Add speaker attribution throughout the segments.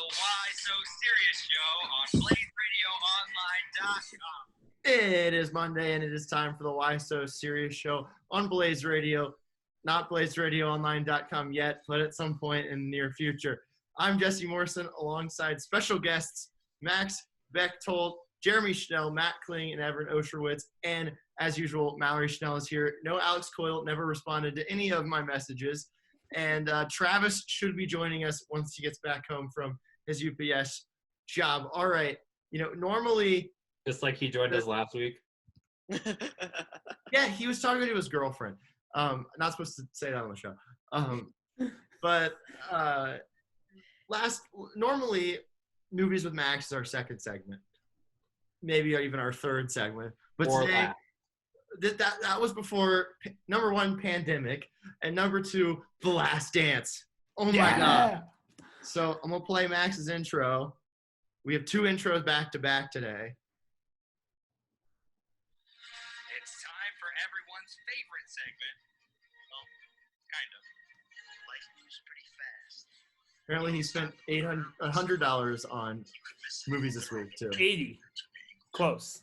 Speaker 1: Why So Serious Show on BlazeRadioOnline.com.
Speaker 2: It is Monday, and it is time for the Why So Serious Show on Blaze Radio. Not BlazeRadioOnline.com yet, but at some point in the near future. I'm Jesse Morrison, alongside special guests Max Bechtold, Jeremy Schnell, Matt Kling, and Evan Osherwitz. And as usual, Mallory Schnell is here. No Alex Coyle, never responded to any of my messages. And Travis should be joining us once he gets back home from his UPS job. All right. Normally...
Speaker 3: Just like he joined us last week.
Speaker 2: Yeah, he was talking to his girlfriend. Not supposed to say that on the show. But normally, Movies with Max is our second segment. Maybe even our third segment. But
Speaker 3: Or
Speaker 2: today, that was before, number one, pandemic, and number two, The Last Dance. Oh, my God. So I'm going to play Max's intro. We have two intros back-to-back today.
Speaker 1: It's time for everyone's favorite segment. Well, kind of. Life moves pretty fast.
Speaker 2: Apparently he spent $100 on movies this week, too.
Speaker 4: 80. Close.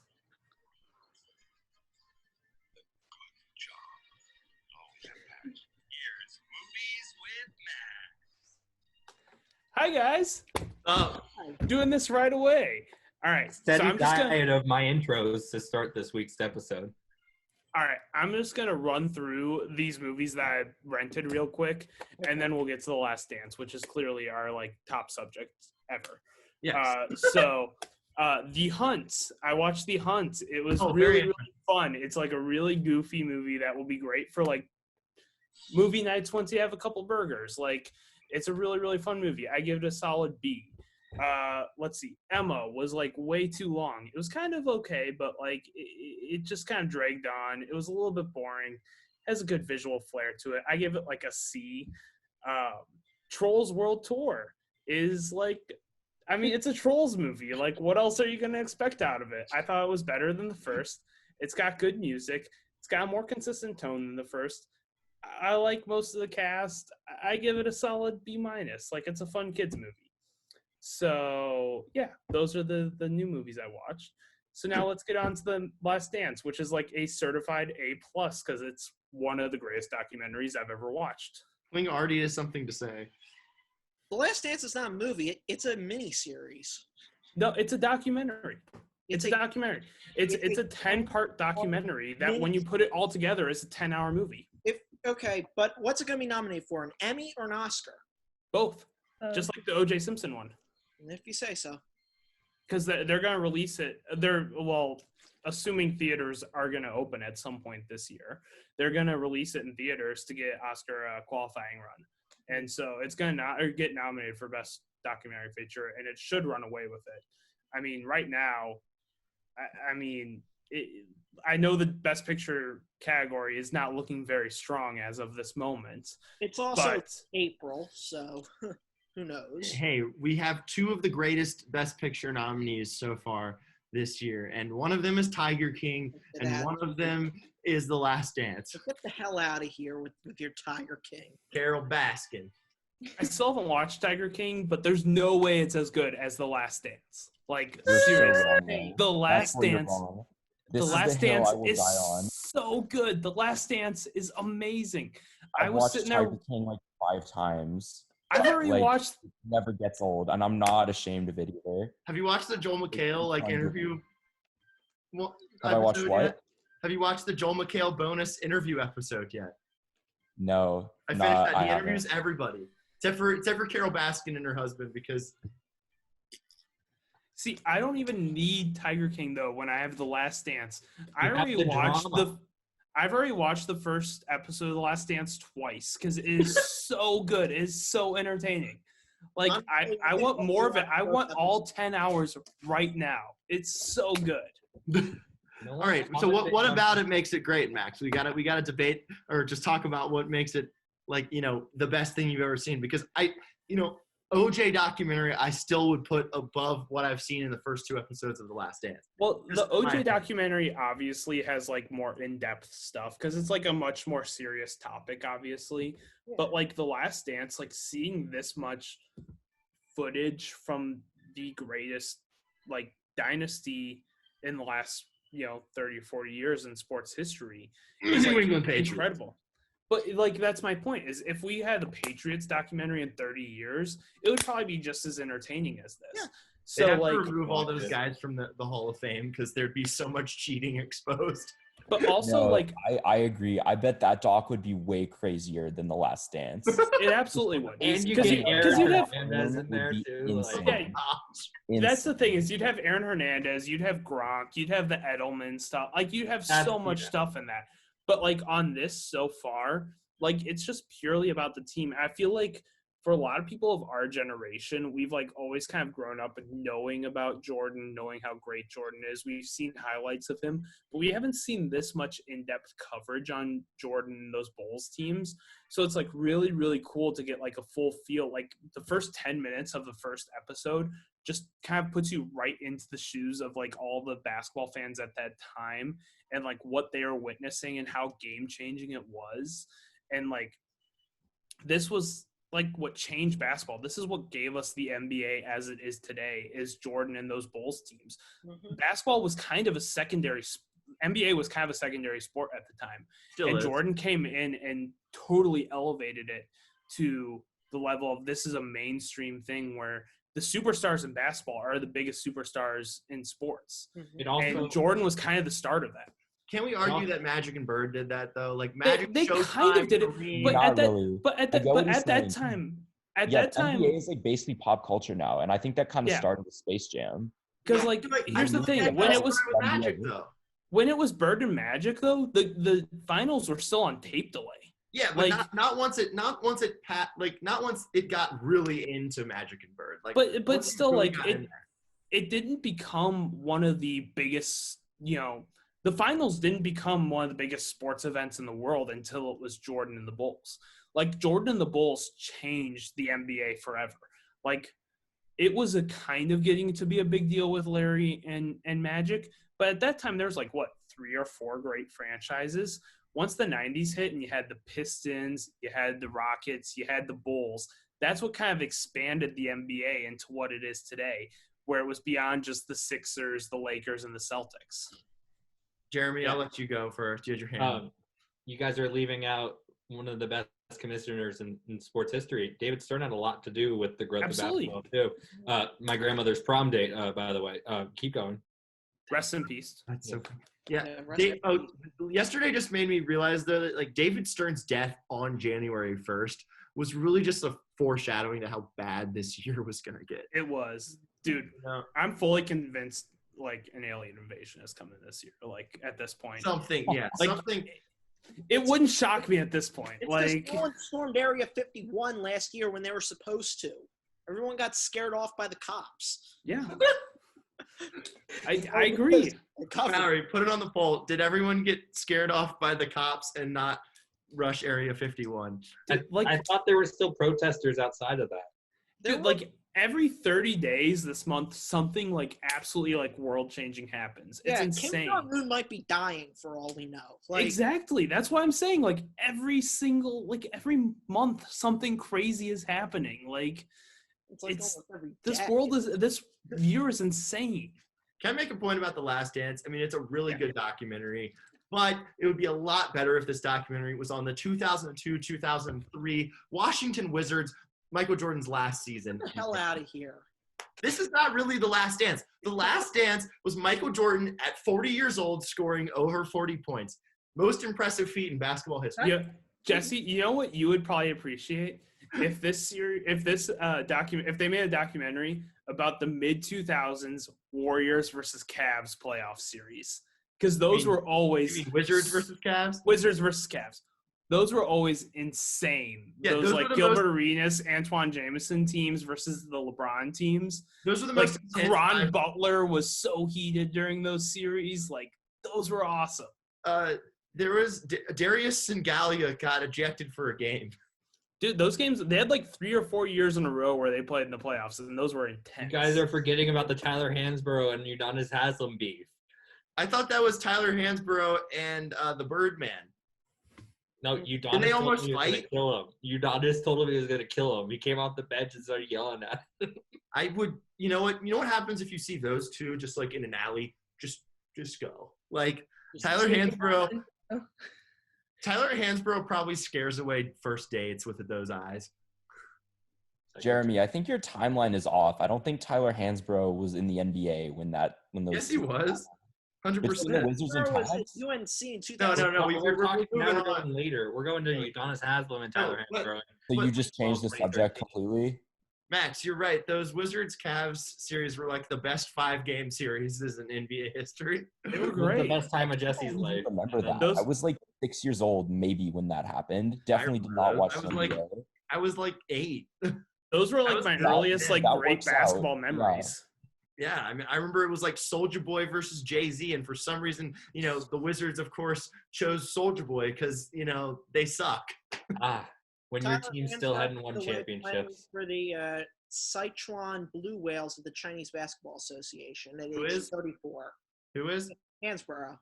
Speaker 1: Here's Movies with Max.
Speaker 4: Hi, guys. Doing this right away. All right.
Speaker 3: Steady
Speaker 4: I'm just
Speaker 3: diet of my intros to start this week's episode.
Speaker 4: All right. I'm just going to run through these movies that I rented real quick, and then we'll get to The Last Dance, which is clearly our, top subject ever.
Speaker 2: Yes.
Speaker 4: The Hunt. I watched The Hunt. It was
Speaker 2: very
Speaker 4: really, really fun. It's a really goofy movie that will be great for movie nights once you have a couple burgers. It's a really, really fun movie. I give it a solid B. Let's see. Emma was way too long. It was kind of okay, but it just kind of dragged on. It was a little bit boring. Has a good visual flair to it. I give it a C. Trolls World Tour is it's a Trolls movie. What else are you going to expect out of it? I thought it was better than the first. It's got good music. It's got a more consistent tone than the first. I like most of the cast. I give it a solid B-. It's a fun kids movie. So, yeah, those are the new movies I watched. So now let's get on to The Last Dance, which is a certified A+ because it's one of the greatest documentaries I've ever watched.
Speaker 2: Kling already has something to say.
Speaker 5: The Last Dance is not a movie. It's a mini-series.
Speaker 4: No, it's a documentary. It's a documentary. It's a 10-part documentary that when you put it all together, it's a 10-hour movie.
Speaker 5: Okay, but what's it going to be nominated for, an Emmy or an Oscar?
Speaker 4: Both. Just like the O.J. Simpson one.
Speaker 5: If you say so.
Speaker 4: Because they're going to release it. Assuming theaters are going to open at some point this year, they're going to release it in theaters to get Oscar qualifying run. And so it's going to get nominated for Best Documentary Feature, and it should run away with it. I mean, right now, I know the Best Picture category is not looking very strong as of this moment.
Speaker 5: It's also April, so who knows?
Speaker 2: Hey, we have two of the greatest Best Picture nominees so far this year, and one of them is Tiger King, and one of them is The Last Dance.
Speaker 5: Get the hell out of here with your Tiger King.
Speaker 2: Carol Baskin.
Speaker 4: I still haven't watched Tiger King, but there's no way it's as good as The Last Dance.
Speaker 6: You're
Speaker 4: Seriously. The Last Dance.
Speaker 6: The
Speaker 4: Last Dance is so good. The Last Dance is amazing. I was sitting there.
Speaker 6: Tiger King 5 times.
Speaker 4: I've already watched.
Speaker 6: It never gets old, and I'm not ashamed of it either.
Speaker 2: Have you watched the Joel McHale interview?
Speaker 6: Well, have I watched what?
Speaker 2: Yet? Have you watched the Joel McHale bonus interview episode yet?
Speaker 6: No.
Speaker 2: I finished that. He interviews everybody except for Carol Baskin and her husband because.
Speaker 4: See, I don't even need Tiger King though when I have The Last Dance. I've already watched the first episode of The Last Dance twice because it is so good. It is so entertaining. I want more of it. I want all 10 hours right now. It's so good.
Speaker 2: All right. So what about it makes it great, Max? We gotta debate or just talk about what makes it the best thing you've ever seen. Because OJ documentary, I still would put above what I've seen in the first 2 episodes of The Last Dance.
Speaker 4: Well, the OJ documentary obviously has more in-depth stuff because it's a much more serious topic, obviously. Yeah. But The Last Dance, seeing this much footage from the greatest like dynasty in the last 30 or 40 years in sports history. It's
Speaker 2: New
Speaker 4: like,
Speaker 2: England Patriots.
Speaker 4: incredible. But like that's my point is if we had the Patriots documentary in 30 years, it would probably be just as entertaining as this.
Speaker 5: Yeah.
Speaker 4: So
Speaker 2: They'd have
Speaker 4: like
Speaker 2: to remove all those guys from the Hall of Fame because there'd be so much cheating exposed.
Speaker 4: but also
Speaker 6: No,
Speaker 4: like
Speaker 6: I agree. I bet that doc would be way crazier than The Last Dance.
Speaker 4: it absolutely would.
Speaker 3: And you
Speaker 4: Because
Speaker 3: get Aaron
Speaker 4: you'd have
Speaker 3: Hernandez in
Speaker 6: would
Speaker 3: there
Speaker 6: be
Speaker 3: too.
Speaker 6: insane.
Speaker 3: Like,
Speaker 4: Yeah, that's the thing is you'd have Aaron Hernandez, you'd have Gronk, you'd have the Edelman stuff. Like you'd have so much stuff in that. But like on this so far, like it's just purely about the team. I feel like for a lot of people of our generation, we've like always kind of grown up knowing about Jordan, knowing how great Jordan is. We've seen highlights of him, but we haven't seen this much in-depth coverage on Jordan and those Bulls teams. So it's like really, really cool to get like a full feel. Like the first 10 minutes of the first episode just kind of puts you right into the shoes of like all the basketball fans at that time and like what they are witnessing and how game-changing it was. And like this was like what changed basketball. This is what gave us the NBA as it is today is Jordan and those Bulls teams. Mm-hmm. Basketball was kind of a secondary NBA was kind of a secondary sport at the time. Still is. Jordan came in and totally elevated it to the level of this is a mainstream thing where the superstars in basketball are the biggest superstars in sports. Mm-hmm. And Jordan was kind of the start of that.
Speaker 2: Can we argue that Magic and Bird did that though? Like Magic,
Speaker 4: they kind of did it, but at that time,
Speaker 6: NBA is like basically pop culture now, and I think that kind of started with Space Jam.
Speaker 4: Because here's the thing: when it was
Speaker 2: Magic though,
Speaker 4: when it was Bird and Magic though, the finals were still on tape delay.
Speaker 2: Yeah, but like, not once it got really into Magic and Bird. Like,
Speaker 4: but still, really like it didn't become one of the biggest, the finals didn't become one of the biggest sports events in the world until it was Jordan and the Bulls. Like Jordan and the Bulls changed the NBA forever. Like it was a kind of getting to be a big deal with Larry and Magic, but at that time there was like 3 or 4 great franchises. Once the 90s hit and you had the Pistons, you had the Rockets, you had the Bulls, that's what kind of expanded the NBA into what it is today, where it was beyond just the Sixers, the Lakers, and the Celtics.
Speaker 2: Jeremy, I'll let you go first. You had your hand.
Speaker 3: You guys are leaving out one of the best commissioners in sports history. David Stern had a lot to do with the growth of basketball, too. My grandmother's prom date, by the way. Keep going.
Speaker 4: Rest in peace.
Speaker 2: That's so funny. Yeah. Yesterday just made me realize, though, that like David Stern's death on January 1st was really just a foreshadowing to how bad this year was going to get.
Speaker 4: It was. Dude, I'm fully convinced like an alien invasion is coming this year. Like at this point,
Speaker 2: something.
Speaker 4: It wouldn't shock me at this point.
Speaker 5: It's
Speaker 4: like
Speaker 5: no one stormed Area 51 last year when they were supposed to. Everyone got scared off by the cops.
Speaker 4: Yeah, I agree.
Speaker 2: Valerie, put it on the poll. Did everyone get scared off by the cops and not rush Area 51?
Speaker 3: I thought there were still protesters outside of that.
Speaker 4: Dude, like every 30 days this month, something like absolutely like world-changing happens. It's insane.
Speaker 5: Kim Jong-un might be dying for all we know. Like,
Speaker 4: exactly. That's why I'm saying like every month something crazy is happening. Like it's this year is insane.
Speaker 2: Can I make a point about The Last Dance? I mean, it's a really good documentary, but it would be a lot better if this documentary was on the 2002-2003 Washington Wizards, Michael Jordan's last season.
Speaker 5: Get the hell out of here.
Speaker 2: This is not really The Last Dance. The Last Dance was Michael Jordan at 40 years old scoring over 40 points. Most impressive feat in basketball history.
Speaker 4: Yeah, Jesse, you know what you would probably appreciate? If they made a documentary about the mid-2000s Warriors versus Cavs playoff series. Because those were always
Speaker 2: Wizards versus Cavs?
Speaker 4: Wizards versus Cavs. Those were always insane.
Speaker 2: Yeah,
Speaker 4: those like Gilbert Arenas, Antoine Jameson teams versus the LeBron teams.
Speaker 2: Those were the most
Speaker 4: Ron Butler was so heated during those series. Like those were awesome.
Speaker 2: There was Darius Singalia got ejected for a game.
Speaker 4: Dude, those games, they had like 3 or 4 years in a row where they played in the playoffs, and those were intense.
Speaker 3: You guys are forgetting about the Tyler Hansbrough and Udonis Haslem beef.
Speaker 2: I thought that was Tyler Hansbrough and the Birdman.
Speaker 3: No,
Speaker 2: Didn't
Speaker 3: Udonis
Speaker 2: they
Speaker 3: told
Speaker 2: almost
Speaker 3: him he was gonna
Speaker 2: fight?
Speaker 3: kill him. Udonis told him he was gonna kill him. He came off the bench and started yelling at him.
Speaker 2: I would, you know what happens if you see those two just like in an alley? Just go. Like Tyler Hansbrough probably scares away first dates with those eyes.
Speaker 6: Jeremy, I think your timeline is off. I don't think Tyler Hansbrough was in the NBA when those.
Speaker 2: Yes, he was. 100%.
Speaker 6: Between the Wizards and
Speaker 5: Where was
Speaker 6: Cavs?
Speaker 5: it? UNC in
Speaker 2: No,
Speaker 5: 2000.
Speaker 3: We're talking now.
Speaker 2: moving
Speaker 3: We're
Speaker 2: on.
Speaker 3: going later. We're going to Udonis Haslem and Tyler Hansbrough.
Speaker 6: So you just changed the subject
Speaker 3: 2013.
Speaker 6: completely?
Speaker 2: Max, you're right. Those Wizards-Cavs series were like the best 5-game series in NBA history.
Speaker 4: They were
Speaker 3: It was the
Speaker 4: great.
Speaker 3: best time of Jesse's
Speaker 6: I
Speaker 3: life.
Speaker 6: remember that.
Speaker 4: Those-
Speaker 6: I was like 6 years old maybe when that happened. Definitely did
Speaker 2: remember
Speaker 6: not
Speaker 2: those.
Speaker 6: watch
Speaker 2: I was like 8.
Speaker 4: Those were
Speaker 2: That
Speaker 4: like
Speaker 2: was
Speaker 4: my
Speaker 2: good.
Speaker 4: earliest like
Speaker 6: That
Speaker 4: great
Speaker 6: works out.
Speaker 4: basketball
Speaker 6: Yeah.
Speaker 4: memories.
Speaker 2: Yeah, I mean, I remember it was like Soulja Boy versus Jay-Z, and for some reason, the Wizards, of course, chose Soulja Boy because, they suck.
Speaker 3: When your
Speaker 5: Tyler
Speaker 3: team still
Speaker 5: Hansbrough
Speaker 3: hadn't won
Speaker 5: was playing
Speaker 3: championships.
Speaker 5: for the Sichuan Blue Whales of the Chinese Basketball Association at
Speaker 2: Who
Speaker 5: age
Speaker 2: is?
Speaker 5: 34.
Speaker 2: Who is?
Speaker 5: Hansborough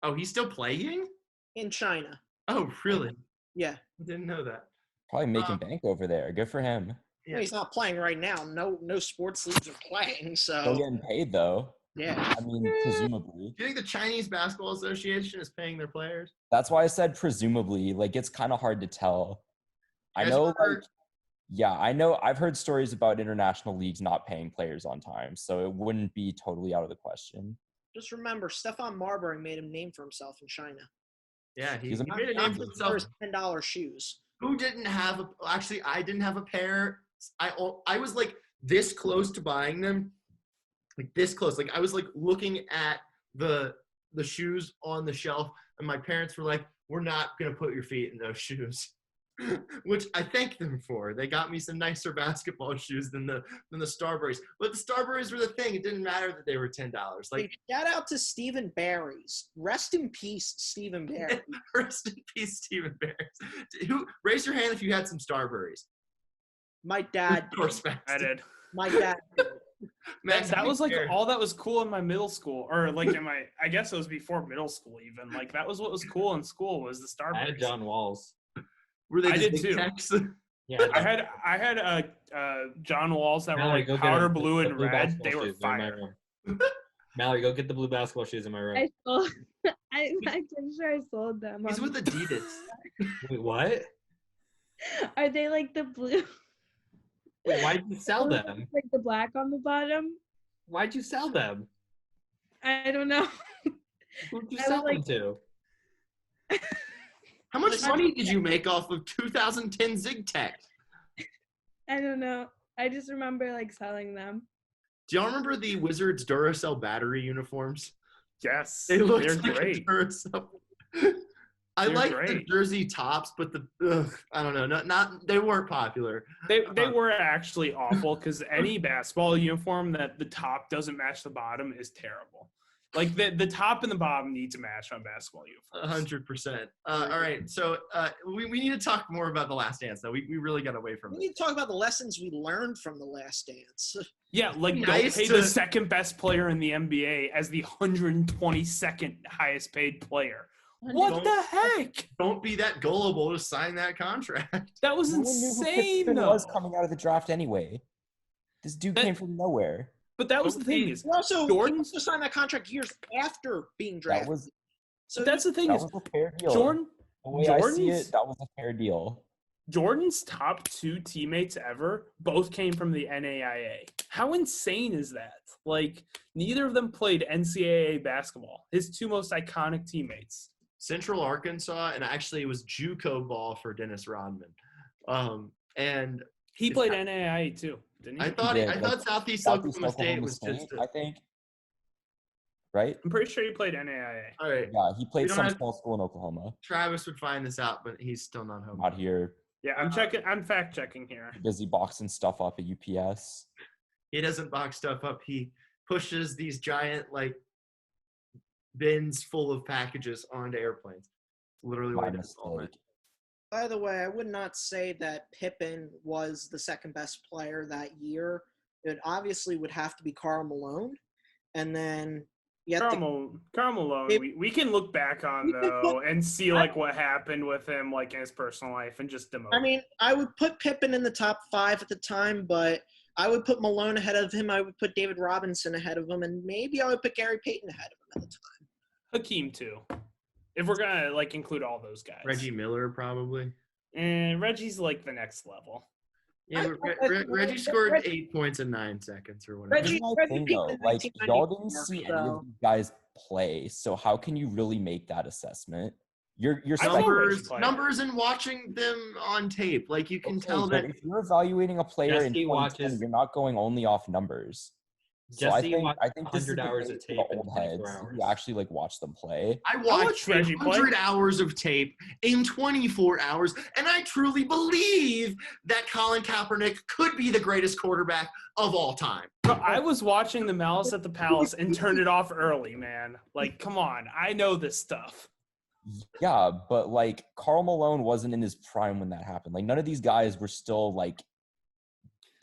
Speaker 2: Oh, he's still playing?
Speaker 5: in China.
Speaker 2: Oh, really?
Speaker 5: Yeah.
Speaker 2: I didn't know that.
Speaker 6: Probably making bank over there. Good for him.
Speaker 2: Yeah.
Speaker 5: He's not playing right now. No sports leagues are playing.
Speaker 6: Still
Speaker 5: So
Speaker 6: getting paid though.
Speaker 5: yeah.
Speaker 6: I mean, presumably.
Speaker 2: Do you think the Chinese Basketball Association is paying their players?
Speaker 6: That's why I said presumably. Like it's kind of hard to tell. I
Speaker 2: Guys,
Speaker 6: know,
Speaker 2: remember-
Speaker 6: like, yeah, I know. I've heard stories about international leagues not paying players on time, so it wouldn't be totally out of the question.
Speaker 5: Just remember, Stephon Marbury made a name for himself in China.
Speaker 2: Yeah, he
Speaker 6: He's a-
Speaker 2: made a name
Speaker 5: Not
Speaker 2: for
Speaker 5: just
Speaker 2: himself.
Speaker 5: for his $10 shoes.
Speaker 2: Who didn't have actually, I didn't have a pair. I was like this close to buying them. Like this close. Like I was like looking at the shoes on the shelf, and my parents were like, "We're not gonna put your feet in those shoes." Which I thank them for. They got me some nicer basketball shoes than the Starburys. But the Starburys were the thing. It didn't matter that they were $10. Like,
Speaker 5: Hey, shout out to Stephen Barry's. Rest in peace, Stephen Barry.
Speaker 2: rest in peace, Stephen Barris. Raise your hand if you had some Starburys.
Speaker 5: My dad.
Speaker 2: Of course, Max.
Speaker 4: I did.
Speaker 5: My dad.
Speaker 2: Max,
Speaker 4: That was like
Speaker 2: care.
Speaker 4: all that was cool in my middle school, or like in my, I guess it was before middle school even. Like that was what was cool in school was the
Speaker 3: I had
Speaker 4: Starburys.
Speaker 3: John Walls.
Speaker 2: Were they
Speaker 4: I
Speaker 2: just
Speaker 4: did
Speaker 2: big
Speaker 4: too.
Speaker 2: techs?
Speaker 3: Yeah,
Speaker 4: I had John Walls that were
Speaker 3: Mallory,
Speaker 4: like
Speaker 3: go get
Speaker 4: powder
Speaker 3: the
Speaker 4: blue and
Speaker 3: blue
Speaker 4: red.
Speaker 3: basketball
Speaker 4: They were
Speaker 3: shoes. They're in my
Speaker 4: fire.
Speaker 3: room. Mallory, go get the blue basketball shoes in my room.
Speaker 7: I sold. I'm pretty sure I sold them.
Speaker 2: He's
Speaker 7: on-
Speaker 2: with Adidas.
Speaker 3: Wait, what?
Speaker 7: Are they like the blue?
Speaker 3: Wait, why'd you sell them?
Speaker 7: Like the black on the bottom?
Speaker 3: Why'd you sell them?
Speaker 7: I don't know.
Speaker 3: Who'd you
Speaker 7: I
Speaker 3: sell
Speaker 7: was
Speaker 3: them to?
Speaker 2: How much money did you make off of 2010 ZigTech?
Speaker 7: I don't know. I just remember like selling them.
Speaker 2: Do y'all remember the Wizards Duracell battery uniforms?
Speaker 4: Yes,
Speaker 2: They looked
Speaker 4: they're
Speaker 2: like
Speaker 4: great.
Speaker 2: a Duracell. I
Speaker 4: They're
Speaker 2: like the
Speaker 4: great.
Speaker 2: jersey tops, but I don't know, not they weren't popular.
Speaker 4: They were actually awful because any basketball uniform that the top doesn't match the bottom is terrible. Like the top and the bottom need to match on basketball uniforms.
Speaker 2: 100%. All right, so we need to talk more about The Last Dance, though. We really got away from
Speaker 5: We
Speaker 2: it.
Speaker 5: need to talk about the lessons we learned from The Last Dance.
Speaker 4: Yeah, like
Speaker 2: Nice
Speaker 4: don't pay
Speaker 2: to-
Speaker 4: the second best player in the NBA as the 122nd highest paid player. What
Speaker 2: Don't-
Speaker 4: the heck?
Speaker 2: Don't be that gullible to sign that contract.
Speaker 4: That was
Speaker 6: No one knew who Kip
Speaker 4: insane,
Speaker 6: Finn
Speaker 4: though.
Speaker 6: was coming out of the draft anyway. This dude
Speaker 4: That-
Speaker 6: came from nowhere.
Speaker 4: But that was the thing is,
Speaker 5: He also
Speaker 4: Jordan's-
Speaker 5: signed that contract years after being
Speaker 6: That
Speaker 5: drafted.
Speaker 6: was
Speaker 5: So
Speaker 4: that's the thing
Speaker 6: that
Speaker 4: is,
Speaker 6: was a fair deal.
Speaker 4: Jordan,
Speaker 6: The way I see
Speaker 4: Jordan's-
Speaker 6: it, that was a fair deal.
Speaker 4: Jordan's top 2 teammates ever both came from the NAIA. How insane is that? Like, neither of them played NCAA basketball. His 2 most iconic teammates.
Speaker 2: Central Arkansas, and actually it was JUCO ball for Dennis Rodman. And
Speaker 4: He
Speaker 2: It's
Speaker 4: played
Speaker 2: not-
Speaker 4: NAIA too, didn't he?
Speaker 2: I thought
Speaker 6: did,
Speaker 2: I
Speaker 6: like,
Speaker 2: thought Southeast
Speaker 6: Southeast
Speaker 2: Oklahoma State
Speaker 6: Oklahoma
Speaker 2: was
Speaker 6: State,
Speaker 2: just
Speaker 6: I think. Right?
Speaker 4: I'm pretty sure he played NAIA.
Speaker 2: all right.
Speaker 6: Yeah, he played
Speaker 2: don't
Speaker 6: some
Speaker 2: have-
Speaker 6: small school in Oklahoma.
Speaker 2: Travis would find this out, but he's still not home.
Speaker 6: Not here.
Speaker 4: Yeah, I'm fact checking here.
Speaker 6: Busy boxing stuff up at UPS.
Speaker 2: He doesn't box stuff up. He pushes these giant like bins full of packages onto airplanes. Literally what
Speaker 6: My
Speaker 2: he does all night.
Speaker 6: mistake.
Speaker 5: By the way, I would not say that Pippen was the second best player that year. It obviously would have to be Karl Malone. And then,
Speaker 4: Karl Malone, we can look back on though and see like what happened with him like in his personal life and just demote.
Speaker 5: I mean, I would put Pippen in the top 5 at the time, but I would put Malone ahead of him. I would put David Robinson ahead of him, and maybe I would put Gary Payton ahead of him at the time.
Speaker 4: Hakeem too, if we're gonna like include all those guys.
Speaker 2: Reggie Miller probably.
Speaker 4: And Reggie's like the next level.
Speaker 2: Yeah, but Reggie scored 8 points in 9 seconds or whatever.
Speaker 5: Reggie
Speaker 6: Thing, though. Like, y'all didn't see any of these guys play, so how can you really make that assessment? You're
Speaker 2: numbers and watching them on tape. Like, you can tell that
Speaker 6: if you're evaluating a player in 2020, you're not going only off numbers. So I think this is 100 hours of tape old heads who actually like watch them play.
Speaker 2: I watched 100 hours of tape in 24 hours, and I truly believe that Colin Kaepernick could be the greatest quarterback of all time.
Speaker 4: I was watching the Malice at the Palace and turned it off early, man. Like, come on, I know this stuff.
Speaker 6: Yeah, but like Karl Malone wasn't in his prime when that happened. Like, none of these guys were still like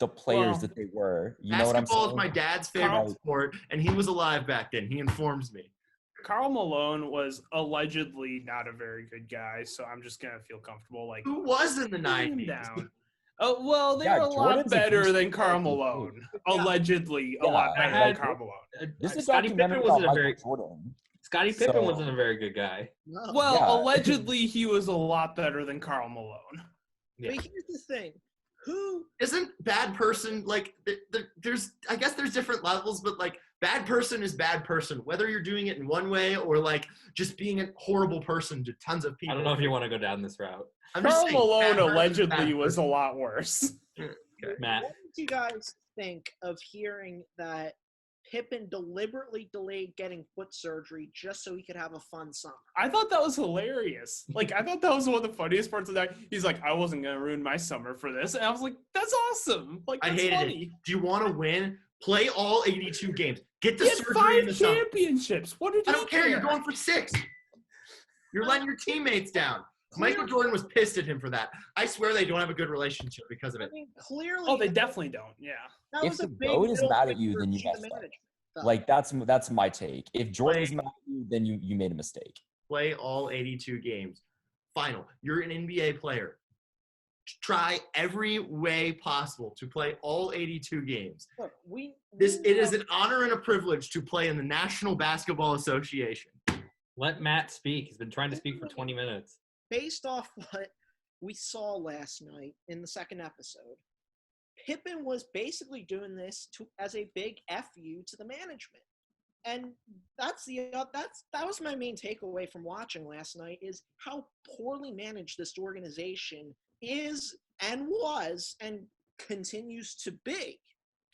Speaker 6: the players that they were. You know what I'm saying?
Speaker 2: Basketball is my dad's favorite sport, and he was alive back then. He informs me.
Speaker 4: Karl Malone was allegedly not a very good guy, so I'm just gonna feel comfortable. Like,
Speaker 2: who was in the 90s?
Speaker 4: Down. Oh well, they were a lot better than Karl Malone. Allegedly, a lot better than Karl Malone.
Speaker 3: Scottie Pippen wasn't a very Scottie Pippen wasn't a very good guy.
Speaker 5: No.
Speaker 4: Well, allegedly, he was a lot better than Karl Malone.
Speaker 5: Yeah. But here's the thing. Who
Speaker 2: isn't bad person like there's I guess there's different levels, but like bad person is bad person, whether you're doing it in one way or like just being a horrible person to tons of people.
Speaker 3: I don't know if you want to go down this route.
Speaker 4: Karl Malone allegedly was a lot worse.
Speaker 2: Okay.
Speaker 3: Matt,
Speaker 5: what did you guys think of hearing that Pippen deliberately delayed getting foot surgery just so he could have a fun summer?
Speaker 4: I thought that was hilarious. Like, I thought that was one of the funniest parts of that. He's like, I wasn't going to ruin my summer for this. And I was like, that's awesome. Like, that's
Speaker 2: I hated
Speaker 4: funny.
Speaker 2: it. Do you want to win? Play all 82 games. Get the
Speaker 4: He had
Speaker 2: surgery in the
Speaker 4: 5
Speaker 2: summer.
Speaker 4: championships. What did you
Speaker 2: I don't care. You're going for 6. You're letting your teammates down. Michael Jordan was pissed at him for that. I swear they don't have a good relationship because of it.
Speaker 5: I mean, clearly.
Speaker 4: Oh, they definitely don't. Yeah.
Speaker 5: That
Speaker 6: if
Speaker 5: was a
Speaker 6: the
Speaker 5: big
Speaker 6: GOAT is
Speaker 5: deal
Speaker 6: mad at you,
Speaker 5: for
Speaker 6: then you
Speaker 5: the
Speaker 6: messed up.
Speaker 5: management.
Speaker 6: Like, that's my take. If Jordan is mad at you, then you made a mistake.
Speaker 2: Play all 82 games. Final. You're an NBA player. Try every way possible to play all 82 games.
Speaker 5: Look,
Speaker 2: it is an honor and a privilege to play in the National Basketball Association.
Speaker 3: Let Matt speak. He's been trying to speak for 20 minutes.
Speaker 5: Based off what we saw last night in the second episode, Pippen was basically doing this as a big FU to the management. And that was my main takeaway from watching last night, is how poorly managed this organization is and was and continues to be.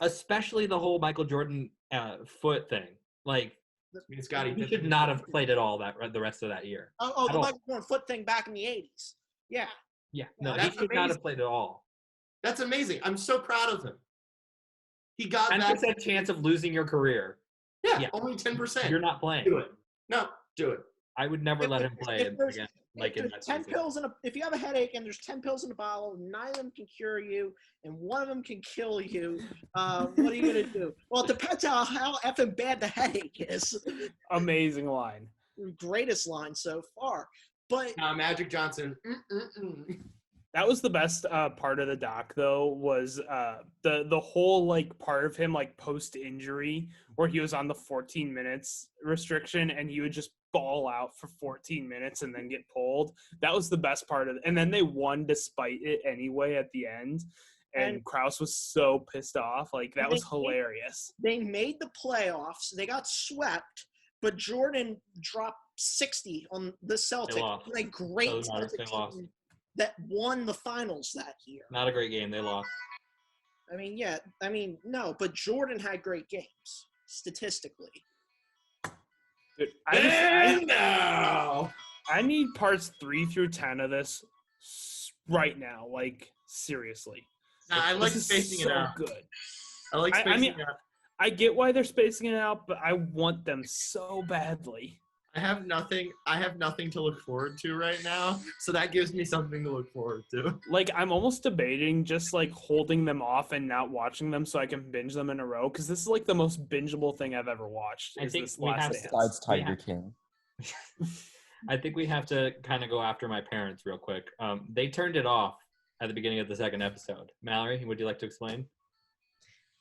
Speaker 3: Especially the whole Michael Jordan foot thing. Like, he should not have played at all the rest of that year.
Speaker 5: Oh, the Michael Jordan foot thing back in the 80s. Yeah.
Speaker 3: Yeah. No, he should not have played at all.
Speaker 2: That's amazing. I'm so proud of him. He got
Speaker 3: 10% chance of losing your career.
Speaker 2: Yeah, only 10%.
Speaker 3: You're not playing.
Speaker 2: Do it. No, do it.
Speaker 3: I would never let him play again. Like in that
Speaker 5: 10 pills if you have a headache and there's 10 pills in a bottle, 9 of them can cure you and 1 of them can kill you. What are you gonna do? Well, it depends how effing bad the headache is.
Speaker 4: Amazing line.
Speaker 5: Greatest line so far. But
Speaker 2: Magic Johnson.
Speaker 4: That was the best part of the doc, though, was the whole like part of him like post injury where he was on the 14 minutes restriction and he would just ball out for 14 minutes and then get pulled. That was the best part of it. And then they won despite it anyway at the end. And Krause was so pissed off. Like, that was hilarious.
Speaker 5: They made the playoffs. They got swept, but Jordan dropped 60 on the Celtics. A great Celtics team that won the finals that year.
Speaker 3: Not a great game. They lost.
Speaker 5: No, but Jordan had great games, statistically.
Speaker 4: Dude, I need parts 3 through 10 of this right now. Like, seriously.
Speaker 2: I like spacing it out.
Speaker 4: Good.
Speaker 2: I like spacing it out.
Speaker 4: I get why they're spacing it out, but I want them so badly.
Speaker 2: I have nothing to look forward to right now, so that gives me something to look forward to.
Speaker 4: Like, I'm almost debating just like holding them off and not watching them so I can binge them in a row, because this is like the most bingeable thing I've ever watched.
Speaker 3: I
Speaker 4: Is
Speaker 3: think
Speaker 4: this
Speaker 3: we
Speaker 4: Last
Speaker 3: have-
Speaker 4: Dance.
Speaker 6: Besides Tiger King.
Speaker 3: I think we have to kind of go after my parents real quick. They turned it off at the beginning of the second episode. Mallory, would you like to explain?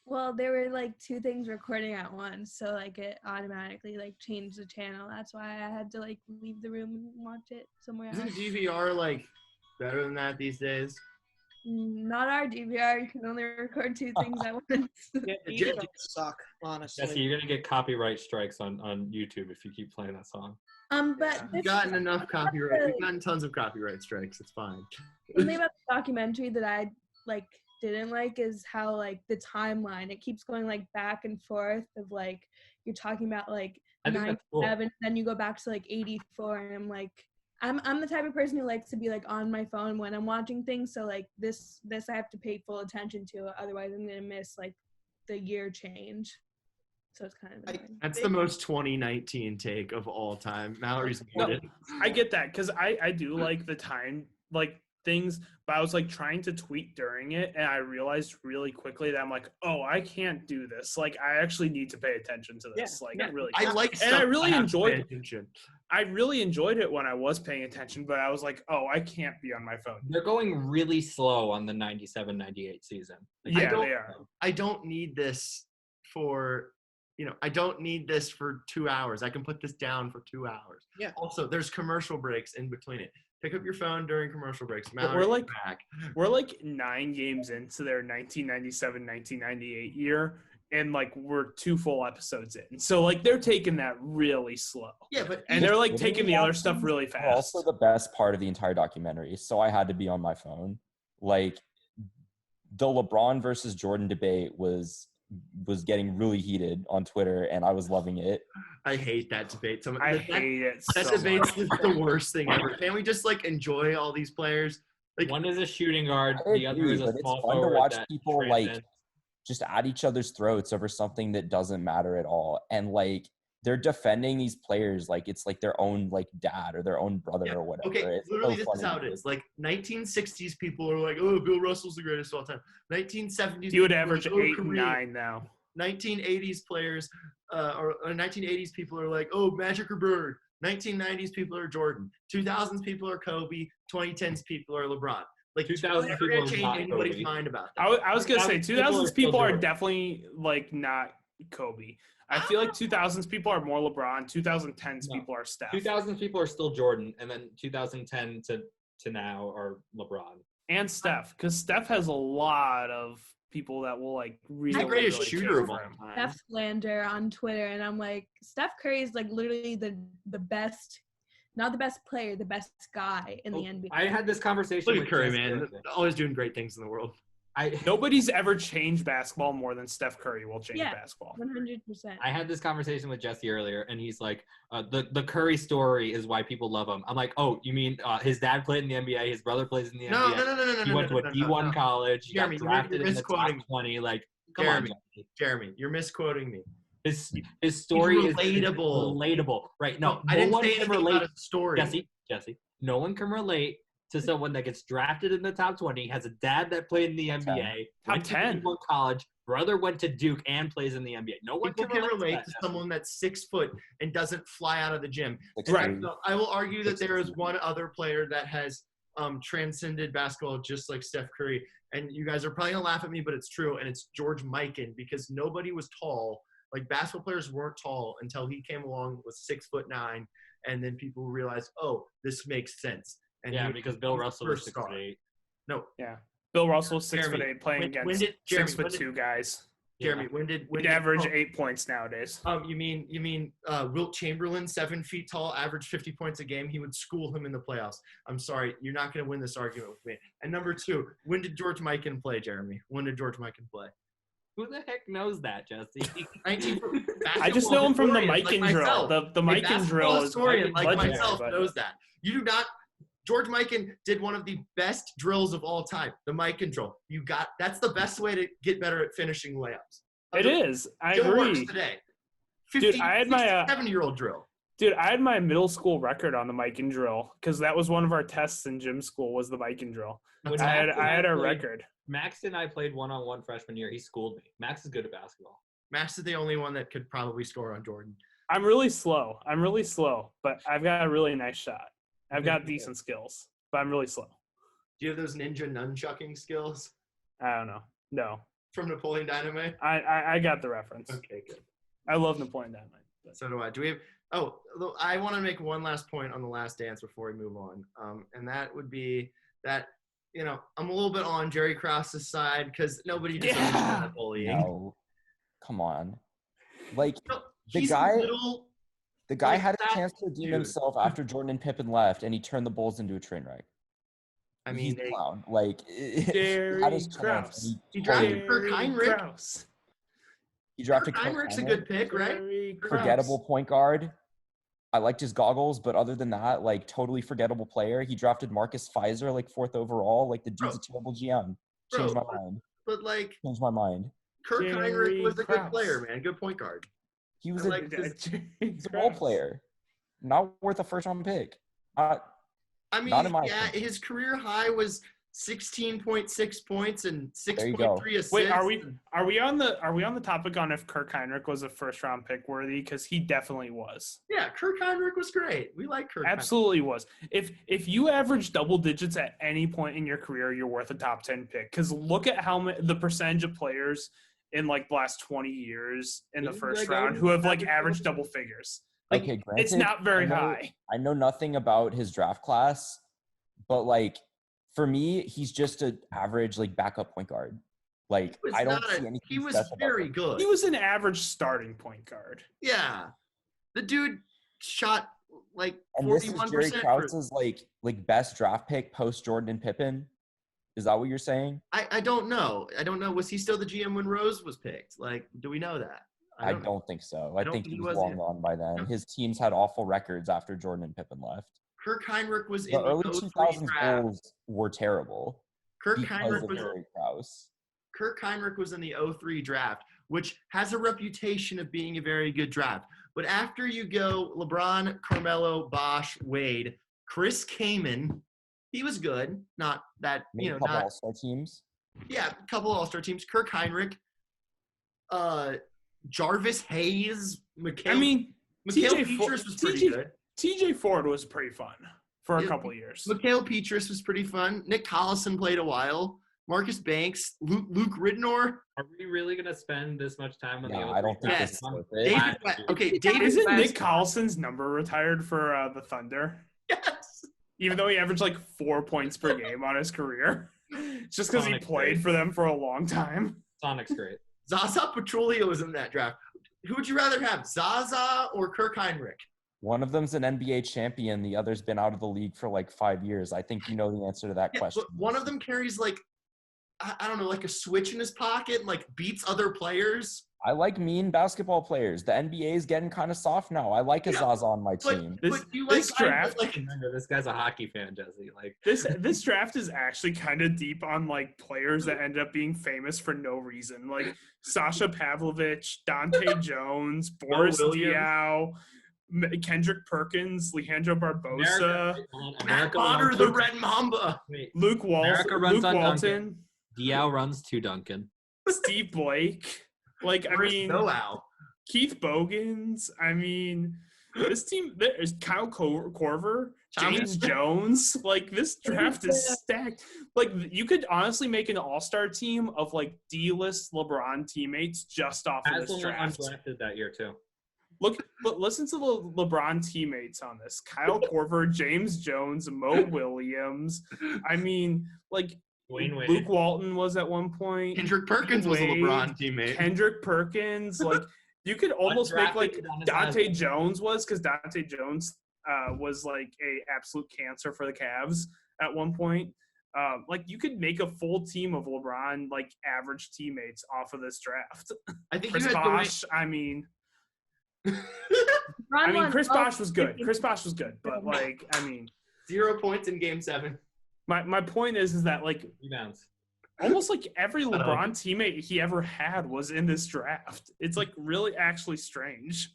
Speaker 7: Well, there were like two things recording at once, so like it automatically like changed the channel. That's why I had to like leave the room and watch it somewhere else.
Speaker 2: Isn't DVR like better than that these days?
Speaker 7: Not our DVR. You can only record two things at once.
Speaker 5: Yeah,
Speaker 2: J-
Speaker 5: DVDs suck, honestly.
Speaker 3: Jesse, you're gonna get copyright strikes on YouTube if you keep playing that song.
Speaker 7: But
Speaker 2: We've gotten enough copyright. We've gotten tons of copyright strikes. It's fine.
Speaker 7: the thing about the documentary that I like didn't like is how like the timeline, it keeps going like back and forth of like you're talking about like
Speaker 3: I think that's cool.
Speaker 7: 97, then you go back to like 84, and I'm like I'm the type of person who likes to be like on my phone when I'm watching things, so like this I have to pay full attention to, otherwise I'm gonna miss like the year change. So it's kind of annoying.
Speaker 2: That's the most 2019 take of all time. Mallory's
Speaker 4: No,
Speaker 2: muted.
Speaker 4: I get that, because I do like the time like things, but I was like trying to tweet during it, and I realized really quickly that I'm like, oh, I can't do this. Like, I actually need to pay attention to this.
Speaker 5: Yeah,
Speaker 4: like,
Speaker 5: yeah.
Speaker 4: I really
Speaker 2: I
Speaker 4: can't.
Speaker 2: like
Speaker 4: And
Speaker 2: stuff
Speaker 4: I really
Speaker 2: have to pay
Speaker 4: enjoyed
Speaker 2: attention.
Speaker 4: I really enjoyed it when I was paying attention, but I was like, oh, I can't be on my phone.
Speaker 3: They're going really slow on the 97-98 season. Like,
Speaker 4: Yeah,
Speaker 2: don't-
Speaker 4: they are.
Speaker 2: I don't need this for, I don't need this for 2 hours. I can put this down for 2 hours.
Speaker 5: Yeah.
Speaker 2: Also, there's commercial breaks in between it. Pick up your phone during commercial breaks.
Speaker 4: But
Speaker 2: Mallory's
Speaker 4: we're like-
Speaker 2: back.
Speaker 4: We're like 9 games into their 1997-1998 year, and like we're 2 full episodes in. So like they're taking that really slow.
Speaker 2: Yeah, but
Speaker 4: And they're like
Speaker 6: What
Speaker 4: taking
Speaker 6: we
Speaker 4: the other
Speaker 6: watched
Speaker 4: stuff really
Speaker 6: were
Speaker 4: fast.
Speaker 6: also the best part of the entire documentary, so I had to be on my phone. Like, the LeBron versus Jordan debate was getting really heated on Twitter, and I was loving it.
Speaker 2: I hate that debate.
Speaker 4: I hate it
Speaker 2: that
Speaker 4: so
Speaker 2: debate's
Speaker 4: much.
Speaker 2: the worst thing ever. Can't we just like enjoy all these players? Like,
Speaker 3: one is a shooting guard,
Speaker 6: I
Speaker 3: the other
Speaker 6: agree,
Speaker 3: is a
Speaker 6: but it's
Speaker 3: small
Speaker 6: fun to
Speaker 3: forward
Speaker 6: watch
Speaker 3: that
Speaker 6: people like
Speaker 3: transcends.
Speaker 6: just at each other's throats over something that doesn't matter at all, and like they're defending these players like it's like their own like dad or their own brother
Speaker 2: Yeah,
Speaker 6: or whatever.
Speaker 2: okay,
Speaker 6: It's
Speaker 2: literally
Speaker 6: so
Speaker 2: this is
Speaker 6: funny
Speaker 2: how
Speaker 6: to
Speaker 2: it
Speaker 6: me.
Speaker 2: is. Like 1960s people are like, oh, Bill Russell's the greatest of all time. 1970s
Speaker 4: He would
Speaker 2: people are
Speaker 4: average
Speaker 2: like, oh,
Speaker 4: 8 and
Speaker 2: Kareem.
Speaker 4: 9 now.
Speaker 2: 1980s players or 1980s people are like, oh, Magic or Bird. 1990s people are Jordan. 2000s people are Kobe. 2010s people are LeBron. Like
Speaker 3: 2000s
Speaker 2: never
Speaker 3: people
Speaker 2: gonna
Speaker 3: are
Speaker 2: change
Speaker 3: not
Speaker 2: anybody's
Speaker 3: Kobe.
Speaker 2: mind about that.
Speaker 4: I was gonna say 2000s people are
Speaker 3: Jordan.
Speaker 4: definitely like not Kobe. I feel like 2000s people are more LeBron. 2010s
Speaker 3: No.
Speaker 4: people are Steph.
Speaker 3: 2000 people are still Jordan, and then 2010 to now are LeBron.
Speaker 4: And Steph, because Steph has a lot of people that will like really,
Speaker 2: He's the greatest
Speaker 4: really
Speaker 2: shooter
Speaker 4: care
Speaker 2: of
Speaker 4: for
Speaker 2: all
Speaker 4: him.
Speaker 2: time.
Speaker 7: Steph slander on Twitter, and I'm like, Steph Curry is like literally the best, not the best player, the best guy in the NBA.
Speaker 3: I had this conversation
Speaker 2: Look
Speaker 3: with
Speaker 2: at Curry,
Speaker 3: Jesse
Speaker 2: man.
Speaker 3: earlier.
Speaker 2: Always doing great things in the world.
Speaker 4: Nobody's ever changed basketball more than Steph Curry will change
Speaker 7: Yeah.
Speaker 4: basketball.
Speaker 7: 100%.
Speaker 3: I had this conversation with Jesse earlier, and he's like, the Curry story is why people love him. I'm like, oh, you mean his dad played in the NBA, his brother plays in the
Speaker 2: No,
Speaker 3: NBA.
Speaker 2: no, no, no, no, no.
Speaker 3: He went to a
Speaker 2: no,
Speaker 3: D1
Speaker 2: no.
Speaker 3: college. He
Speaker 2: Jeremy,
Speaker 3: got
Speaker 2: you're
Speaker 3: drafted in the top
Speaker 2: misquoting.
Speaker 3: 20. Like, come
Speaker 2: Jeremy.
Speaker 3: on, Jesse.
Speaker 2: Jeremy, you're misquoting me.
Speaker 3: His story is
Speaker 2: relatable.
Speaker 3: relatable, right? No,
Speaker 2: I didn't
Speaker 3: one
Speaker 2: say
Speaker 3: can
Speaker 2: anything
Speaker 3: relate.
Speaker 2: about a story.
Speaker 3: Jesse, no one can relate to someone that gets drafted in the top 20, has a dad that played in the NBA,
Speaker 4: Top
Speaker 3: went
Speaker 4: 10.
Speaker 3: to D1 college, brother went to Duke and plays in the NBA. No one
Speaker 2: People can relate
Speaker 3: that,
Speaker 2: to
Speaker 3: Jesse.
Speaker 2: someone that's 6 foot and doesn't fly out of the gym.
Speaker 6: Right.
Speaker 2: So I will argue that there is one other player that has transcended basketball just like Steph Curry. And you guys are probably gonna laugh at me, but it's true. And it's George Mikan, because nobody was tall. Like, basketball players weren't tall until he came along with 6'9", and then people realized, oh, this makes sense. And
Speaker 3: Yeah,
Speaker 2: he-
Speaker 3: because Bill
Speaker 2: he's the
Speaker 3: Russell was
Speaker 2: first star.
Speaker 3: 6'8".
Speaker 2: No,
Speaker 4: Yeah. Bill Russell was 6'8",
Speaker 2: Jeremy,
Speaker 4: playing
Speaker 2: when
Speaker 4: against
Speaker 2: did- Jeremy,
Speaker 4: 6'2" guys.
Speaker 2: Jeremy, when did
Speaker 4: He'd average
Speaker 2: oh,
Speaker 4: 8 points nowadays.
Speaker 2: You mean Wilt Chamberlain, 7 feet tall, averaged 50 points a game? He would school him in the playoffs. I'm sorry, you're not going to win this argument with me. And number 2, when did George Mikan play, Jeremy? When did George Mikan play?
Speaker 3: Who the heck knows that, Jesse?
Speaker 2: 19
Speaker 4: I just know him from the
Speaker 2: historians
Speaker 4: Mikan
Speaker 2: like
Speaker 4: drill.
Speaker 2: myself.
Speaker 4: The
Speaker 2: A
Speaker 4: Mikan
Speaker 2: basketball
Speaker 4: drill is
Speaker 2: historian like
Speaker 4: legendary,
Speaker 2: myself
Speaker 4: but-
Speaker 2: knows that. You do not. George Mikan did one of the best drills of all time, the Mikan drill. That's the best way to get better at finishing layups.
Speaker 4: It is. I
Speaker 2: Still works
Speaker 4: agree.
Speaker 2: today.
Speaker 4: Dude, I had my,
Speaker 2: 7-year-old drill.
Speaker 4: Dude, I had my middle school record on the mic and drill because that was one of our tests in gym school was the mic and drill.
Speaker 3: When
Speaker 4: I
Speaker 3: Max and
Speaker 4: had a
Speaker 3: played-
Speaker 4: record.
Speaker 3: Max and I played one-on-one freshman year. He schooled me. Max is good at basketball.
Speaker 2: Max is the only one that could probably score on Jordan.
Speaker 4: I'm really slow, but I've got a really nice shot. I've got decent skills, but I'm really slow.
Speaker 2: Do you have those ninja nunchucking skills
Speaker 4: I don't know. No.
Speaker 2: from Napoleon Dynamite?
Speaker 4: I got the reference.
Speaker 2: Okay, good.
Speaker 4: I love Napoleon Dynamite. But
Speaker 2: So do I. Do we have? Oh, I want to make one last point on The Last Dance before we move on, and that would be that I'm a little bit on Jerry Krause's side because nobody deserves that bullying.
Speaker 6: No, come on. Like
Speaker 2: No,
Speaker 6: the
Speaker 2: he's
Speaker 6: guy,
Speaker 2: a little,
Speaker 6: the guy
Speaker 2: like
Speaker 6: had a
Speaker 2: that
Speaker 6: chance to redeem
Speaker 2: dude.
Speaker 6: himself after Jordan and Pippen left, and he turned the Bulls into a train wreck.
Speaker 2: I
Speaker 6: He's
Speaker 2: mean,
Speaker 6: a clown. Like he
Speaker 4: Jerry
Speaker 6: had his chance,
Speaker 4: Krause.
Speaker 6: and
Speaker 2: he drafted
Speaker 6: totally-
Speaker 2: Kirk Heinrich.
Speaker 4: Krause.
Speaker 6: He drafted
Speaker 2: Kirk
Speaker 6: Kirk
Speaker 2: Heinrich's a
Speaker 6: Heinrich,
Speaker 2: good pick, right?
Speaker 4: Jerry Krause.
Speaker 6: forgettable point guard. I liked his goggles, but other than that, like totally forgettable player. He drafted Marcus Pfizer like 4th overall. Like the dude's a terrible GM. Changed
Speaker 2: Bro,
Speaker 6: my mind.
Speaker 2: But like
Speaker 6: Changed my mind.
Speaker 2: Kirk
Speaker 4: Jerry
Speaker 2: Heinrich was a good
Speaker 4: Krause.
Speaker 2: player, man. Good point guard.
Speaker 6: He was
Speaker 2: I
Speaker 6: a,
Speaker 2: like this-
Speaker 4: Jerry
Speaker 6: he's a role
Speaker 4: Krause.
Speaker 6: player, not worth a first round pick.
Speaker 2: I mean,
Speaker 6: Not in my
Speaker 2: yeah,
Speaker 6: opinion.
Speaker 2: his career high was 16.6 points and
Speaker 6: There you go.
Speaker 2: 6.3 assists.
Speaker 4: Wait, are we on the topic on if Kirk Heinrich was a first round pick worthy? Because he definitely was.
Speaker 2: Yeah, Kirk Heinrich was great. We like Kirk.
Speaker 4: Absolutely was. If you average double digits at any point in your career, you're worth a top 10 pick. Because look at the percentage of players in like the last 20 years in the
Speaker 3: He's
Speaker 4: first
Speaker 3: like
Speaker 4: round who have like averaged double figures. Like
Speaker 6: Okay,
Speaker 4: it's
Speaker 6: granted,
Speaker 4: not very
Speaker 6: I know-
Speaker 4: high.
Speaker 6: I know nothing about his draft class, but like for me, he's just an average like backup point guard. Like
Speaker 2: was
Speaker 6: I don't
Speaker 2: not
Speaker 6: see
Speaker 2: a-
Speaker 6: anything.
Speaker 2: He was
Speaker 6: special about
Speaker 2: very
Speaker 6: him.
Speaker 2: good.
Speaker 4: He was an average starting point guard.
Speaker 2: Yeah, the dude shot like
Speaker 6: And this is
Speaker 2: 41%.
Speaker 6: Jerry
Speaker 2: for-
Speaker 6: Krause's like best draft pick post Jordan and Pippen. Is that what you're saying?
Speaker 2: I don't know. I don't know. Was he still the GM when Rose was picked? Like, do we know that?
Speaker 6: I don't think so. I
Speaker 2: don't
Speaker 6: think
Speaker 2: think
Speaker 6: he
Speaker 2: he
Speaker 6: was
Speaker 2: was
Speaker 6: long
Speaker 2: either.
Speaker 6: gone by then.
Speaker 2: No.
Speaker 6: His teams had awful records after Jordan and Pippen left.
Speaker 2: Kirk Heinrich was in
Speaker 6: The
Speaker 2: the
Speaker 6: early
Speaker 2: 03
Speaker 6: 2000s
Speaker 2: draft.
Speaker 6: Bulls were terrible
Speaker 2: Kirk
Speaker 6: because
Speaker 2: Heinrich
Speaker 6: of
Speaker 2: was
Speaker 6: Jerry Krause.
Speaker 2: Kirk Heinrich was in the 03 draft, which has a reputation of being a very good draft. But after you go LeBron, Carmelo, Bosh, Wade, Chris Kaman, he was good. Not that,
Speaker 6: Made a couple
Speaker 2: not
Speaker 6: all-star teams.
Speaker 2: yeah, a couple All-Star teams. Kirk Heinrich, Jarvis Hayes,
Speaker 4: I mean,
Speaker 2: Mikhail
Speaker 4: TJ
Speaker 2: Petrus was pretty good.
Speaker 4: TJ Ford was pretty fun for a
Speaker 2: Yeah,
Speaker 4: couple of years.
Speaker 2: Mikhail Petrus was pretty fun. Nick Collison played a while. Marcus Banks, Luke Ridnor.
Speaker 3: Are we really going to spend this much time on
Speaker 6: Yeah,
Speaker 3: the
Speaker 6: I don't think
Speaker 2: Yes.
Speaker 6: this is worth it.
Speaker 2: David,
Speaker 3: Last year.
Speaker 2: okay, David
Speaker 4: Isn't
Speaker 2: West-
Speaker 4: Nick Collison's number retired for the Thunder?
Speaker 2: Yes.
Speaker 4: Even though he averaged like 4 points per game on his career, just because he
Speaker 3: Sonic
Speaker 4: played
Speaker 3: great.
Speaker 4: for them for a long time.
Speaker 3: Sonic's great.
Speaker 2: Zaza Pachulia was in that draft. Who would you rather have, Zaza or Kirk Heinrich?
Speaker 6: One of them's an NBA champion. The other's been out of the league for like 5 years. I think you know the answer to that
Speaker 2: Yeah,
Speaker 6: question.
Speaker 2: but one of them carries like, I don't know, like a switch in his pocket and like beats other players.
Speaker 6: I like mean basketball players. The NBA is getting kind of soft now. I like a
Speaker 2: Yeah,
Speaker 6: Zaza on my
Speaker 2: But,
Speaker 6: team.
Speaker 4: This-
Speaker 2: but you
Speaker 4: this
Speaker 2: like guys
Speaker 4: draft-
Speaker 2: that, like,
Speaker 3: Remember, this guy's a hockey fan, Jesse. Like,
Speaker 4: This draft is actually kind of deep on like players that end up being famous for no reason, like Sasha Pavlovich, Dante Jones, Boris
Speaker 2: Williams.
Speaker 4: Diaw, Kendrick Perkins, Leandro Barbosa,
Speaker 2: Matt
Speaker 3: America
Speaker 2: Potter,
Speaker 3: runs,
Speaker 2: the Red Mamba.
Speaker 3: wait,
Speaker 4: Luke
Speaker 3: America runs
Speaker 4: Luke
Speaker 3: on
Speaker 4: Walton,
Speaker 3: Diao runs to Duncan.
Speaker 4: Steve Blake. Like I
Speaker 2: Where's
Speaker 4: mean,
Speaker 2: Noel?
Speaker 4: Keith Bogans. I mean, this team. There's Kyle Korver, James Jones. Like this draft is stacked. Like you could honestly make an all-star team of like D-list LeBron teammates just off of this
Speaker 3: Haslam
Speaker 4: draft.
Speaker 3: undrafted that year too.
Speaker 4: But listen to the LeBron teammates on this: Kyle Korver, James Jones, Mo Williams. I mean, like
Speaker 3: Dwayne Wade.
Speaker 4: Luke Walton was at one point.
Speaker 2: Kendrick Perkins was a
Speaker 4: Wade,
Speaker 2: LeBron teammate.
Speaker 4: Kendrick Perkins, like you could almost make like
Speaker 3: Undrafted on his
Speaker 4: Dante
Speaker 3: last-
Speaker 4: Jones was, because Dante Jones was like a absolute cancer for the Cavs at one point. Like you could make a full team of LeBron like average teammates off of this draft.
Speaker 2: I think
Speaker 4: Chris
Speaker 2: you had
Speaker 4: Bosh, I mean, Chris Bosh was good. Chris Bosh was good, but like, I mean,
Speaker 2: 0 points in Game 7.
Speaker 4: my point is that like
Speaker 3: Rebounds.
Speaker 4: almost like every LeBron teammate he ever had was in this draft. It's like really actually strange.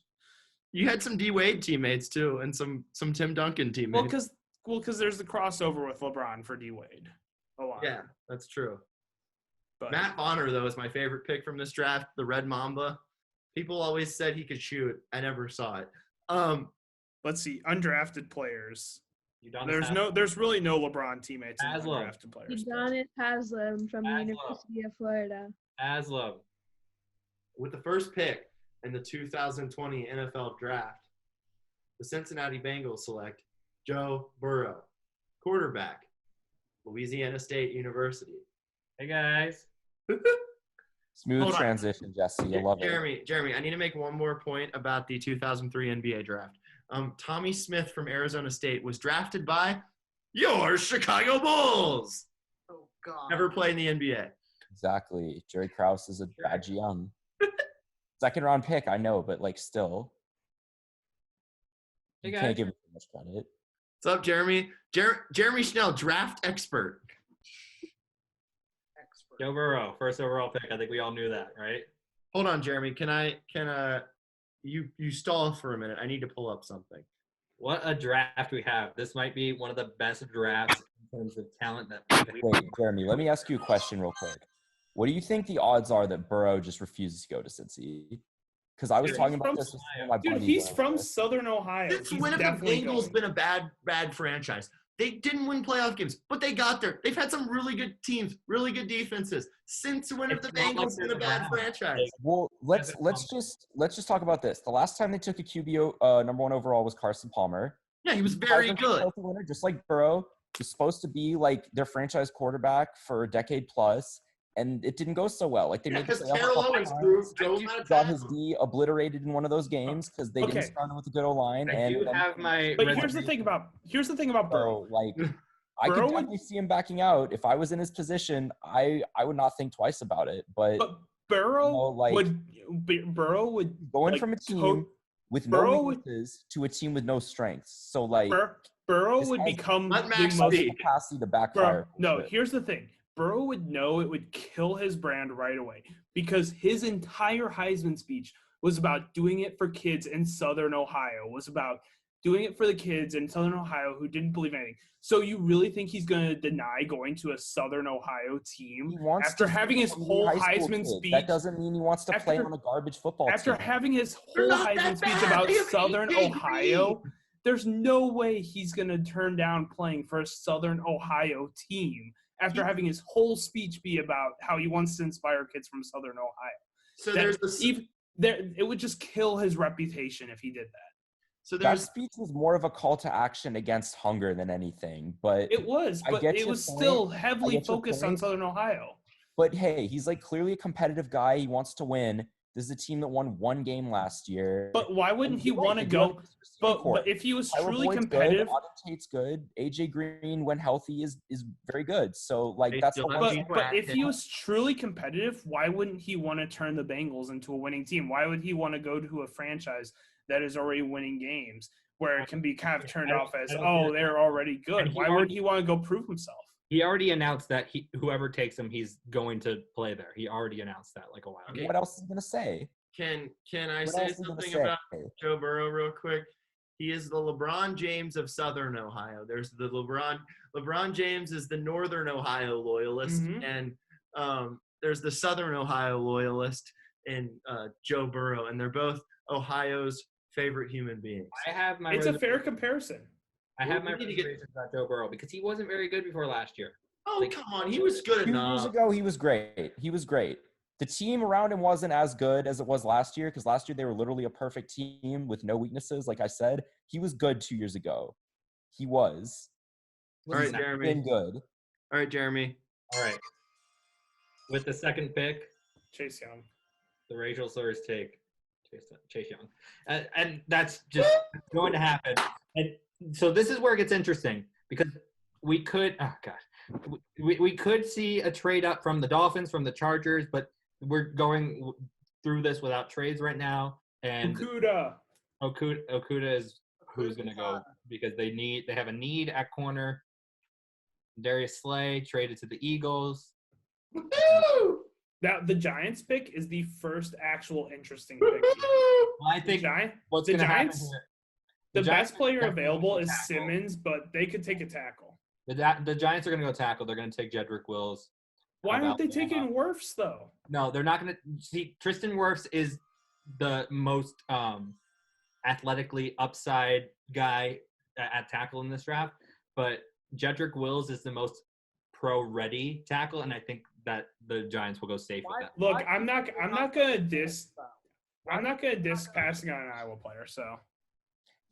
Speaker 2: You had some D Wade teammates too, and some Tim Duncan teammates.
Speaker 4: Well, because there's the crossover with LeBron for D Wade. A lot.
Speaker 2: Yeah, that's true.
Speaker 4: But
Speaker 2: Matt Bonner, though, is my favorite pick from this draft, the Red Mamba. People always said he could shoot. I never saw it.
Speaker 4: let's see, undrafted players.
Speaker 3: Udonis
Speaker 4: There's really no LeBron teammates in
Speaker 3: Haslem.
Speaker 4: undrafted players.
Speaker 7: Udonis Haslem from the
Speaker 3: Haslem.
Speaker 7: University of Florida.
Speaker 3: Haslem.
Speaker 2: With the first pick in the 2020 NFL Draft, the Cincinnati Bengals select Joe Burrow, quarterback, Louisiana State University.
Speaker 3: Hey, guys.
Speaker 6: Smooth
Speaker 2: Hold on.
Speaker 6: transition, Jesse. I love it.
Speaker 2: Jeremy, I need to make one more point about the 2003 NBA draft. Tommy Smith from Arizona State was drafted by your Chicago Bulls.
Speaker 5: Oh God.
Speaker 2: Never played in the NBA.
Speaker 6: Exactly. Jerry Krause is a bad GM. Second round pick, I know, but like still.
Speaker 3: Hey,
Speaker 6: You
Speaker 3: guys.
Speaker 6: can't give him too much credit.
Speaker 2: What's up, Jeremy? Jeremy Schnell, draft expert.
Speaker 5: Expert.
Speaker 3: Joe Burrow, first overall pick. I think we all knew that, right?
Speaker 2: Hold on, Jeremy. You stall for a minute. I need to pull up something.
Speaker 3: What a draft we have. This might be one of the best drafts in terms of talent that we've
Speaker 6: Wait, Jeremy, let me ask you a question real quick. What do you think the odds are that Burrow just refuses to go to Cincy? Because I was
Speaker 4: Dude,
Speaker 6: talking
Speaker 4: he's
Speaker 6: about
Speaker 4: from-
Speaker 6: this with some of my
Speaker 4: Dude,
Speaker 6: buddies.
Speaker 4: he's
Speaker 6: last
Speaker 4: from
Speaker 6: year.
Speaker 4: Southern Ohio.
Speaker 2: Since
Speaker 4: He's
Speaker 2: when have the
Speaker 4: definitely
Speaker 2: Bengals
Speaker 4: going.
Speaker 2: been a bad franchise? They didn't win playoff games, but they got there. They've had some really good teams, really good defenses. Since when have the
Speaker 3: It's not like
Speaker 2: Bengals been a
Speaker 3: there's
Speaker 2: bad
Speaker 3: a round.
Speaker 2: franchise?
Speaker 6: Well, let's just talk about this. The last time they took a QB number 1 overall was Carson Palmer.
Speaker 2: Yeah, he was very
Speaker 6: Heisman
Speaker 2: good.
Speaker 6: Trophy winner, just like Burrow. Was supposed to be like their franchise quarterback for a decade plus, and it didn't go so well. Like they
Speaker 2: Yeah,
Speaker 6: made the
Speaker 2: because
Speaker 6: playoffs a
Speaker 2: Carroll
Speaker 6: couple
Speaker 2: Owens
Speaker 6: times,
Speaker 2: drove him out of
Speaker 6: got his
Speaker 2: town.
Speaker 6: D obliterated in one of those games because they
Speaker 4: Okay.
Speaker 6: didn't start him with a good O line.
Speaker 3: I
Speaker 6: And
Speaker 3: do
Speaker 6: then-
Speaker 3: have my
Speaker 4: But here's the
Speaker 3: reservation.
Speaker 4: thing about Burrow.
Speaker 6: so like I
Speaker 4: Burrow
Speaker 6: could
Speaker 4: would-
Speaker 6: definitely see him backing out. If I was in his position, I would not think twice about it. But
Speaker 4: But Burrow
Speaker 6: No, like-
Speaker 4: Burrow would
Speaker 6: going
Speaker 4: like,
Speaker 6: from a
Speaker 4: to-
Speaker 6: team with
Speaker 4: Burrow
Speaker 6: no
Speaker 4: would-
Speaker 6: weaknesses to a team with no strengths. So like
Speaker 4: Burrow
Speaker 6: this
Speaker 4: would
Speaker 6: has-
Speaker 4: become
Speaker 2: Let
Speaker 4: the
Speaker 2: Max
Speaker 4: most
Speaker 2: speak.
Speaker 6: capacity to
Speaker 4: Bro,
Speaker 6: backfire. for
Speaker 4: no,
Speaker 6: sure.
Speaker 4: here's the thing. Burrow would know it would kill his brand right away because his entire Heisman speech was about doing it for kids in Southern Ohio, was about doing it for the kids in Southern Ohio who didn't believe anything. So you really think he's going to deny going to a Southern Ohio team
Speaker 6: He wants
Speaker 4: after
Speaker 6: to
Speaker 4: having
Speaker 6: be
Speaker 4: his
Speaker 6: a
Speaker 4: whole
Speaker 6: high school
Speaker 4: Heisman
Speaker 6: kid.
Speaker 4: speech?
Speaker 6: That doesn't mean he wants to play
Speaker 4: After-
Speaker 6: on a garbage football
Speaker 4: After
Speaker 6: team.
Speaker 4: having his
Speaker 2: They're
Speaker 4: whole
Speaker 2: not that
Speaker 4: Heisman speech
Speaker 2: bad.
Speaker 4: about
Speaker 2: They have
Speaker 4: Southern
Speaker 2: AJ
Speaker 4: Ohio,
Speaker 2: Green.
Speaker 4: there's no way he's going to turn down playing for a Southern Ohio team after having his whole speech be about how he wants to inspire kids from Southern Ohio.
Speaker 2: So
Speaker 4: That-
Speaker 2: there's this.
Speaker 4: it would just kill his reputation if he did that.
Speaker 2: So
Speaker 6: That
Speaker 2: there's.
Speaker 6: speech was more of a call to action against hunger than anything. But
Speaker 4: It was,
Speaker 6: I
Speaker 4: but
Speaker 6: get
Speaker 4: it
Speaker 6: your
Speaker 4: was
Speaker 6: point.
Speaker 4: still
Speaker 6: I
Speaker 4: heavily
Speaker 6: get your
Speaker 4: focused on
Speaker 6: point.
Speaker 4: Southern Ohio.
Speaker 6: But hey, he's like clearly a competitive guy. He wants to win. This is a team that won one game last year.
Speaker 4: But why wouldn't he
Speaker 6: You're right,
Speaker 4: want to
Speaker 6: they do have
Speaker 4: go?
Speaker 6: a good receiving
Speaker 4: But
Speaker 6: core.
Speaker 4: if he was
Speaker 6: Tyler
Speaker 4: truly
Speaker 6: Boyd's
Speaker 4: competitive,
Speaker 6: good. Auden Tate's good. AJ Green, when healthy, is very good. So like
Speaker 2: They
Speaker 6: that's the
Speaker 2: still have
Speaker 6: one
Speaker 4: But,
Speaker 6: thing.
Speaker 4: but if he was truly competitive, why wouldn't he want to turn the Bengals into a winning team? Why would he want to go to a franchise that is already winning games where it can be kind of turned off as, oh, they're already good?
Speaker 3: And he
Speaker 4: Why wouldn't he want to go prove himself?
Speaker 3: He already announced that whoever takes him, he's going to play there. He already announced that like a while ago.
Speaker 2: Okay.
Speaker 6: What else is he gonna say?
Speaker 2: Can I
Speaker 6: What
Speaker 2: say
Speaker 6: else is he gonna
Speaker 2: something
Speaker 6: say?
Speaker 2: about Joe Burrow real quick? He is the LeBron James of Southern Ohio. There's the LeBron James is the Northern Ohio loyalist,
Speaker 4: Mhm.
Speaker 2: and there's the Southern Ohio loyalist in Joe Burrow, and they're both Ohio's favorite human beings.
Speaker 3: I have my
Speaker 4: It's a
Speaker 3: reservations-
Speaker 4: fair comparison.
Speaker 3: I have my
Speaker 2: We need to get-
Speaker 3: reservations about Joe Burrow because he wasn't very good before last year.
Speaker 2: Oh,
Speaker 3: Like-
Speaker 2: come on. He was good
Speaker 6: 2 years
Speaker 2: enough.
Speaker 6: ago, he was great. He was great. The team around him wasn't as good as it was last year because last year they were literally a perfect team with no weaknesses. Like I said, he was good 2 years ago. He was.
Speaker 2: All right,
Speaker 6: He's
Speaker 2: Jeremy.
Speaker 6: been good.
Speaker 2: All right, Jeremy.
Speaker 3: All right. With the second pick,
Speaker 4: Chase Young.
Speaker 3: the racial slurs take Chase Young. And that's just going to happen. And so this is where it gets interesting because we could we could see a trade up from the Dolphins, from the Chargers, but we're going through this without trades right now. And
Speaker 4: Okuda.
Speaker 3: Okuda is who's going to go because they have a need at corner. Darius Slay traded to the Eagles.
Speaker 2: Woo!
Speaker 4: That the Giants pick is the first actual interesting pick.
Speaker 3: Well, I think what's
Speaker 4: the
Speaker 3: going to happen
Speaker 4: Giants.
Speaker 3: here,
Speaker 4: The
Speaker 3: Giants
Speaker 4: best player
Speaker 3: are definitely
Speaker 4: available
Speaker 3: gonna
Speaker 4: is
Speaker 3: tackle.
Speaker 4: Simmons, but they could take a tackle.
Speaker 3: The Giants are going to go tackle. They're going to take Jedrick Wills.
Speaker 4: Why
Speaker 3: of
Speaker 4: aren't they
Speaker 3: Alabama.
Speaker 4: taking Wirfs though?
Speaker 3: No, they're not going to see. Tristan Wirfs is the most athletically upside guy at tackle in this draft, but Jedrick Wills is the most pro-ready tackle, and I think that the Giants will go safe with that.
Speaker 4: Look, I'm not gonna diss passing on an Iowa player. So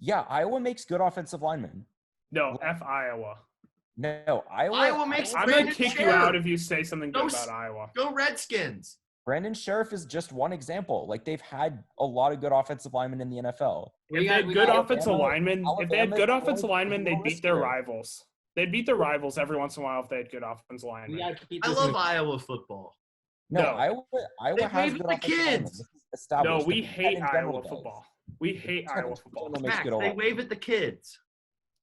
Speaker 6: Yeah, Iowa makes good offensive linemen.
Speaker 4: no, F Iowa.
Speaker 6: No,
Speaker 2: Iowa makes
Speaker 4: I'm
Speaker 2: Brandon
Speaker 4: gonna kick you
Speaker 2: Sheriff.
Speaker 4: out if you say something good
Speaker 2: Go
Speaker 4: about Iowa.
Speaker 2: Go Redskins.
Speaker 6: Brandon Sheriff is just one example. Like, they've had a lot of good offensive linemen in the NFL.
Speaker 4: If they had good offensive linemen,
Speaker 6: Alabama's
Speaker 4: they'd beat their
Speaker 6: riskier.
Speaker 4: rivals. They'd beat their rivals every once in a while if they had good offensive linemen.
Speaker 2: I love Iowa football.
Speaker 6: No,
Speaker 4: No.
Speaker 6: Iowa
Speaker 2: They
Speaker 6: has
Speaker 2: waved
Speaker 6: good
Speaker 2: the
Speaker 6: offensive linemen.
Speaker 2: kids.
Speaker 6: This is established.
Speaker 4: No,
Speaker 6: The
Speaker 4: we
Speaker 6: Big Ten
Speaker 4: hate
Speaker 6: in general
Speaker 4: Iowa
Speaker 6: does.
Speaker 4: football. We hate Iowa football.
Speaker 6: Makes
Speaker 2: Max,
Speaker 6: good
Speaker 2: they
Speaker 6: offense.
Speaker 2: wave at the kids.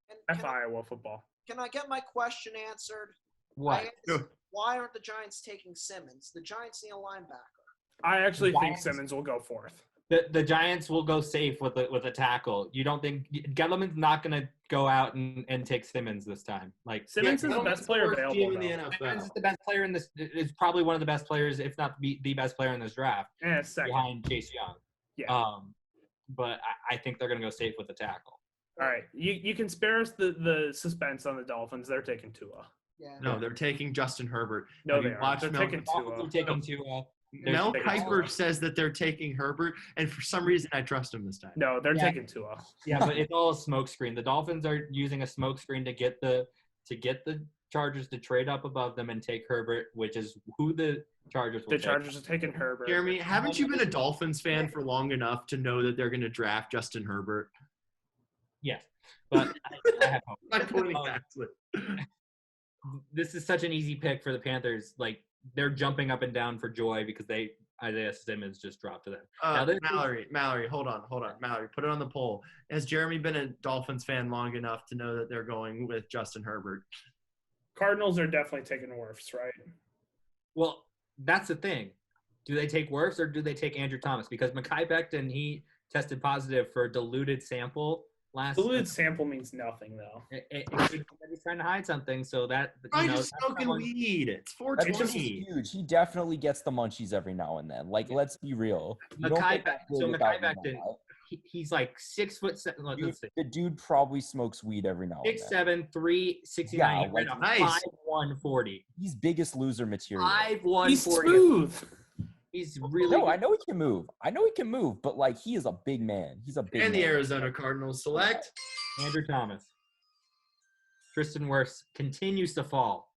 Speaker 5: And
Speaker 4: F Iowa football.
Speaker 5: can I get my question answered?
Speaker 3: What?
Speaker 5: I asked, why aren't the Giants taking Simmons? The Giants need a linebacker.
Speaker 4: I actually think
Speaker 3: Giants-
Speaker 4: Simmons will go fourth.
Speaker 3: The Giants will go safe with a tackle. You don't think Gettleman's not going to go out and take Simmons this time? Like
Speaker 4: Simmons is the
Speaker 2: Gettleman's
Speaker 4: best player
Speaker 2: worst
Speaker 4: available.
Speaker 2: team in the
Speaker 4: though.
Speaker 3: Simmons
Speaker 2: NFL.
Speaker 3: is the best player in this. Is probably one of the best players, if not the best player in this draft,
Speaker 4: Second.
Speaker 3: behind Chase Young.
Speaker 4: Yeah.
Speaker 3: But I think they're going to go safe with the tackle.
Speaker 4: All right. You can spare us the suspense on the Dolphins. They're taking Tua.
Speaker 5: Yeah.
Speaker 2: No, they're taking Justin Herbert.
Speaker 4: No,
Speaker 2: Have
Speaker 4: they
Speaker 2: you
Speaker 4: are.
Speaker 2: watched
Speaker 4: They're
Speaker 2: Mel-
Speaker 4: taking
Speaker 3: Dolphins
Speaker 4: Tua.
Speaker 3: are taking Tua. They're
Speaker 2: Mel
Speaker 3: taking
Speaker 2: Kiper
Speaker 3: Tua.
Speaker 2: says that they're taking Herbert, and for some reason I trust him this time.
Speaker 4: No, they're
Speaker 3: Yeah.
Speaker 4: taking Tua.
Speaker 3: Yeah, but it's all a smoke screen. The Dolphins are using a smoke screen to get the Chargers to trade up above them and take Herbert, which is who the Chargers will
Speaker 4: The
Speaker 3: take.
Speaker 4: Chargers are taking Herbert.
Speaker 2: Jeremy, haven't you been a Dolphins fan for long enough to know that they're going to draft Justin Herbert?
Speaker 3: Yes, but I have hope.
Speaker 2: I'm pointing backwards.
Speaker 3: This is such an easy pick for the Panthers. Like, they're jumping up and down for joy because Isaiah Simmons just dropped to them. Now, this is-
Speaker 2: Mallory, hold on. Mallory, put it on the poll. Has Jeremy been a Dolphins fan long enough to know that they're going with Justin Herbert?
Speaker 4: Cardinals are definitely taking Wirfs, right?
Speaker 3: Well, that's the thing. Do they take Wirfs or do they take Andrew Thomas? Because Mekhi Becton, he tested positive for a diluted sample last.
Speaker 4: Diluted sample means nothing, though.
Speaker 3: It could be that he's trying to hide something, so that
Speaker 2: I'm
Speaker 3: that's
Speaker 2: just smoking
Speaker 3: someone-
Speaker 2: weed. It's
Speaker 6: That is
Speaker 2: 420.
Speaker 6: huge. He definitely gets the munchies every now and then. Like, let's be real. You don't
Speaker 3: Mekhi
Speaker 6: get that
Speaker 3: Becton. So
Speaker 6: good without
Speaker 3: Mekhi
Speaker 6: eating
Speaker 3: Becton,
Speaker 6: that.
Speaker 3: he's like 6'7".
Speaker 6: Dude,
Speaker 3: Let's see.
Speaker 6: the dude probably smokes weed every now and then.
Speaker 3: 6'7", 369.
Speaker 6: Yeah,
Speaker 3: He ran
Speaker 6: like,
Speaker 3: a
Speaker 2: nice.
Speaker 3: 5'1"
Speaker 6: He's biggest loser material.
Speaker 3: 5'1"
Speaker 4: He's smooth.
Speaker 3: He's really
Speaker 6: No, I know he can move. But like, he is a big man. He's a big
Speaker 2: And the
Speaker 6: man.
Speaker 2: Arizona Cardinals select.
Speaker 3: Andrew Thomas. Tristan Wirfs continues to fall.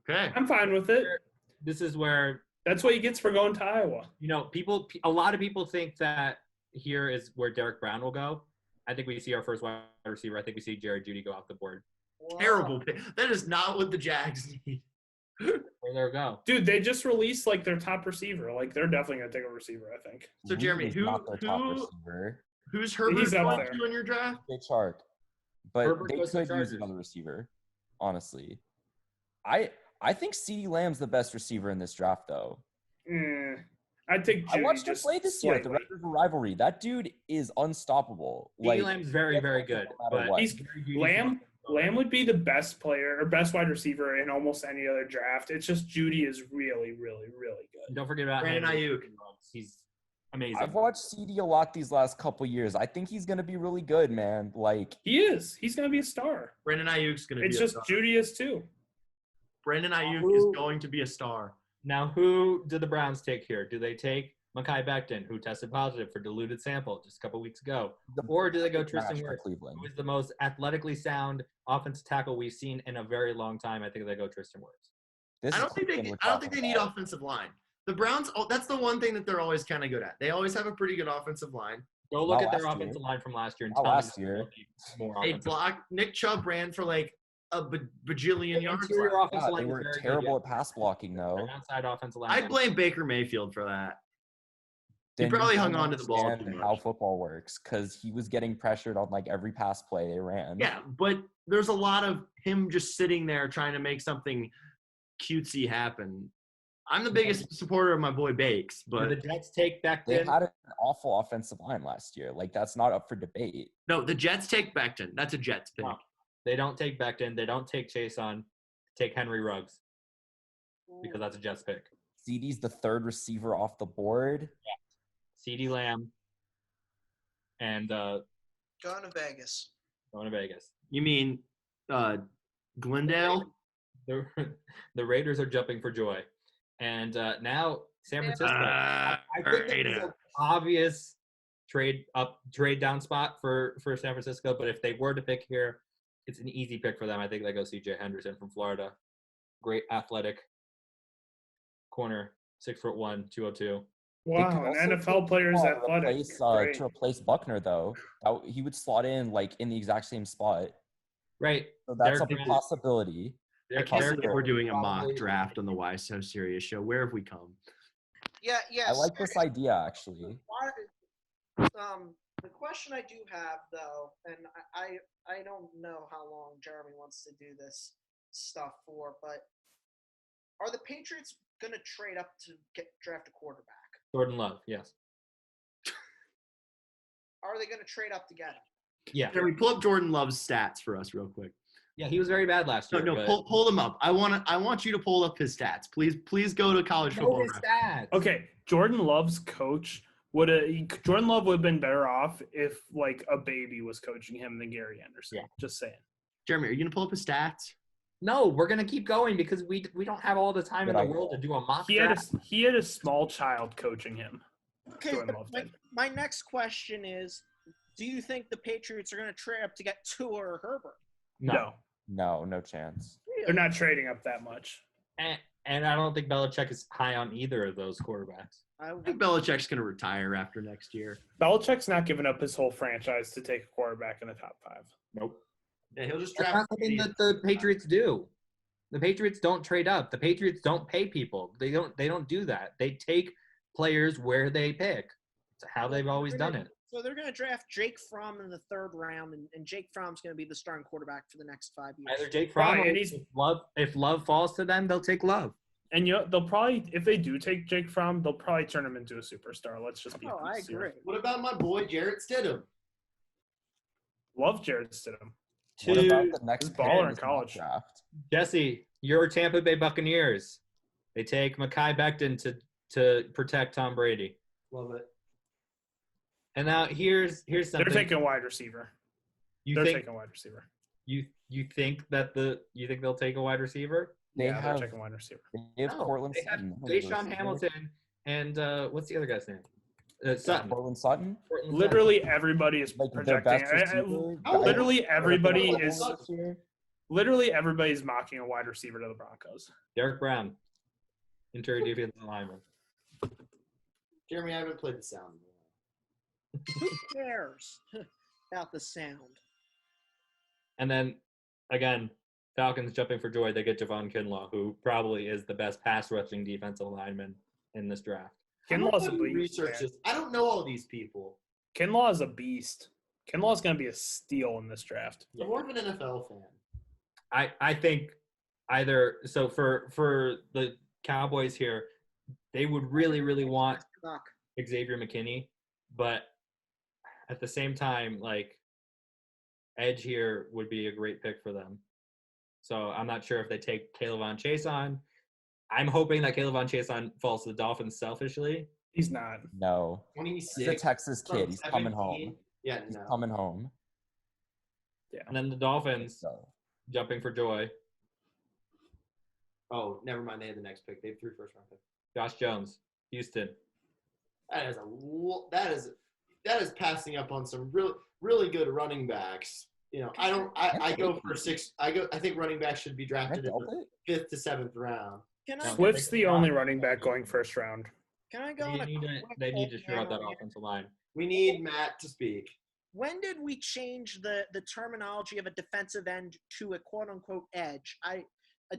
Speaker 2: Okay.
Speaker 4: I'm fine with it.
Speaker 3: This is where,
Speaker 4: That's what he gets for going to Iowa.
Speaker 3: a lot of people think that here is where Derek Brown will go. I think we see our first wide receiver. I think we see Jared Jeudy go off the board.
Speaker 2: Terrible pick. That is not what the Jags need.
Speaker 3: Where they'll go.
Speaker 4: Dude, they just released like their top receiver. Like they're definitely gonna take a receiver, I think.
Speaker 2: So, Jeremy,
Speaker 6: Reed is not their top receiver.
Speaker 2: Who's Herbert
Speaker 4: He's up
Speaker 2: going
Speaker 4: there.
Speaker 2: to in your draft?
Speaker 6: Big shark. But
Speaker 3: Herbert
Speaker 6: they
Speaker 3: goes to
Speaker 6: could use
Speaker 3: Chargers.
Speaker 6: another receiver, honestly. I think CeeDee Lamb's the best receiver in this draft, though.
Speaker 4: I'd take
Speaker 6: I
Speaker 4: Judy
Speaker 6: watched him
Speaker 4: just
Speaker 6: play this year at the
Speaker 4: slightly.
Speaker 6: Red River Rivalry. That dude is unstoppable.
Speaker 3: CeeDee Lamb's very, very good.
Speaker 6: no matter
Speaker 3: But
Speaker 6: what.
Speaker 4: He's Lamb would be the best player or best wide receiver in almost any other draft. It's just Judy is really, really, really good.
Speaker 3: Don't forget about
Speaker 2: Brandon
Speaker 3: Henry.
Speaker 2: Ayuk.
Speaker 3: He's amazing.
Speaker 6: I've watched CD a lot these last couple years. I think he's gonna be really good, man. Like,
Speaker 4: He is. He's gonna be a star.
Speaker 2: Brandon Ayuk's going to be
Speaker 4: It's
Speaker 2: a
Speaker 4: just
Speaker 2: star.
Speaker 4: Judy is too.
Speaker 2: Brandon Ayuk is going to be a star.
Speaker 3: Now, who do the Browns take here? Do they take Mekhi Becton, who tested positive for diluted sample just a couple weeks ago? Or do they go Tristan
Speaker 6: smash for
Speaker 3: Wirfs,
Speaker 6: Cleveland.
Speaker 3: who is the most athletically sound offensive tackle we've seen in a very long time? I think they go Tristan Wirfs.
Speaker 6: This
Speaker 2: I
Speaker 6: is
Speaker 2: don't think
Speaker 6: Cleveland
Speaker 2: they.
Speaker 6: we're
Speaker 2: I don't think
Speaker 6: talking
Speaker 2: they need
Speaker 6: about.
Speaker 2: offensive line. The Browns. Oh, that's the one thing that they're always kind of good at. They always have a pretty good offensive line.
Speaker 3: Go look
Speaker 6: Not
Speaker 3: at their
Speaker 6: last
Speaker 3: offensive line from last year and
Speaker 6: Not
Speaker 3: tell me
Speaker 6: last
Speaker 3: that
Speaker 6: year.
Speaker 3: they'll need more
Speaker 2: They
Speaker 3: offensive
Speaker 2: blocked. Nick Chubb ran for like a bajillion yards.
Speaker 3: Interior
Speaker 2: last-
Speaker 3: offensive
Speaker 6: Yeah,
Speaker 3: line
Speaker 6: they
Speaker 3: is
Speaker 6: were
Speaker 3: very good,
Speaker 6: terrible
Speaker 3: yeah.
Speaker 6: at pass blocking, though.
Speaker 3: Their outside offensive line.
Speaker 2: I blame Baker Mayfield for that.
Speaker 6: Then
Speaker 2: probably
Speaker 6: you
Speaker 2: hung
Speaker 6: don't
Speaker 2: on to the ball
Speaker 6: understand
Speaker 2: too
Speaker 6: how
Speaker 2: much.
Speaker 6: football works because he was getting pressured on like every pass play they ran.
Speaker 2: Yeah, but there's a lot of him just sitting there trying to make something cutesy happen. I'm the biggest supporter of my boy Bakes,
Speaker 3: Do
Speaker 2: but
Speaker 3: the Jets take back
Speaker 6: They
Speaker 3: then?
Speaker 6: had an awful offensive line last year. Like, that's not up for debate.
Speaker 2: no, the Jets take Becton. That's a Jets pick.
Speaker 3: No. They don't take Becton. They don't take Chason. Take Henry Ruggs because that's a Jets pick.
Speaker 6: CeeDee's the third receiver off the board.
Speaker 3: CeeDee Lamb and
Speaker 5: Going to Vegas.
Speaker 3: going to Vegas.
Speaker 2: You mean Glendale?
Speaker 3: The Raiders are jumping for joy. And now San Francisco. I think there's an obvious trade down spot for San Francisco, but if they were to pick here, it's an easy pick for them. I think they go CJ Henderson from Florida. Great athletic corner, 6'1", 202.
Speaker 4: Wow, an NFL player is athletic. Great.
Speaker 6: To replace Buckner, though, he would slot in like in the exact same spot.
Speaker 3: Right.
Speaker 6: So that's
Speaker 3: Derek
Speaker 6: a
Speaker 3: Brown.
Speaker 6: possibility.
Speaker 2: I can't
Speaker 3: Derek
Speaker 2: believe we're doing a mock
Speaker 3: probably-
Speaker 2: draft on the Why So Serious show. Where have we come?
Speaker 5: Yeah, yes.
Speaker 6: I like this idea, actually.
Speaker 5: The question I do have, though, and I don't know how long Jeremy wants to do this stuff for, but are the Patriots going to trade up to draft a quarterback?
Speaker 3: Jordan Love, yes.
Speaker 5: Are they going to trade up to get him?
Speaker 3: Yeah.
Speaker 2: Can we pull up Jordan Love's stats for us real quick?
Speaker 3: Yeah, he was very bad last year.
Speaker 2: No,
Speaker 3: but-
Speaker 2: pull them up. I want you to pull up his stats. Please go to college
Speaker 3: Know
Speaker 2: football.
Speaker 3: his
Speaker 2: Reference.
Speaker 3: stats.
Speaker 4: Okay, Jordan Love's coach Jordan Love would have been better off if like a baby was coaching him than Gary Anderson.
Speaker 3: Yeah.
Speaker 4: Just saying.
Speaker 2: Jeremy, are you gonna pull up his stats?
Speaker 3: No, we're gonna keep going because we don't have all the time in the world to do a mock draft.
Speaker 4: He had a small child coaching him.
Speaker 5: Okay,
Speaker 4: Jordan
Speaker 5: but
Speaker 4: Love did.
Speaker 5: my next question is, do you think the Patriots are going to trade up to get Tua or Herbert?
Speaker 4: No,
Speaker 6: No chance.
Speaker 4: they're not trading up that much.
Speaker 3: And I don't think Belichick is high on either of those quarterbacks.
Speaker 2: I think Belichick's gonna retire after next year.
Speaker 4: Belichick's not giving up his whole franchise to take a quarterback in the top 5.
Speaker 3: Nope.
Speaker 2: Yeah, he'll just
Speaker 3: That's
Speaker 2: draft.
Speaker 3: not something that the Patriots do. The Patriots don't trade up. The Patriots don't pay people. They don't do that. They take players where they pick. It's how they've always done it.
Speaker 5: So they're going to draft Jake Fromm in the 3rd round, and Jake Fromm's going to be the starting quarterback for the next 5 years.
Speaker 3: Either Jake Fromm
Speaker 4: Right,
Speaker 3: or
Speaker 4: and he's-
Speaker 3: if Love falls to them, they'll take Love.
Speaker 4: And they'll probably, if they do take Jake Fromm, they'll probably turn him into a superstar. Let's just be
Speaker 5: Oh, I
Speaker 4: sincere.
Speaker 5: agree.
Speaker 2: What about my boy Jarrett Stidham?
Speaker 4: Love Jared Stidham.
Speaker 6: What about the next
Speaker 4: He's
Speaker 6: pick
Speaker 4: baller in
Speaker 6: this mock
Speaker 4: college.
Speaker 6: draft?
Speaker 3: Jesse, your Tampa Bay Buccaneers. They take Mekhi Becton to protect Tom Brady.
Speaker 2: Love it.
Speaker 3: And now here's
Speaker 4: They're
Speaker 3: something.
Speaker 4: taking wide receiver.
Speaker 3: You
Speaker 4: They're
Speaker 3: think
Speaker 4: taking wide receiver.
Speaker 3: you think they'll take a wide receiver?
Speaker 6: They
Speaker 4: Yeah,
Speaker 6: have
Speaker 4: they're taking wide receiver.
Speaker 6: Dave Cortland
Speaker 3: they have
Speaker 6: Sutton.
Speaker 3: Deshaun Hamilton and what's the other guy's name? Sutton.
Speaker 6: Cortland Sutton.
Speaker 3: Portland
Speaker 4: Literally everybody is
Speaker 6: Like their best
Speaker 4: projecting.
Speaker 6: receiver.
Speaker 4: Literally everybody
Speaker 6: Like,
Speaker 4: is. Literally everybody's mocking a wide receiver to the Broncos.
Speaker 3: Sutton. Derek Brown, interior defensive lineman.
Speaker 2: Jeremy, I haven't played the sound.
Speaker 5: Who cares about the sound?
Speaker 3: And then again, Falcons jumping for joy. They get Javon Kinlaw, who probably is the best pass rushing defensive lineman in this draft.
Speaker 4: Kinlaw's a
Speaker 2: How do you
Speaker 4: beast.
Speaker 2: research
Speaker 4: man.
Speaker 2: this? I don't know all these people.
Speaker 4: Kinlaw is a beast. Kinlaw's going to be a steal in this draft.
Speaker 2: I'm more of an NFL fan.
Speaker 3: I think either so for the Cowboys here, they would really want
Speaker 5: Fuck.
Speaker 3: Xavier McKinney, but at the same time, like edge here would be a great pick for them. So I'm not sure if they take Caleb Von Chase on. I'm hoping that Caleb Von Chase on falls to the Dolphins selfishly.
Speaker 4: He's not.
Speaker 6: No.
Speaker 2: 26.
Speaker 6: He's a Texas
Speaker 2: from
Speaker 6: kid. He's coming
Speaker 2: 17.
Speaker 6: home.
Speaker 2: Yeah,
Speaker 6: He's
Speaker 2: no.
Speaker 6: coming home.
Speaker 3: And then the Dolphins
Speaker 6: So
Speaker 3: jumping for joy.
Speaker 2: Oh, never mind. They had the next pick. They have 3 first-round picks.
Speaker 3: Josh Jones, Houston.
Speaker 2: That is passing up on some really good running backs. You know, I go for 6. I think running backs should be
Speaker 6: I
Speaker 2: drafted in
Speaker 6: felt
Speaker 2: the
Speaker 6: it.
Speaker 2: 5th to 7th round.
Speaker 5: Can I,
Speaker 4: Swift's the only running back going first round.
Speaker 5: can I go on a
Speaker 3: They need to
Speaker 5: quick
Speaker 3: shore up that
Speaker 5: panel here?
Speaker 3: offensive line.
Speaker 2: We need Matt to speak.
Speaker 5: When did we change the terminology of a defensive end to a quote unquote edge?